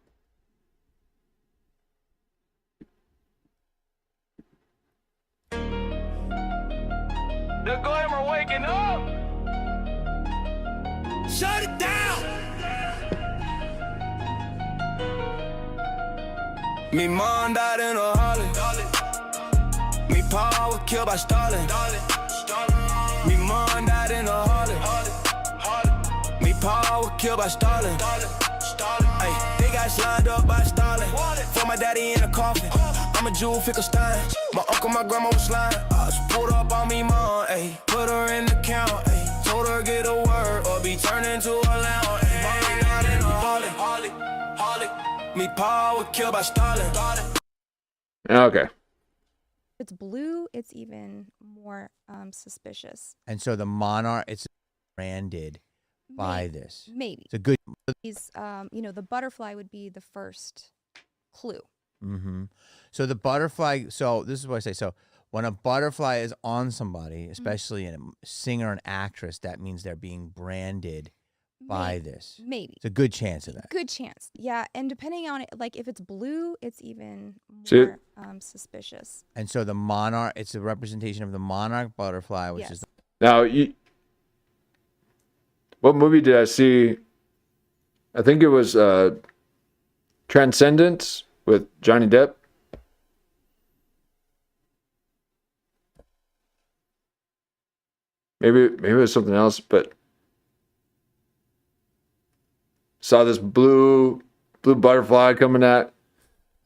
The glamour waking up. Shut it down. Me mom died in a Harley. Me pa was killed by Stalin. Me mom died in a Harley. Me pa was killed by Stalin. Ay, they got lined up by Stalin. For my daddy in a coffin. I'm a Jew, Finkelstein. My uncle, my grandma was lying. Pulled up on me, mom, ayy. Put her in the count, ayy. Told her get a word or be turned into a lamb, ayy. Not in a Harley. Me pa was killed by Stalin. Okay. If it's blue, it's even more suspicious. And so the monarch, it's branded by this. Maybe. It's a good. These, the butterfly would be the first clue. Mm-hmm. So the butterfly. So this is what I say. So when a butterfly is on somebody, especially a singer and actress, that means they're being branded by this. Maybe. It's a good chance of that. Good chance. Yeah. And depending on it, like if it's blue, it's even See? more suspicious. And so the monarch, it's a representation of the monarch butterfly, which is. Now, what movie did I see? I think it was Transcendence with Johnny Depp. Maybe it was something else, but saw this blue butterfly coming at.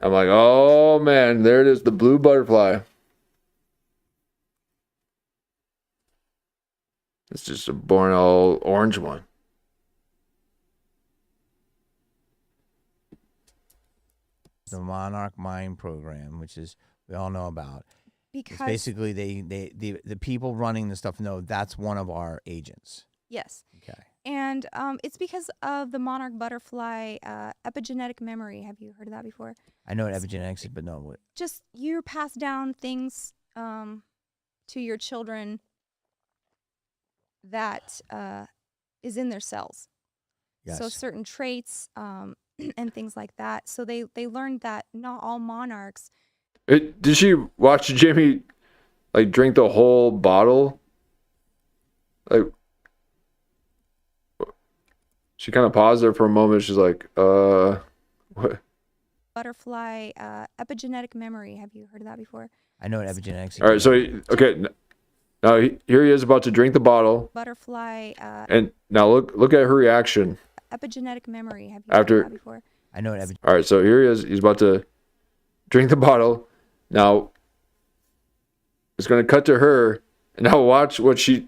I'm like, oh man, there it is, the blue butterfly. It's just a boring old orange one. The Monarch Mind Program, which is we all know about. It's because basically the people running the stuff know that's one of our agents. yes, Okay. and it's because of the monarch butterfly epigenetic memory. Have you heard of that before? I know what epigenetics is, but no. What? Just you pass down things to your children that is in their cells. Yes. So certain traits and things like that. So they learned that not all monarchs. Did she watch Jamie like drink the whole bottle? Like, she kind of paused there for a moment. She's like, what? Butterfly epigenetic memory. Have you heard of that before? I know what epigenetics is. All right, so okay, now here he is about to drink the bottle, Butterfly and now look at her reaction. epigenetic memory. Have you After- heard of that before? I know what All right, so here he is. He's about to drink the bottle. Now it's going to cut to her, and now watch the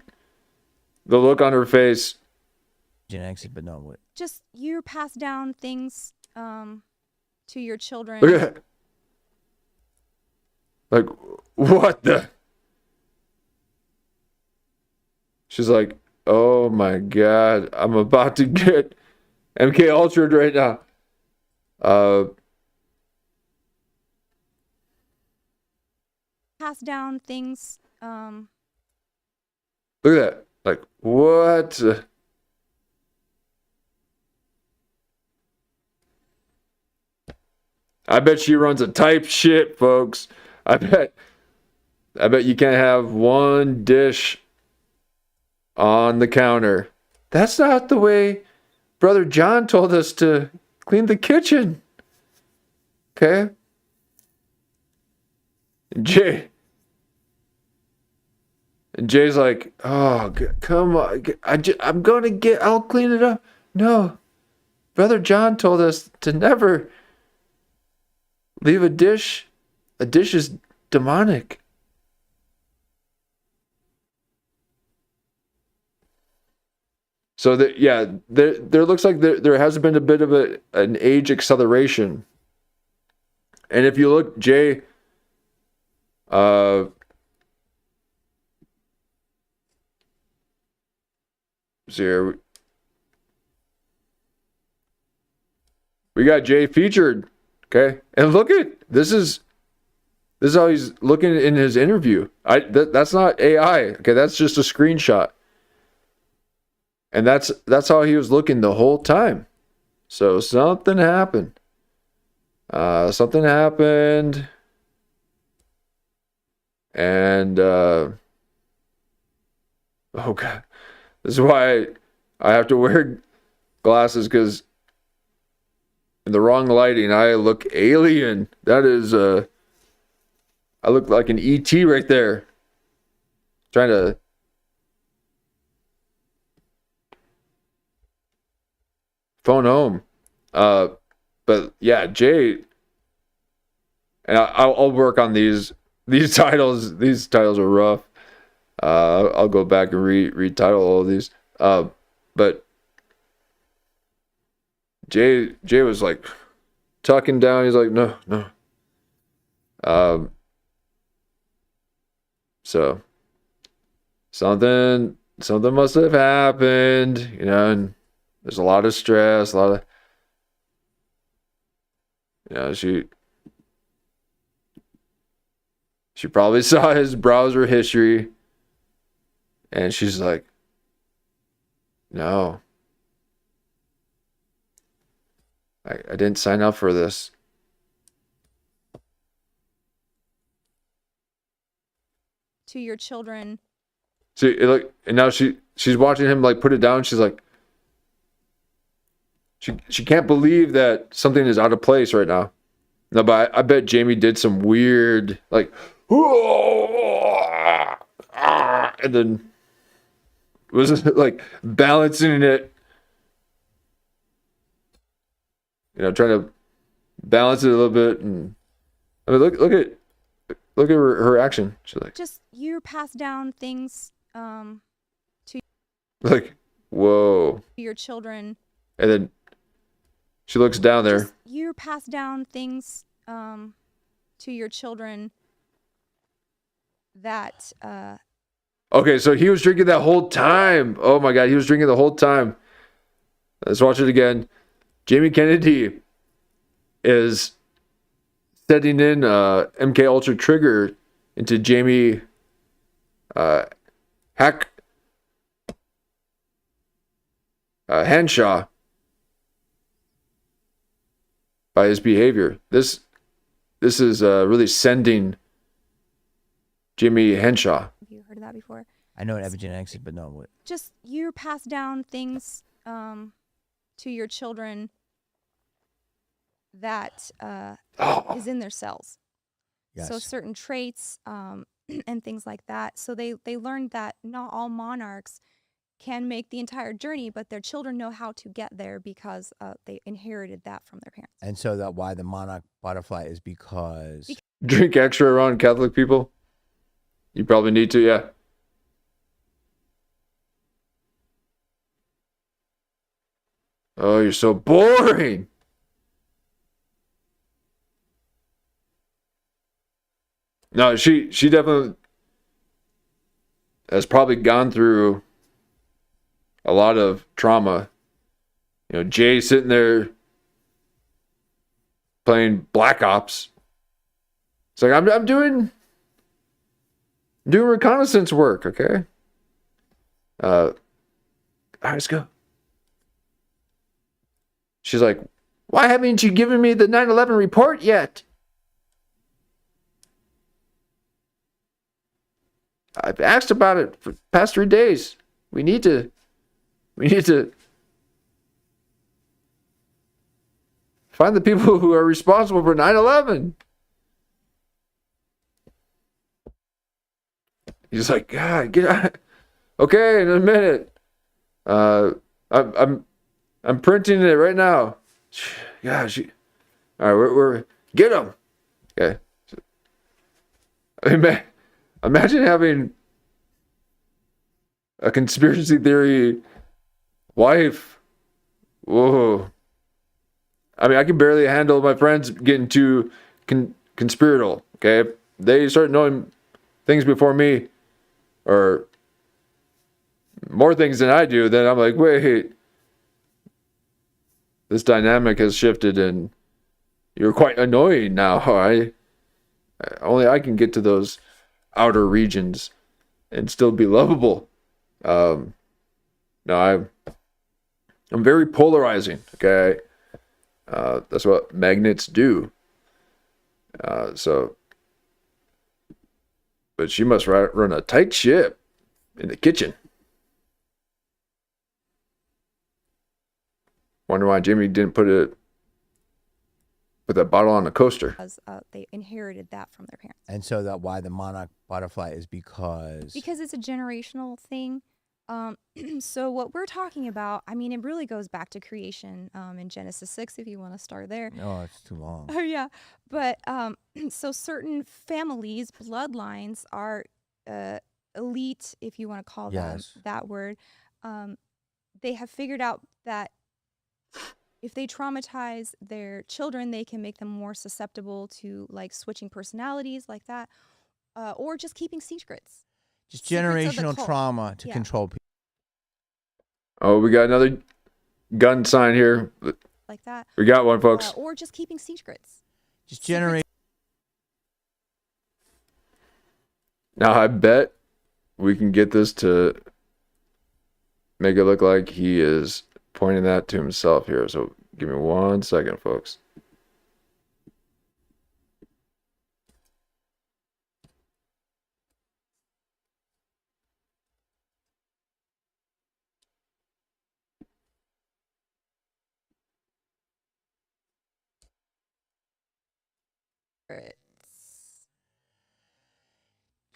look on her face. epigenetics is, but no. What? Just you pass down things to your children. Look at, like, what the? She's like, oh my God, I'm about to get MKUltra right now. Pass down things. Look at that. Like, what? I bet she runs a type shit, folks. I bet you can't have one dish on the counter. That's not the way Brother John told us to clean the kitchen. Okay? And Jay's like, oh, come on. I'll clean it up. No. Brother John told us to never leave a dish. A dish is demonic. So there looks like there has been a bit of an age acceleration. And if you look, Jay, here, we got Jay featured, okay, and look at this is how he's looking in his interview. That's not AI, okay, that's just a screenshot. And that's how he was looking the whole time. So something happened. And oh God, this is why I have to wear glasses, because in the wrong lighting I look alien. That is I look like an ET right there. Trying to phone home. But yeah, Jay, and I'll work on these titles. These titles are rough. I'll go back and retitle all of these. But Jay was like tucking down. He's like, no. So something must have happened, and there's a lot of stress, she probably saw his browser history, and she's like, no, I didn't sign up for this. To your children. See, and now she's watching him like put it down. She's like, she can't believe that something is out of place right now. No, but I bet Jamie did some weird like, and then was like balancing it, trying to balance it a little bit. And I mean, look at her action. She's like, just you pass down things to like, whoa, your children. and then she looks down there. Just you pass down things to your children that Okay, so he was drinking that whole time. Oh my God, he was drinking the whole time. Let's watch it again. Jamie Kennedy is setting in MKUltra trigger into Jamie Hanshaw by his behavior. This is really sending Jamie Hanshaw. have you heard of that before? I know what epigenetics is, but no. What? Just you pass down things to your children that is in their cells. Yes. So certain traits and things like that. So they learned that not all monarchs can make the entire journey, but their children know how to get there because they inherited that from their parents. And so that why the monarch butterfly is because Drink extra around Catholic people? You probably need to, yeah. Oh, you're so boring. No, she definitely has probably gone through a lot of trauma. You know, Jay sitting there playing Black Ops. It's like I'm doing reconnaissance work, okay? All right, let's go. She's like, why haven't you given me the 9/11 report yet? I've asked about it for the past 3 days. We need to find the people who are responsible for 9/11. He's like, God, get out. Okay, in a minute. I'm printing it right now. Gosh. All right, we're get him. Okay. I mean, imagine having a conspiracy theory wife. Whoa. I mean, I can barely handle my friends getting too conspiratorial. Okay, if they start knowing things before me, or more things than I do, then I'm like, wait, this dynamic has shifted and you're quite annoying now. Only I can get to those outer regions and still be lovable. No, I'm very polarizing. Okay, that's what magnets do. But she must run a tight ship in the kitchen. Wonder why Jamie didn't put that bottle on the coaster. Because they inherited that from their parents. and so that why the monarch butterfly is because Because it's a generational thing. So what we're talking about, I mean, it really goes back to creation in Genesis 6, if you want to start there. no, it's too long. Oh, yeah. But so certain families, bloodlines are elite, if you want to call Yes. that word. They have figured out that if they traumatize their children, they can make them more susceptible to like switching personalities like that, or just keeping secrets. Just Secrets of the generational cult. trauma to Yeah. control people. Oh, we got another gun sign here. Like that. We got one, folks. Or just keeping secrets. Just generate. Now, I bet we can get this to make it look like he is pointing that to himself here. So give me 1 second, folks.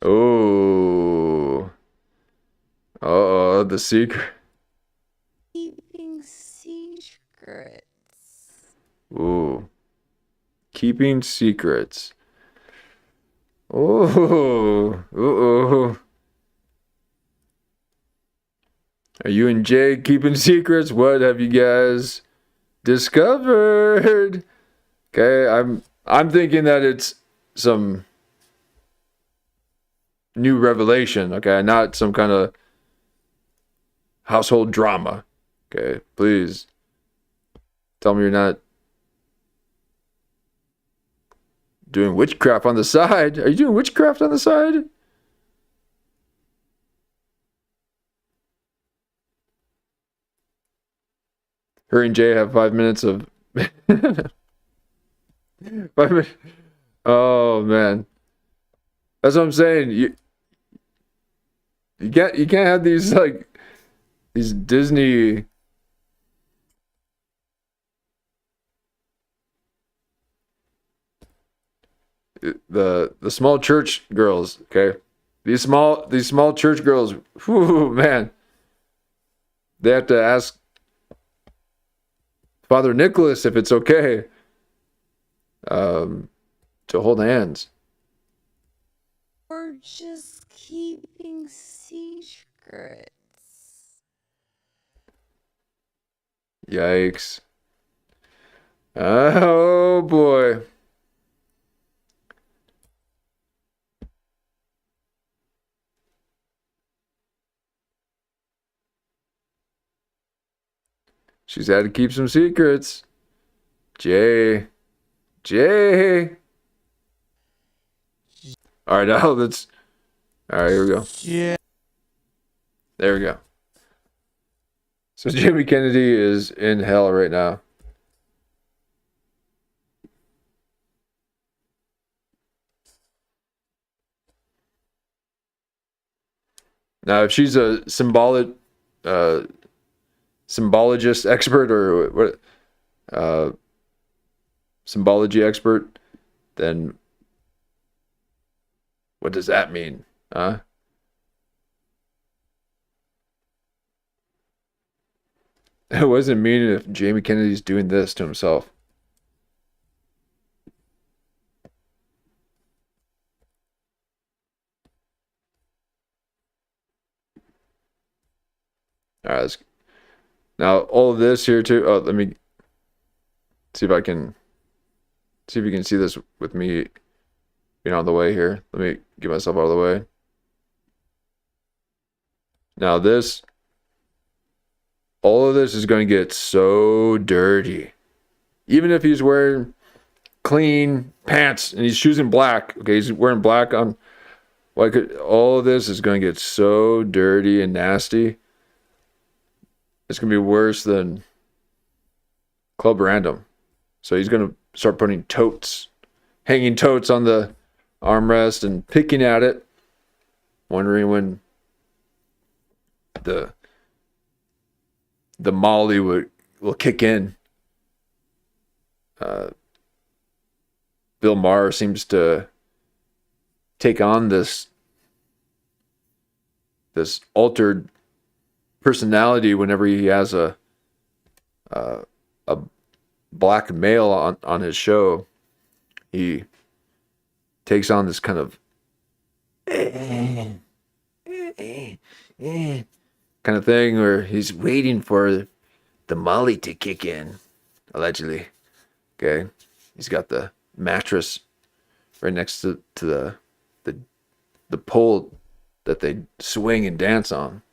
Oh. Uh-oh, the secret. Keeping secrets. Ooh. Keeping secrets. Oh. Uh-oh. Are you and Jay keeping secrets? What have you guys discovered? Okay, I'm thinking that it's some new revelation, okay? Not some kind of household drama, okay? Please tell me you're not doing witchcraft on the side. Are you doing witchcraft on the side? Her and Jay have 5 minutes of 5 minutes. Oh man, that's what I'm saying. You can't have these like these Disney the small church girls. Okay, these small church girls. Whew, man, they have to ask Father Nicholas if it's okay to hold hands. Or just keeping secrets. Yikes. Oh boy. She's had to keep some secrets. Jay. All right, now let's. All right, here we go. Yeah. There we go. So Jamie Kennedy is in hell right now. Now, if she's a symbologist expert or what, symbology expert, then what does that mean? Huh? It wasn't meaning if Jamie Kennedy's doing this to himself. All right, now all of this here too. Oh, let me see if I can see if you can see this with me being out of the way here. Let me get myself out of the way. Now this, all of this is going to get so dirty. Even if he's wearing clean pants and he's choosing black, okay, he's wearing black on. All of this is going to get so dirty and nasty. It's going to be worse than Club Random. So he's going to start putting totes, hanging totes on the armrest and picking at it, wondering when the Molly will kick in. Bill Maher seems to take on this altered personality whenever he has a black male on his show. He takes on this kind of kind of thing where he's waiting for the Molly to kick in, allegedly. Okay, he's got the mattress right next to the pole that they swing and dance on.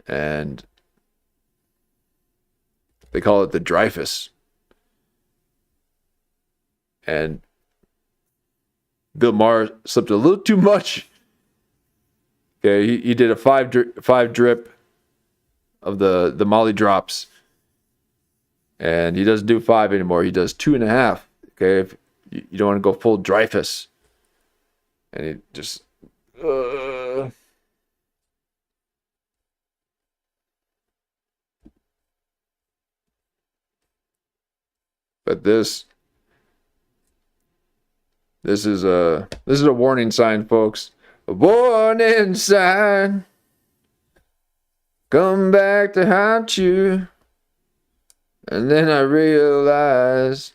And they call it the Dreyfus. And Bill Maher slipped a little too much. Okay, he did a five drip of the Molly drops. And he doesn't do 5 anymore. He does 2.5. Okay, if you don't want to go full Dreyfus. And he just... But this is a warning sign, folks. A warning sign. Come back to haunt you. And then I realized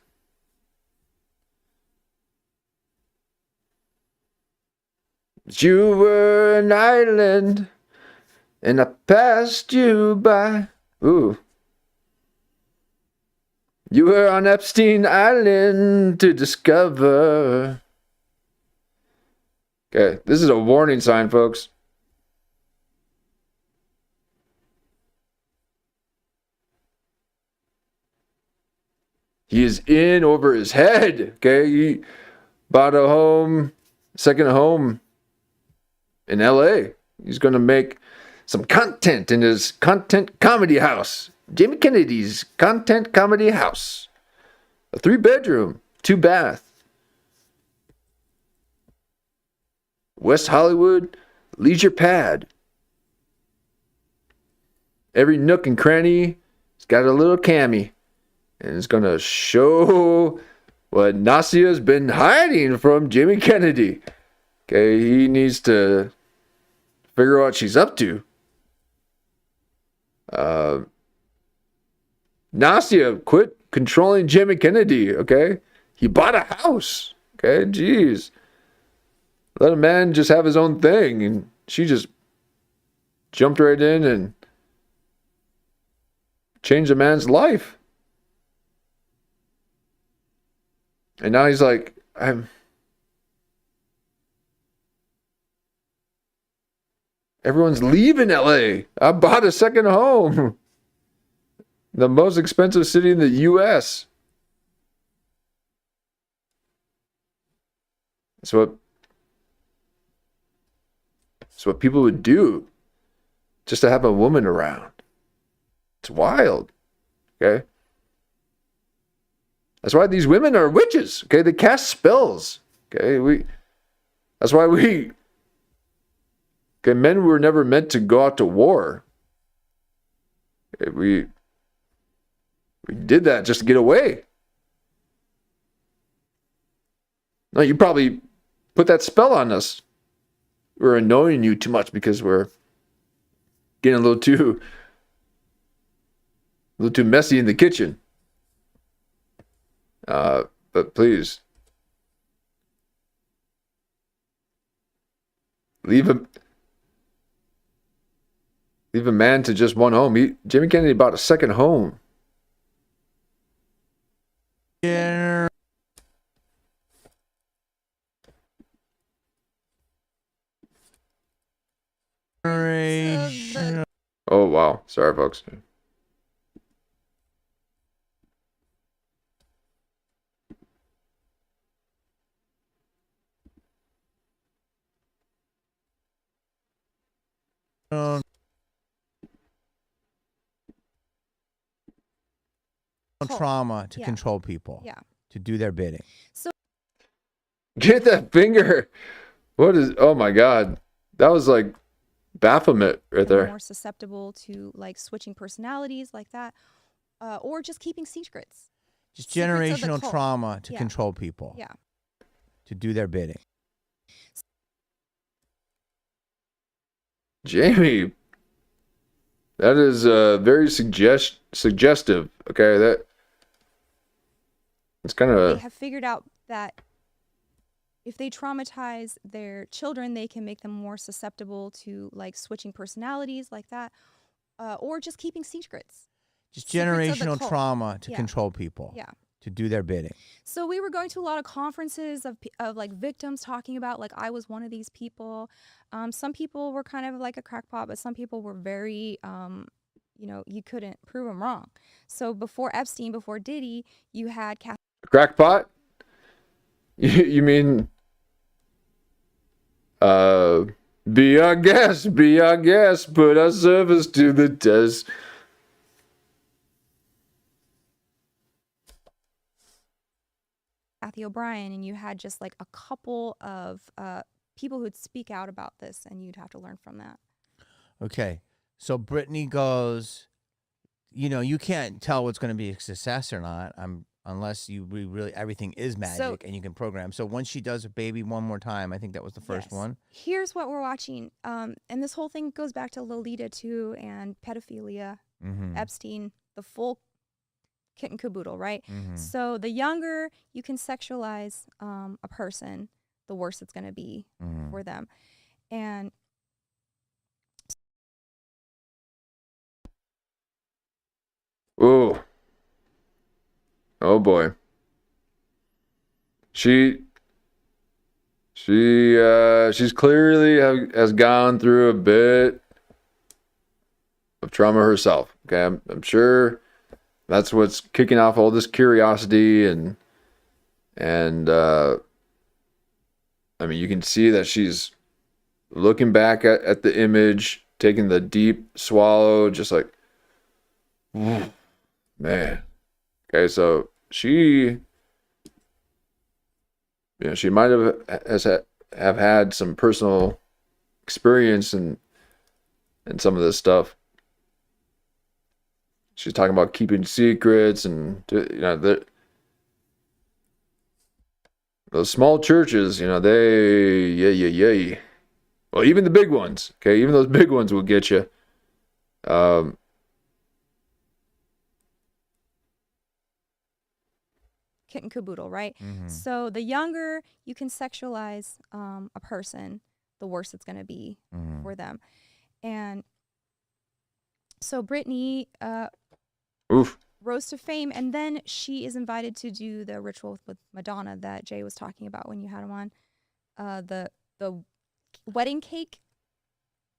that you were an island and I passed you by. Ooh. You were on Epstein Island to discover. Okay, this is a warning sign, folks. He is in over his head. Okay, he bought a home, second home in LA. He's going to make some content in his content comedy house. Jamie Kennedy's content comedy house. A 3-bedroom, 2-bath. West Hollywood leisure pad. Every nook and cranny has got a little cami. And it's going to show what Nasia's been hiding from Jamie Kennedy. Okay, he needs to figure out what she's up to. Nasia, quit controlling Jamie Kennedy, okay? He bought a house, okay? Jeez. Let a man just have his own thing. And she just jumped right in and changed a man's life. And now he's like, everyone's leaving LA. I bought a second home. The most expensive city in the US. That's what people would do just to have a woman around. It's wild. Okay? That's why these women are witches. Okay? They cast spells. Okay? That's why men were never meant to go out to war. Okay? We did that just to get away. No, you probably put that spell on us. We're annoying you too much because we're getting a little too messy in the kitchen. But please, leave a man to just one home. Jamie Kennedy bought a second home. Yeah. Oh wow, sorry folks. Trauma to control people. Yeah. To do their bidding. So Get that finger. What is? Oh my God, that was like Baphomet right there. More susceptible to like switching personalities like that, or just keeping secrets. Just generational trauma to control people. Yeah. To do their bidding. Jamie, that is very suggestive. Okay, it's kind of. They have figured out that if they traumatize their children, they can make them more susceptible to like switching personalities like that, or just keeping secrets. Just generational trauma to control people. Yeah. To do their bidding. So we were going to a lot of conferences of like victims talking about like I was one of these people. Some people were kind of like a crackpot, but some people were very, you couldn't prove them wrong. So before Epstein, before Diddy, you had Crackpot? You mean? Be our guest, put our service to the test. Kathy O'Brien, and you had just like a couple of people who'd speak out about this, and you'd have to learn from that. Okay, so Brittany goes, you can't tell what's going to be a success or not. Unless you really everything is magic and you can program. So once she does a baby one more time, I think that was the first one. Here's what we're watching, and this whole thing goes back to Lolita too, and pedophilia, Epstein, the full kit and caboodle, right? So the younger you can sexualize a person, the worse it's going to be for them. And ooh, Oh boy. She's clearly has gone through a bit of trauma herself. Okay, I'm sure that's what's kicking off all this curiosity and I mean, you can see that she's looking back at the image, taking the deep swallow, just like, man. Okay, so she might have had some personal experience in some of this stuff. She's talking about keeping secrets and those small churches, they well, even the big ones, okay, even those big ones will get you. Kit and caboodle, right? Mhm. So the younger you can sexualize a person, the worse it's going to be Mhm. for them. And so Brittany Oof. rose to fame, and then she is invited to do the ritual with Madonna that Jay was talking about when you had him on, the wedding cake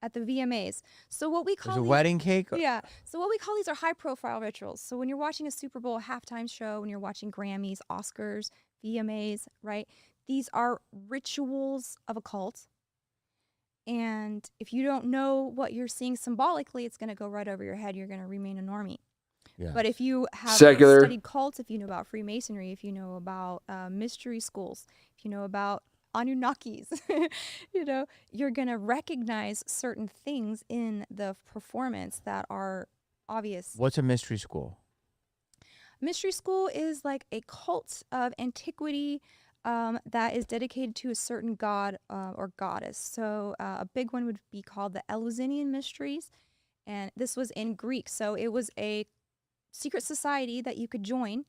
at the VMAs. So what we There's call a these- wedding cake. Yeah. So what we call these are high profile rituals. So when you're watching a Super Bowl halftime show, when you're watching Grammys, Oscars, VMAs, right? These are rituals of a cult. And if you don't know what you're seeing symbolically, it's going to go right over your head. You're going to remain a normie. Yeah. But if you have Secular. studied cults, if you know about Freemasonry, if you know about mystery schools, if you know about Anunnakis, you're going to recognize certain things in the performance that are obvious. What's a mystery school? Mystery school is like a cult of antiquity that is dedicated to a certain god or goddess. So a big one would be called the Eleusinian Mysteries. And this was in Greek. So it was a secret society that you could join.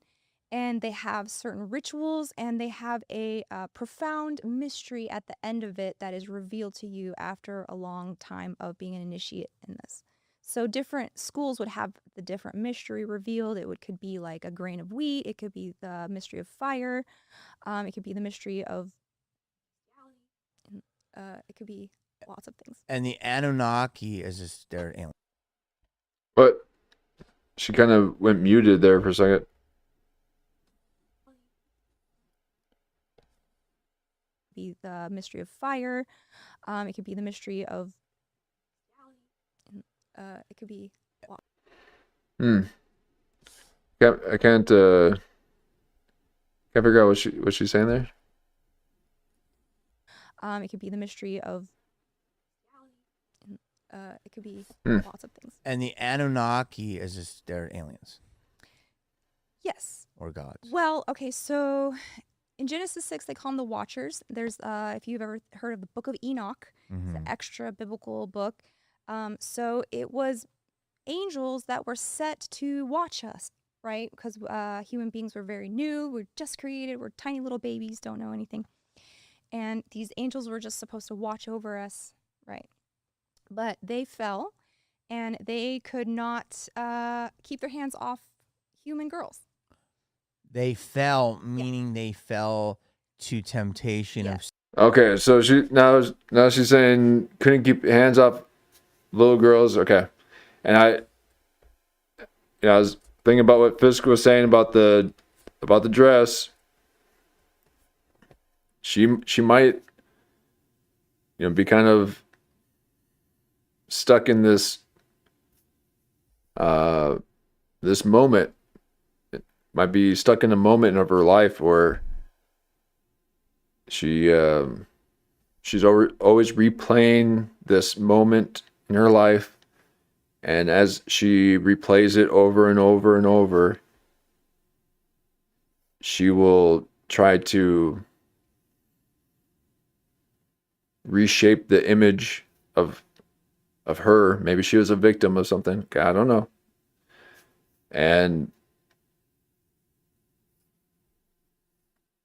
And they have certain rituals, and they have a profound mystery at the end of it that is revealed to you after a long time of being an initiate in this. So different schools would have the different mystery revealed. It could be like a grain of wheat. It could be the mystery of fire. It could be the mystery of it could be lots of things. And the Anunnaki is just their alien. But she kind of went muted there for a second. Be the mystery of fire. It could be the mystery of it could be I can't figure out what she's saying there. it could be the mystery of it could be Hmm. lots of things. And the Anunnaki is just their aliens Yes. or gods. Well, okay, so in Genesis 6, they call them the Watchers. There's, if you've ever heard of the Book of Enoch, it's an extra biblical book. So it was angels that were set to watch us, right? Because human beings were very new. We're just created. We're tiny little babies, don't know anything. And these angels were just supposed to watch over us, right? But they fell, and they could not keep their hands off human girls. They fell, meaning they fell to temptation of Okay, so she now she's saying couldn't keep hands off little girls. Okay, and I was thinking about what Fisk was saying about the dress. She might be kind of stuck in this this moment. It might be stuck in a moment of her life where she's always replaying this moment in her life, and as she replays it over and over and over, she will try to reshape the image of her. Maybe she was a victim of something. I don't know. And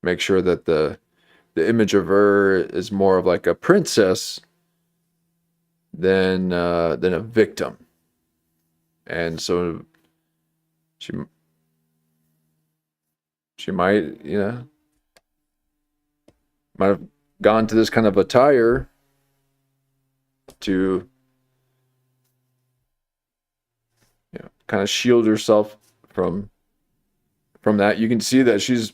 make sure that the image of her is more of like a princess than a victim. And so she might, might have gone to this kind of attire to, kind of shield herself from that. You can see that she's,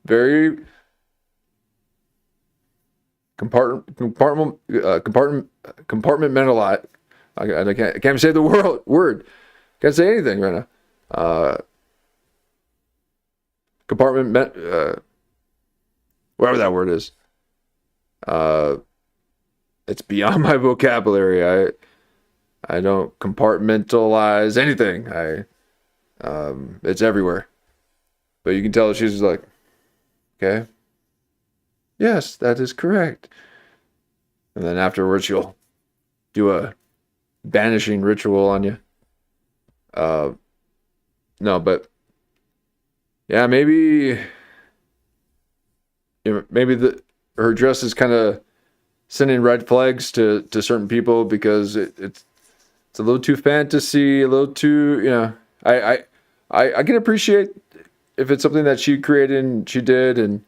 very compartmentalized. I can't even say the word. Can't say anything right now. Whatever that word is. It's beyond my vocabulary. I don't compartmentalize anything. It's everywhere. But you can tell she's like, okay, yes, that is correct. And then afterwards she'll do a banishing ritual on you. No, but yeah, maybe her dress is kind of sending red flags to certain people because it's a little too fantasy, a little too, I can appreciate if it's something that she created and she did and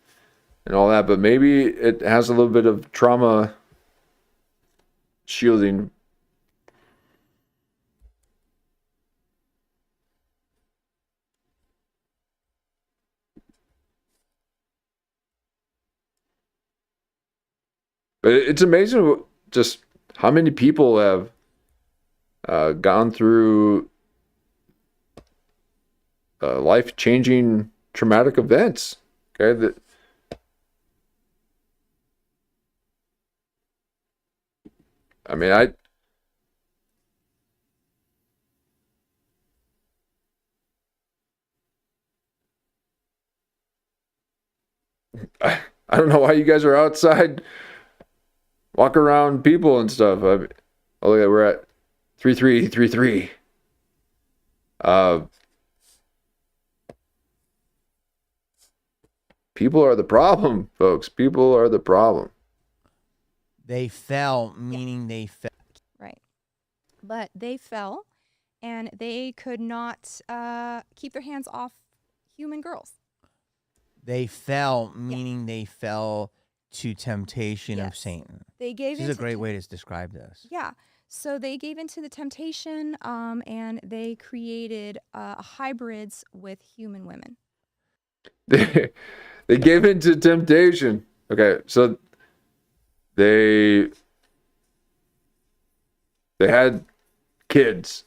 all that, but maybe it has a little bit of trauma shielding. But it's amazing just how many people have gone through life-changing traumatic events. Okay, I mean, I don't know why you guys are outside, walk around people and stuff. Oh, look at, we're at 3333. People are the problem, folks. People are the problem. They fell, meaning they fell. Right. But they fell, and they could not keep their hands off human girls. They fell, meaning they fell to temptation of Yes. Satan. They gave This is a into great way to describe this. Yeah. So they gave into the temptation, and they created hybrids with human women. They gave in to temptation. Okay, so they had kids.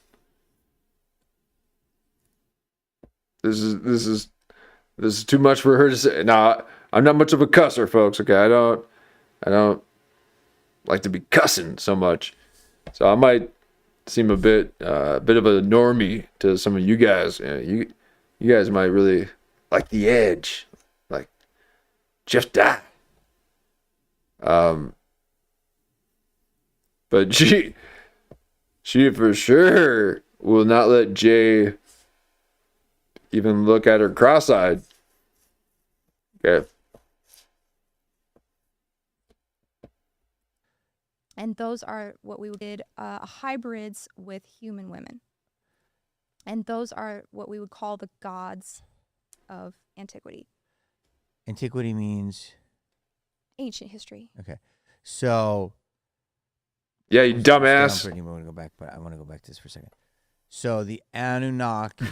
This is too much for her to say. Now, I'm not much of a cusser, folks. Okay, I don't like to be cussing so much, so I might seem a bit of a normie to some of you guys. You guys might really like The Edge, like Jeff Dye. But she for sure will not let Jay even look at her cross-eyed. Okay. And those are what we did hybrids with human women. And those are what we would call the gods of antiquity. Antiquity means Ancient history. okay. So Yeah, you dumbass. I want to go back, but I want to go back to this for a second. So the Anunnaki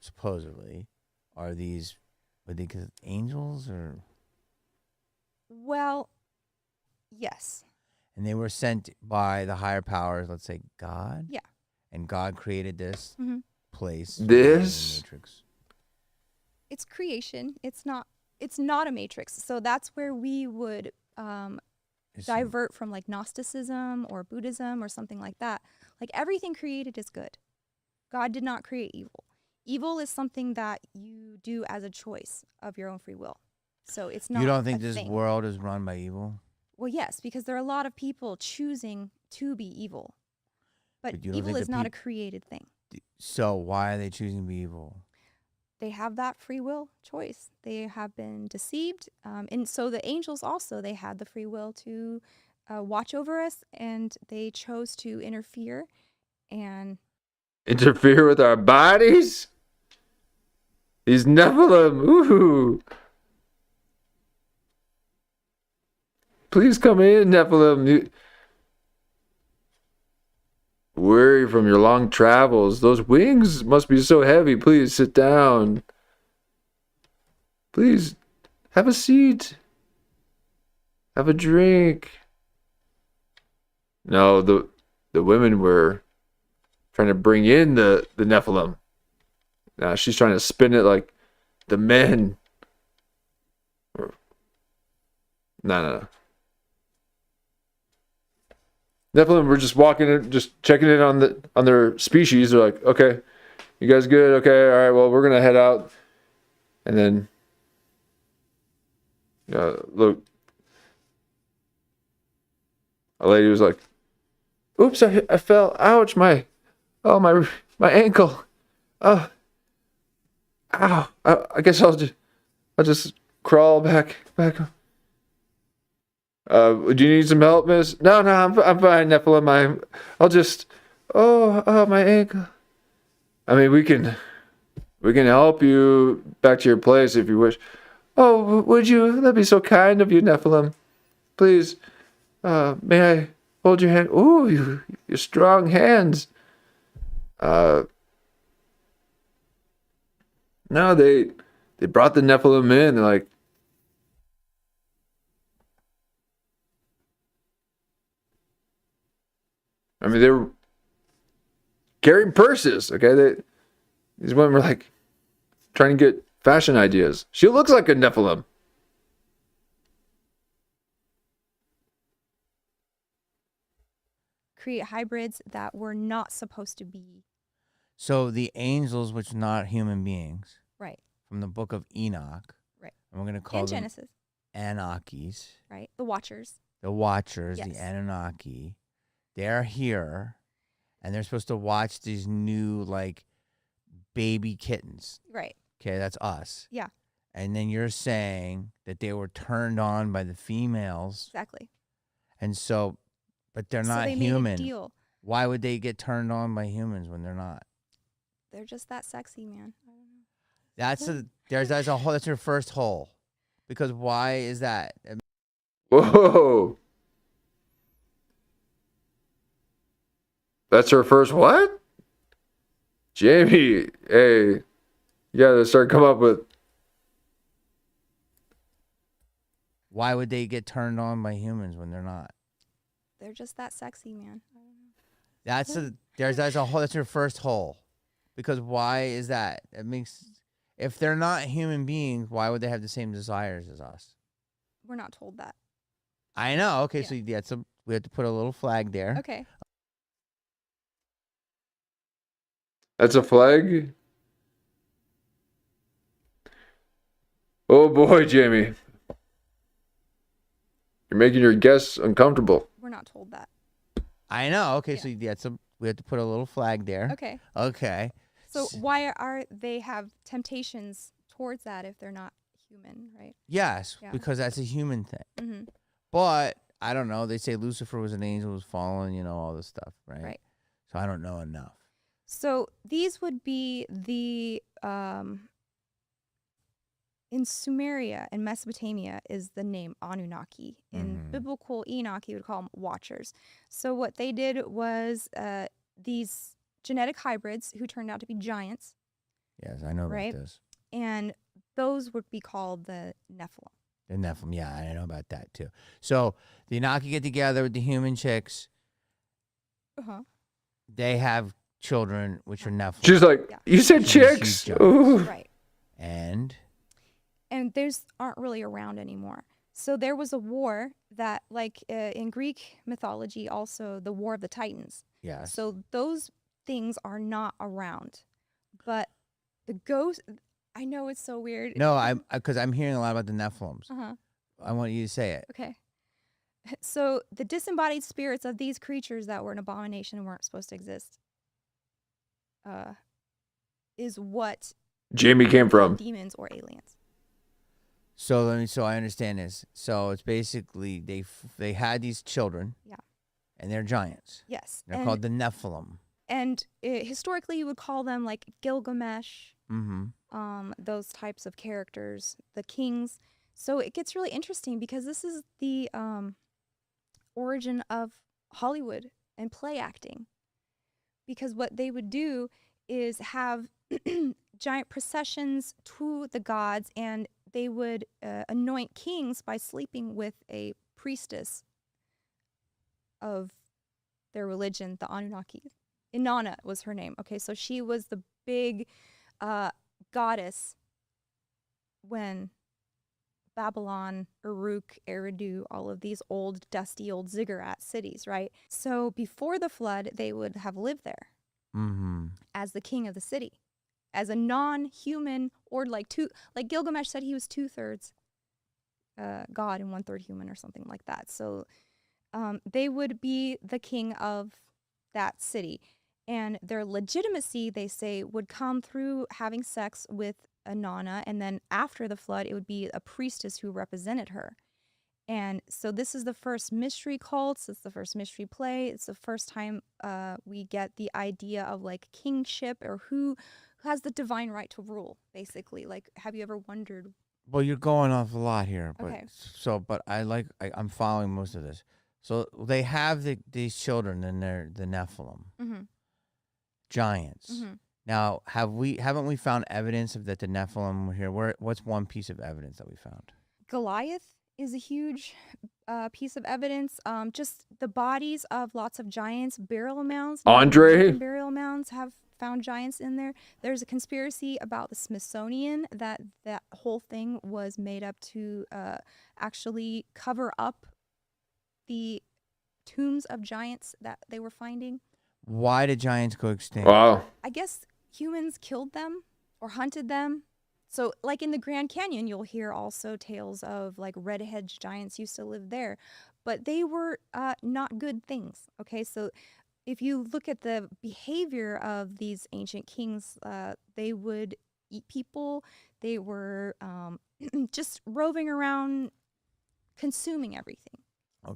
supposedly are these, what they call angels, or Well, yes. and they were sent by the higher powers, let's say God. Yeah. And God created this Mhm. place. This? Matrix. It's creation. It's not a matrix. So that's where we would It's- divert from like Gnosticism or Buddhism or something like that. Like everything created is good. God did not create evil. Evil is something that you do as a choice of your own free will. So it's not. You don't think a this thing. world is run by evil? Well, yes, because there are a lot of people choosing to be evil. But But you don't evil think is the not a peop- created thing. So why are they choosing to be evil? They have that free will choice. They have been deceived. And so the angels also, they had the free will to watch over us, and they chose to interfere and interfere with our bodies? These Nephilim, ooh. Please come in, Nephilim. Weary from your long travels. Those wings must be so heavy. Please sit down. Please have a seat. Have a drink. No, the women were trying to bring in the Nephilim. Now she's trying to spin it like the men. No. Nephilim were just walking in, just checking in on their species. They're like, okay, you guys good? Okay, all right, well, we're gonna head out. And then look, a lady was like, oops, I fell. Ouch, my ankle. Oh, ow. I guess I'll just crawl back. Do you need some help, miss? No, I'm fine, Nephilim. I'll just, my ankle. I mean, we can help you back to your place if you wish. Oh, would you? That'd be so kind of you, Nephilim. Please, may I hold your hand? Ooh, your strong hands. No, they brought the Nephilim in. They're like, I mean, they were carrying purses. Okay, these women were like trying to get fashion ideas. She looks like a Nephilim. Create hybrids that were not supposed to be. So the angels, which are not human beings, Right. from the book of Enoch, Right. and we're going to call And them Genesis. Anunnakis, Right. The Watchers. the Watchers, Yes. the Anunnaki. They're here, and they're supposed to watch these new, like, baby kittens. Right. Okay, that's us. Yeah. And then you're saying that they were turned on by the females, Exactly. and so, but they're So not they made a human. deal. Why would they get turned on by humans when they're not? They're just that sexy, man. I don't know. That's a hole. That's your first hole, because why is that? Whoa. That's her first what? Jamie, hey, you gotta start coming up with. Why would they get turned on by humans when they're not? They're just that sexy, man. I don't know. That's a hole. That's your first hole, because why is that? It makes, if they're not human beings, why would they have the same desires as us? We're not told that. I know. Okay, Yeah. so we have to put a little flag there. Okay. That's a flag? Oh boy, Jamie. You're making your guests uncomfortable. We're not told that. I know. Okay, Yeah. so we have to put a little flag there. Okay. Okay. So why are they have temptations towards that if they're not human, right? Yes, Yeah. because that's a human thing. Mm-hmm. But I don't know. They say Lucifer was an angel, was fallen, all this stuff, right? Right. So I don't know enough. So these would be the in Sumeria and Mesopotamia is the name Anunnaki. In Mhm. biblical Enoch, you would call them Watchers. So what they did was these genetic hybrids who turned out to be giants, Yes, I know Right. about this. and those would be called the Nephilim. The Nephilim, yeah, I know about that too. So the Anunnaki get together with the human chicks. Uh-huh. They have children, which are Nephilim. She's like, Yeah. you said She's chicks? giants. Ooh. Right. And And those aren't really around anymore. So there was a war that, like in Greek mythology, also the War of the Titans. yes. So those things are not around. But the ghost, I know it's so weird. No, because I'm hearing a lot about the Nephilims. Uh-huh. I want you to say it. Okay. So the disembodied spirits of these creatures that were an abomination and weren't supposed to exist is what Jamie came from. demons or aliens. So I understand this. So it's basically they had these children. Yeah. And they're giants. Yes. They're and called the Nephilim. and historically you would call them like Gilgamesh, Mm-hmm. those types of characters, the kings. So it gets really interesting because this is the origin of Hollywood and play acting. Because what they would do is have giant processions to the gods, and they would anoint kings by sleeping with a priestess of their religion, the Anunnaki. Inanna was her name. Okay, so she was the big goddess when Babylon, Uruk, Eridu, all of these old, dusty, old ziggurat cities, right? So before the flood, they would have lived there as the king of the city, as a non-human, or like Gilgamesh said he was 2/3 god and 1/3 human or something like that. So they would be the king of that city. And their legitimacy, they say, would come through having sex with Inanna, and then after the flood, it would be a priestess who represented her. And so this is the first mystery cults. It's the first mystery play. It's the first time we get the idea of like kingship, or who has the divine right to rule, basically. Like, have you ever wondered? Well, you're going off a lot here, but Okay. but I'm following most of this. So they have these children, and they're the Nephilim, giants. Now, haven't we found evidence of that the Nephilim were here? What's one piece of evidence that we found? Goliath is a huge piece of evidence. Just the bodies of lots of giants, burial mounds. Andre? Burial mounds have found giants in there. There's a conspiracy about the Smithsonian that whole thing was made up to actually cover up the tombs of giants that they were finding. Why did giants go extinct? Wow. I guess humans killed them or hunted them. So like in the Grand Canyon, you'll hear also tales of like red-headed giants used to live there, but they were not good things. Okay, so if you look at the behavior of these ancient kings, they would eat people. They were just roving around, consuming everything,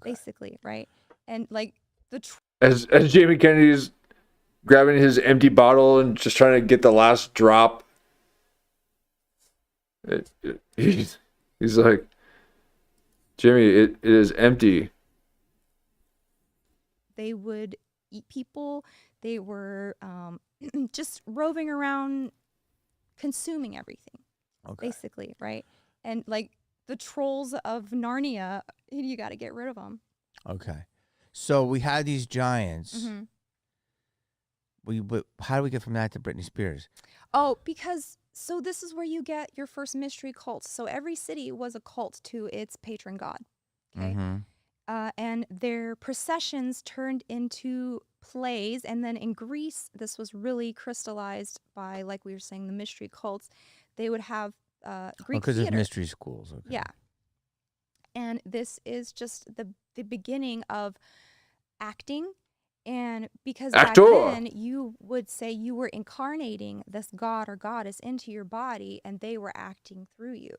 basically, right? And like As Jamie Kennedy's grabbing his empty bottle and just trying to get the last drop, he's like, Jimmy, it is empty. They would eat people. They were just roving around, consuming everything, basically, right? And like the trolls of Narnia, you got to get rid of them. Okay. So we had these giants. But how do we get from that to Britney Spears? Oh, because so this is where you get your first mystery cults. So every city was a cult to its patron god. Okay. And their processions turned into plays. And then in Greece, this was really crystallized by, like we were saying, the mystery cults. They would have Greek because theater. it's mystery schools. Okay. Yeah. And this is just the beginning of acting. And because back then you would say you were incarnating this god or goddess into your body, and they were acting through you.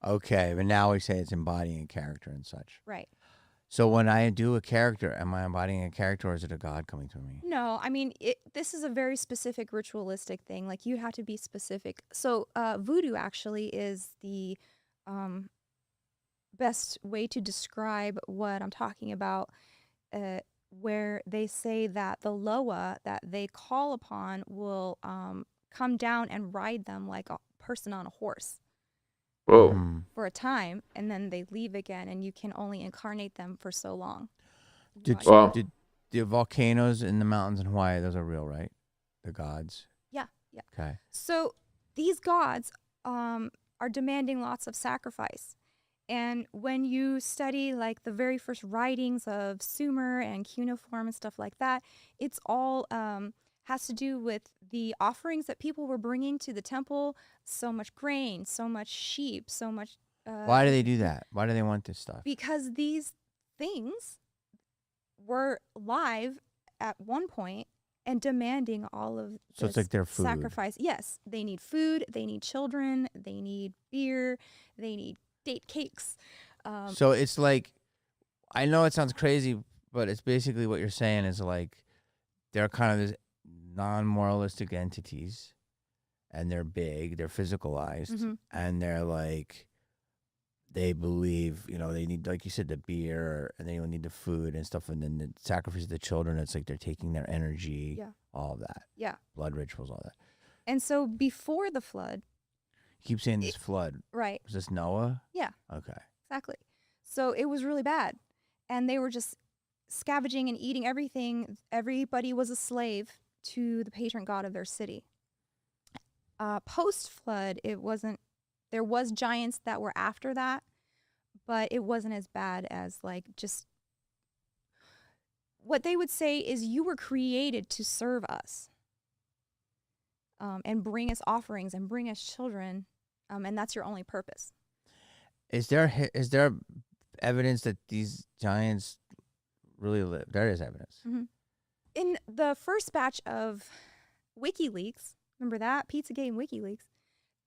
Okay, but now we say it's embodying a character and such. Right. So when I do a character, am I embodying a character, or is it a god coming through me? No, I mean, this is a very specific ritualistic thing. Like, you'd have to be specific. So voodoo actually is the best way to describe what I'm talking about, where they say that the loa that they call upon will come down and ride them like a person on a horse. Whoa. For a time, and then they leave again, and you can only incarnate them for so long. Did the volcanoes in the mountains in Hawaii, those are real, right? The gods? Yeah. Okay. So these gods are demanding lots of sacrifice. And when you study like the very first writings of Sumer and cuneiform and stuff like that, it's all has to do with the offerings that people were bringing to the temple. So much grain, so much sheep, so much. Why do they do that? Why do they want this stuff? Because these things were live at one point and demanding all of this so it's like their food. Sacrifice. Yes, they need food, they need children, they need beer, they need date cakes. So it's like, I know it sounds crazy, but it's basically what you're saying is like they're kind of this non-moralistic entities, and they're big, they're physicalized, and they're like, they believe, they need, like you said, the beer, and they need the food and stuff, and then the sacrifice of the children. It's like they're taking their energy, all of that. Yeah. Blood rituals, all that. And so before the flood, You keep saying this flood. right? Was this Noah? Yeah. Okay. Exactly. So it was really bad, and they were just scavenging and eating everything. Everybody was a slave to the patron god of their city. Post flood, it wasn't. There was giants that were after that, but it wasn't as bad as like just what they would say is you were created to serve us, and bring us offerings and bring us children, and that's your only purpose. Is there evidence that these giants really live? There is evidence. In the first batch of WikiLeaks, remember that? Pizzagate and WikiLeaks,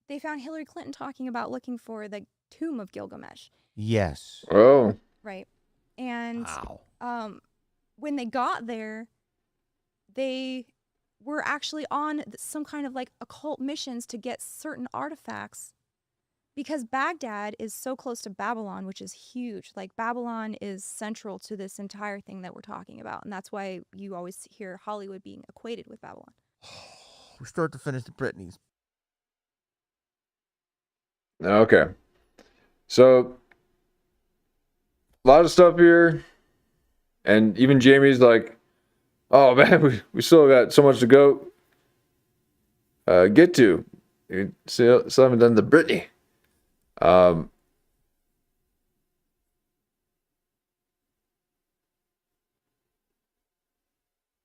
they found Hillary Clinton talking about looking for the tomb of Gilgamesh. Yes. Oh. Right. And wow. When they got there, they were actually on some kind of like occult missions to get certain artifacts, because Baghdad is so close to Babylon, which is huge. Like Babylon is central to this entire thing that we're talking about. And that's why you always hear Hollywood being equated with Babylon. We start to finish the Britneys. Okay. So, a lot of stuff here. And even Jamie's like, oh man, we still got so much to go get to. You still haven't done the Britney. But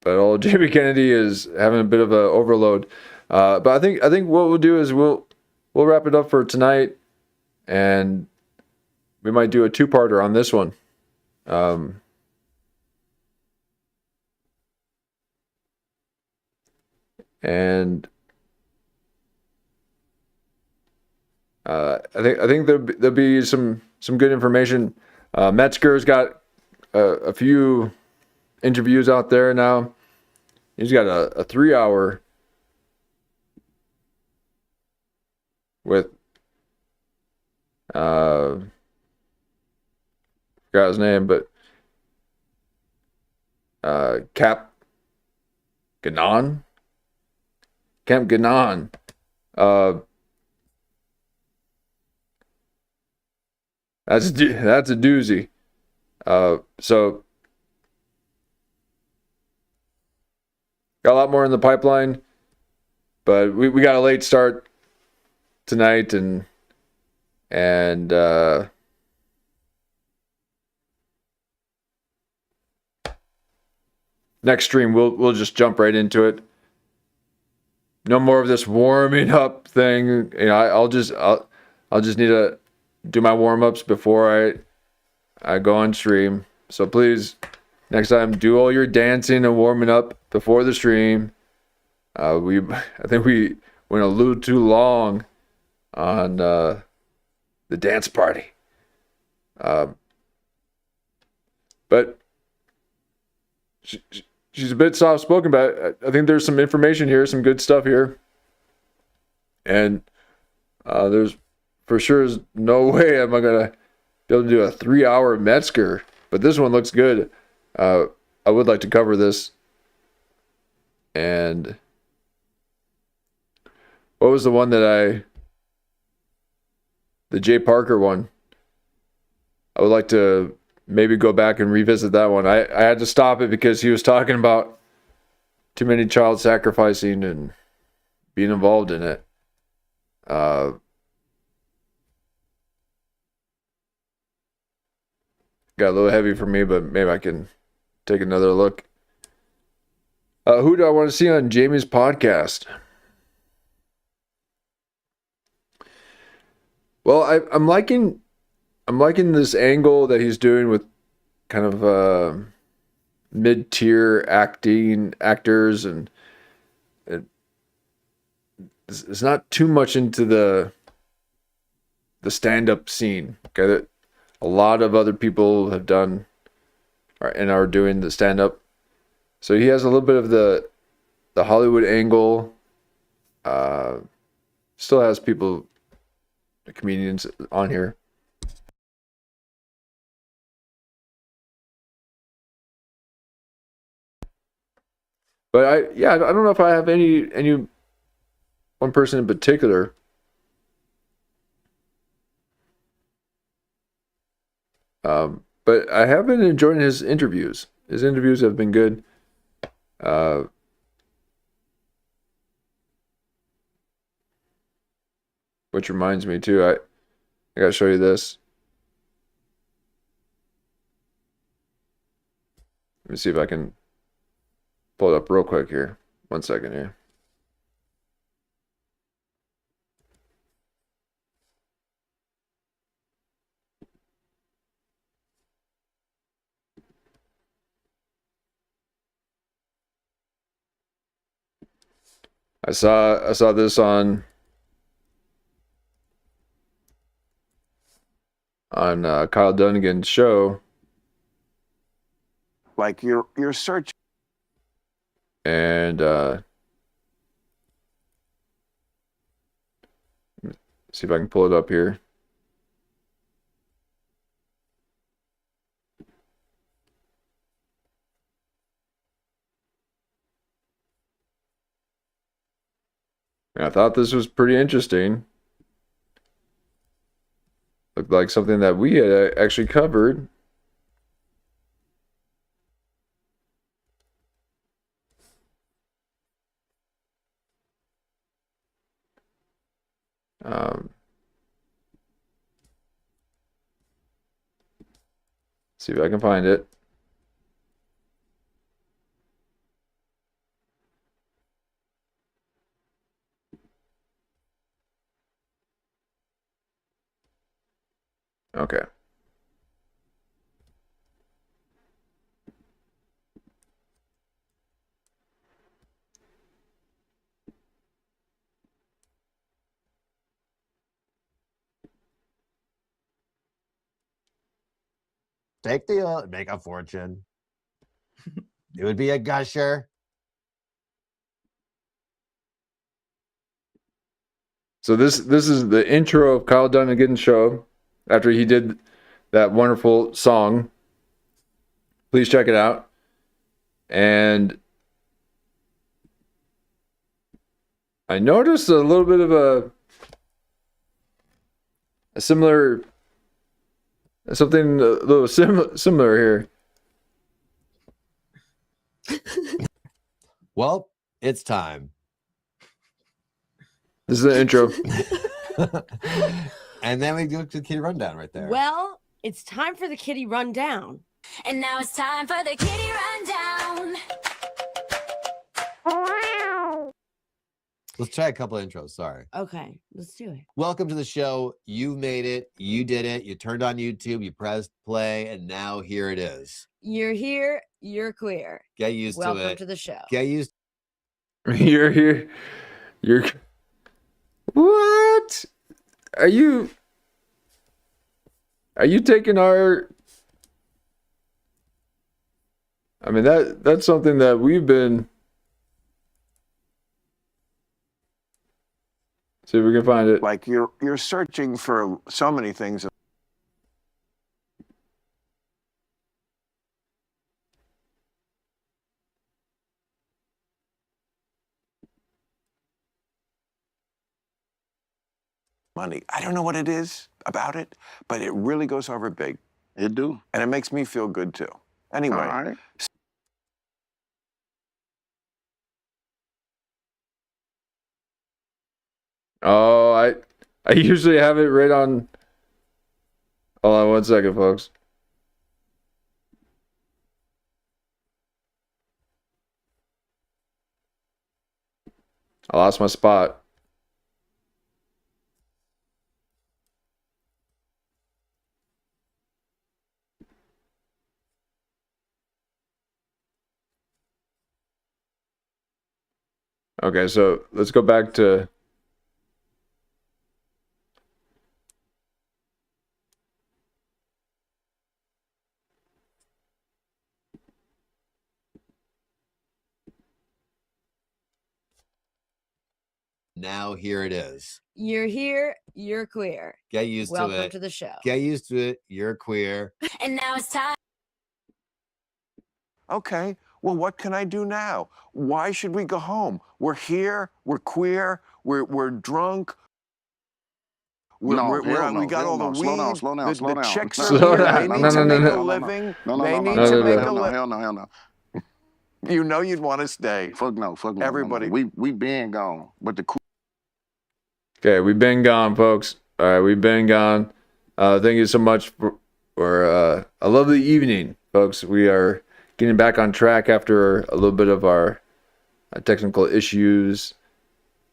old Jamie Kennedy is having a bit of an overload. But I think what we'll do is we'll wrap it up for tonight, and we might do a two-parter on this one. And I think there'll be some good information. Metzger's got a few interviews out there now. He's got a 3-hour with forgot his name, but Camp Gannon. That's a doozy. So got a lot more in the pipeline, but we got a late start tonight, and next stream we'll just jump right into it. No more of this warming up thing. I'll just need to do my warm-ups before I go on stream. So please, next time, do all your dancing and warming up before the stream. I think we went a little too long on the dance party. But she's a bit soft-spoken about it. I think there's some information here, some good stuff here. And there's for sure is no way am I going to be able to do a 3-hour Metzger. But this one looks good. I would like to cover this. And what was the one that the Jay Parker one? I would like to maybe go back and revisit that one. I had to stop it because he was talking about too many child sacrificing and being involved in it. Got a little heavy for me, but maybe I can take another look. Who do I want to see on Jamie's podcast? Well, I'm liking this angle that he's doing with kind of mid-tier actors, and it's not too much into the stand-up scene. Okay, that a lot of other people have done and are doing the stand-up. So he has a little bit of the the Hollywood angle. Still has people, the comedians on here. But I don't know if I have any one person in particular. But I have been enjoying his interviews. His interviews have been good. Which reminds me too, I gotta show you this. Let me see if I can pull it up real quick here. 1 second here. I saw this on Kyle Dunnigan's show. Like you're searching. And see if I can pull it up here. And I thought this was pretty interesting. Looked like something that we had actually covered. See if I can find it. Okay. Take the make a fortune. It would be a gusher. So this is the intro of Kyle Dunnigan's show after he did that wonderful song. Please check it out. And I noticed a little bit of a similar, something a little similar here. Well, it's time. This is the intro. And then we go to the kitty rundown right there. Well, it's time for the kitty rundown. And now it's time for the kitty rundown. Let's try a couple of intros. Sorry. Okay, let's do it. Welcome to the show. You made it. You did it. You turned on YouTube. You pressed play. And now here it is. You're here. You're queer. Get used to it. Welcome to the show. Get used. You're here. You're. What? Are you taking our... I mean, that's something that we've been... See if we can find it. Like you're searching for so many things. Money. I don't know what it is about it, but it really goes over big. It do. And it makes me feel good too. Anyway. All right. Oh, I usually have it right on. Hold on 1 second, folks. I lost my spot. Okay, so let's go back to... Now here it is. You're here, you're queer. Get used to it. Welcome to the show. Get used to it. You're queer. And now it's time. Okay, well, what can I do now? Why should we go home? We're here, we're queer, we're drunk. We got all the weed. Slow down. The chicks are Slow here. down. They need No, to no, make no, a no. living. No, They need no, to no, make no. a living. Hell no. You know you'd want to stay. Fuck no. Everybody. We been gone, but the Okay, we've been gone, folks. All right, we've been gone. Thank you so much for a lovely evening, folks. We are getting back on track after a little bit of our technical issues.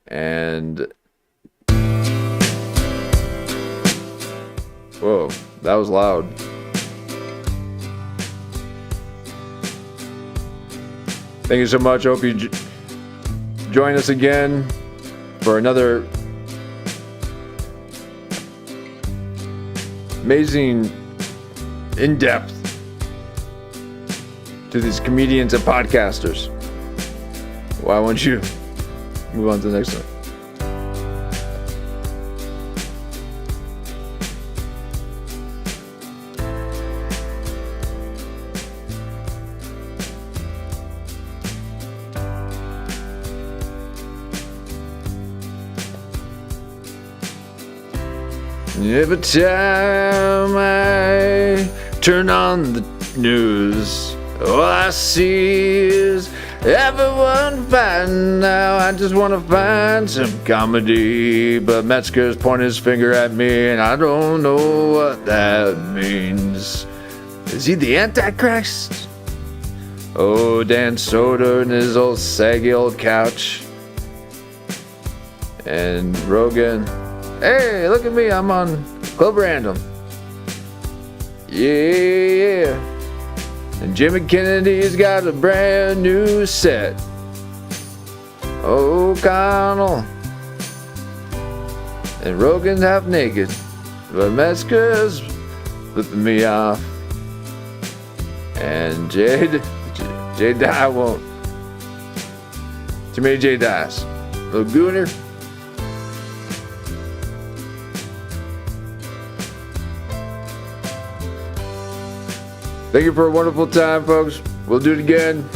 And whoa, that was loud. Thank you so much. Hope you join us again for another amazing in-depth to these comedians and podcasters. Why won't you move on to the next one? Every time I turn on the news, all I see is everyone fighting now. I just want to find some comedy, but Metzger's pointing his finger at me, and I don't know what that means. Is he the Antichrist? Oh, Dan Soder and his old saggy old couch. And Rogan. Hey, look at me, I'm on Club Random. Yeah. And Jimmy Kennedy's got a brand new set. O'Connell. And Rogan's half naked. But Metzger's flipping me off. And J Dye won't. Too many J Dyes. Little gooner. Thank you for a wonderful time, folks. We'll do it again.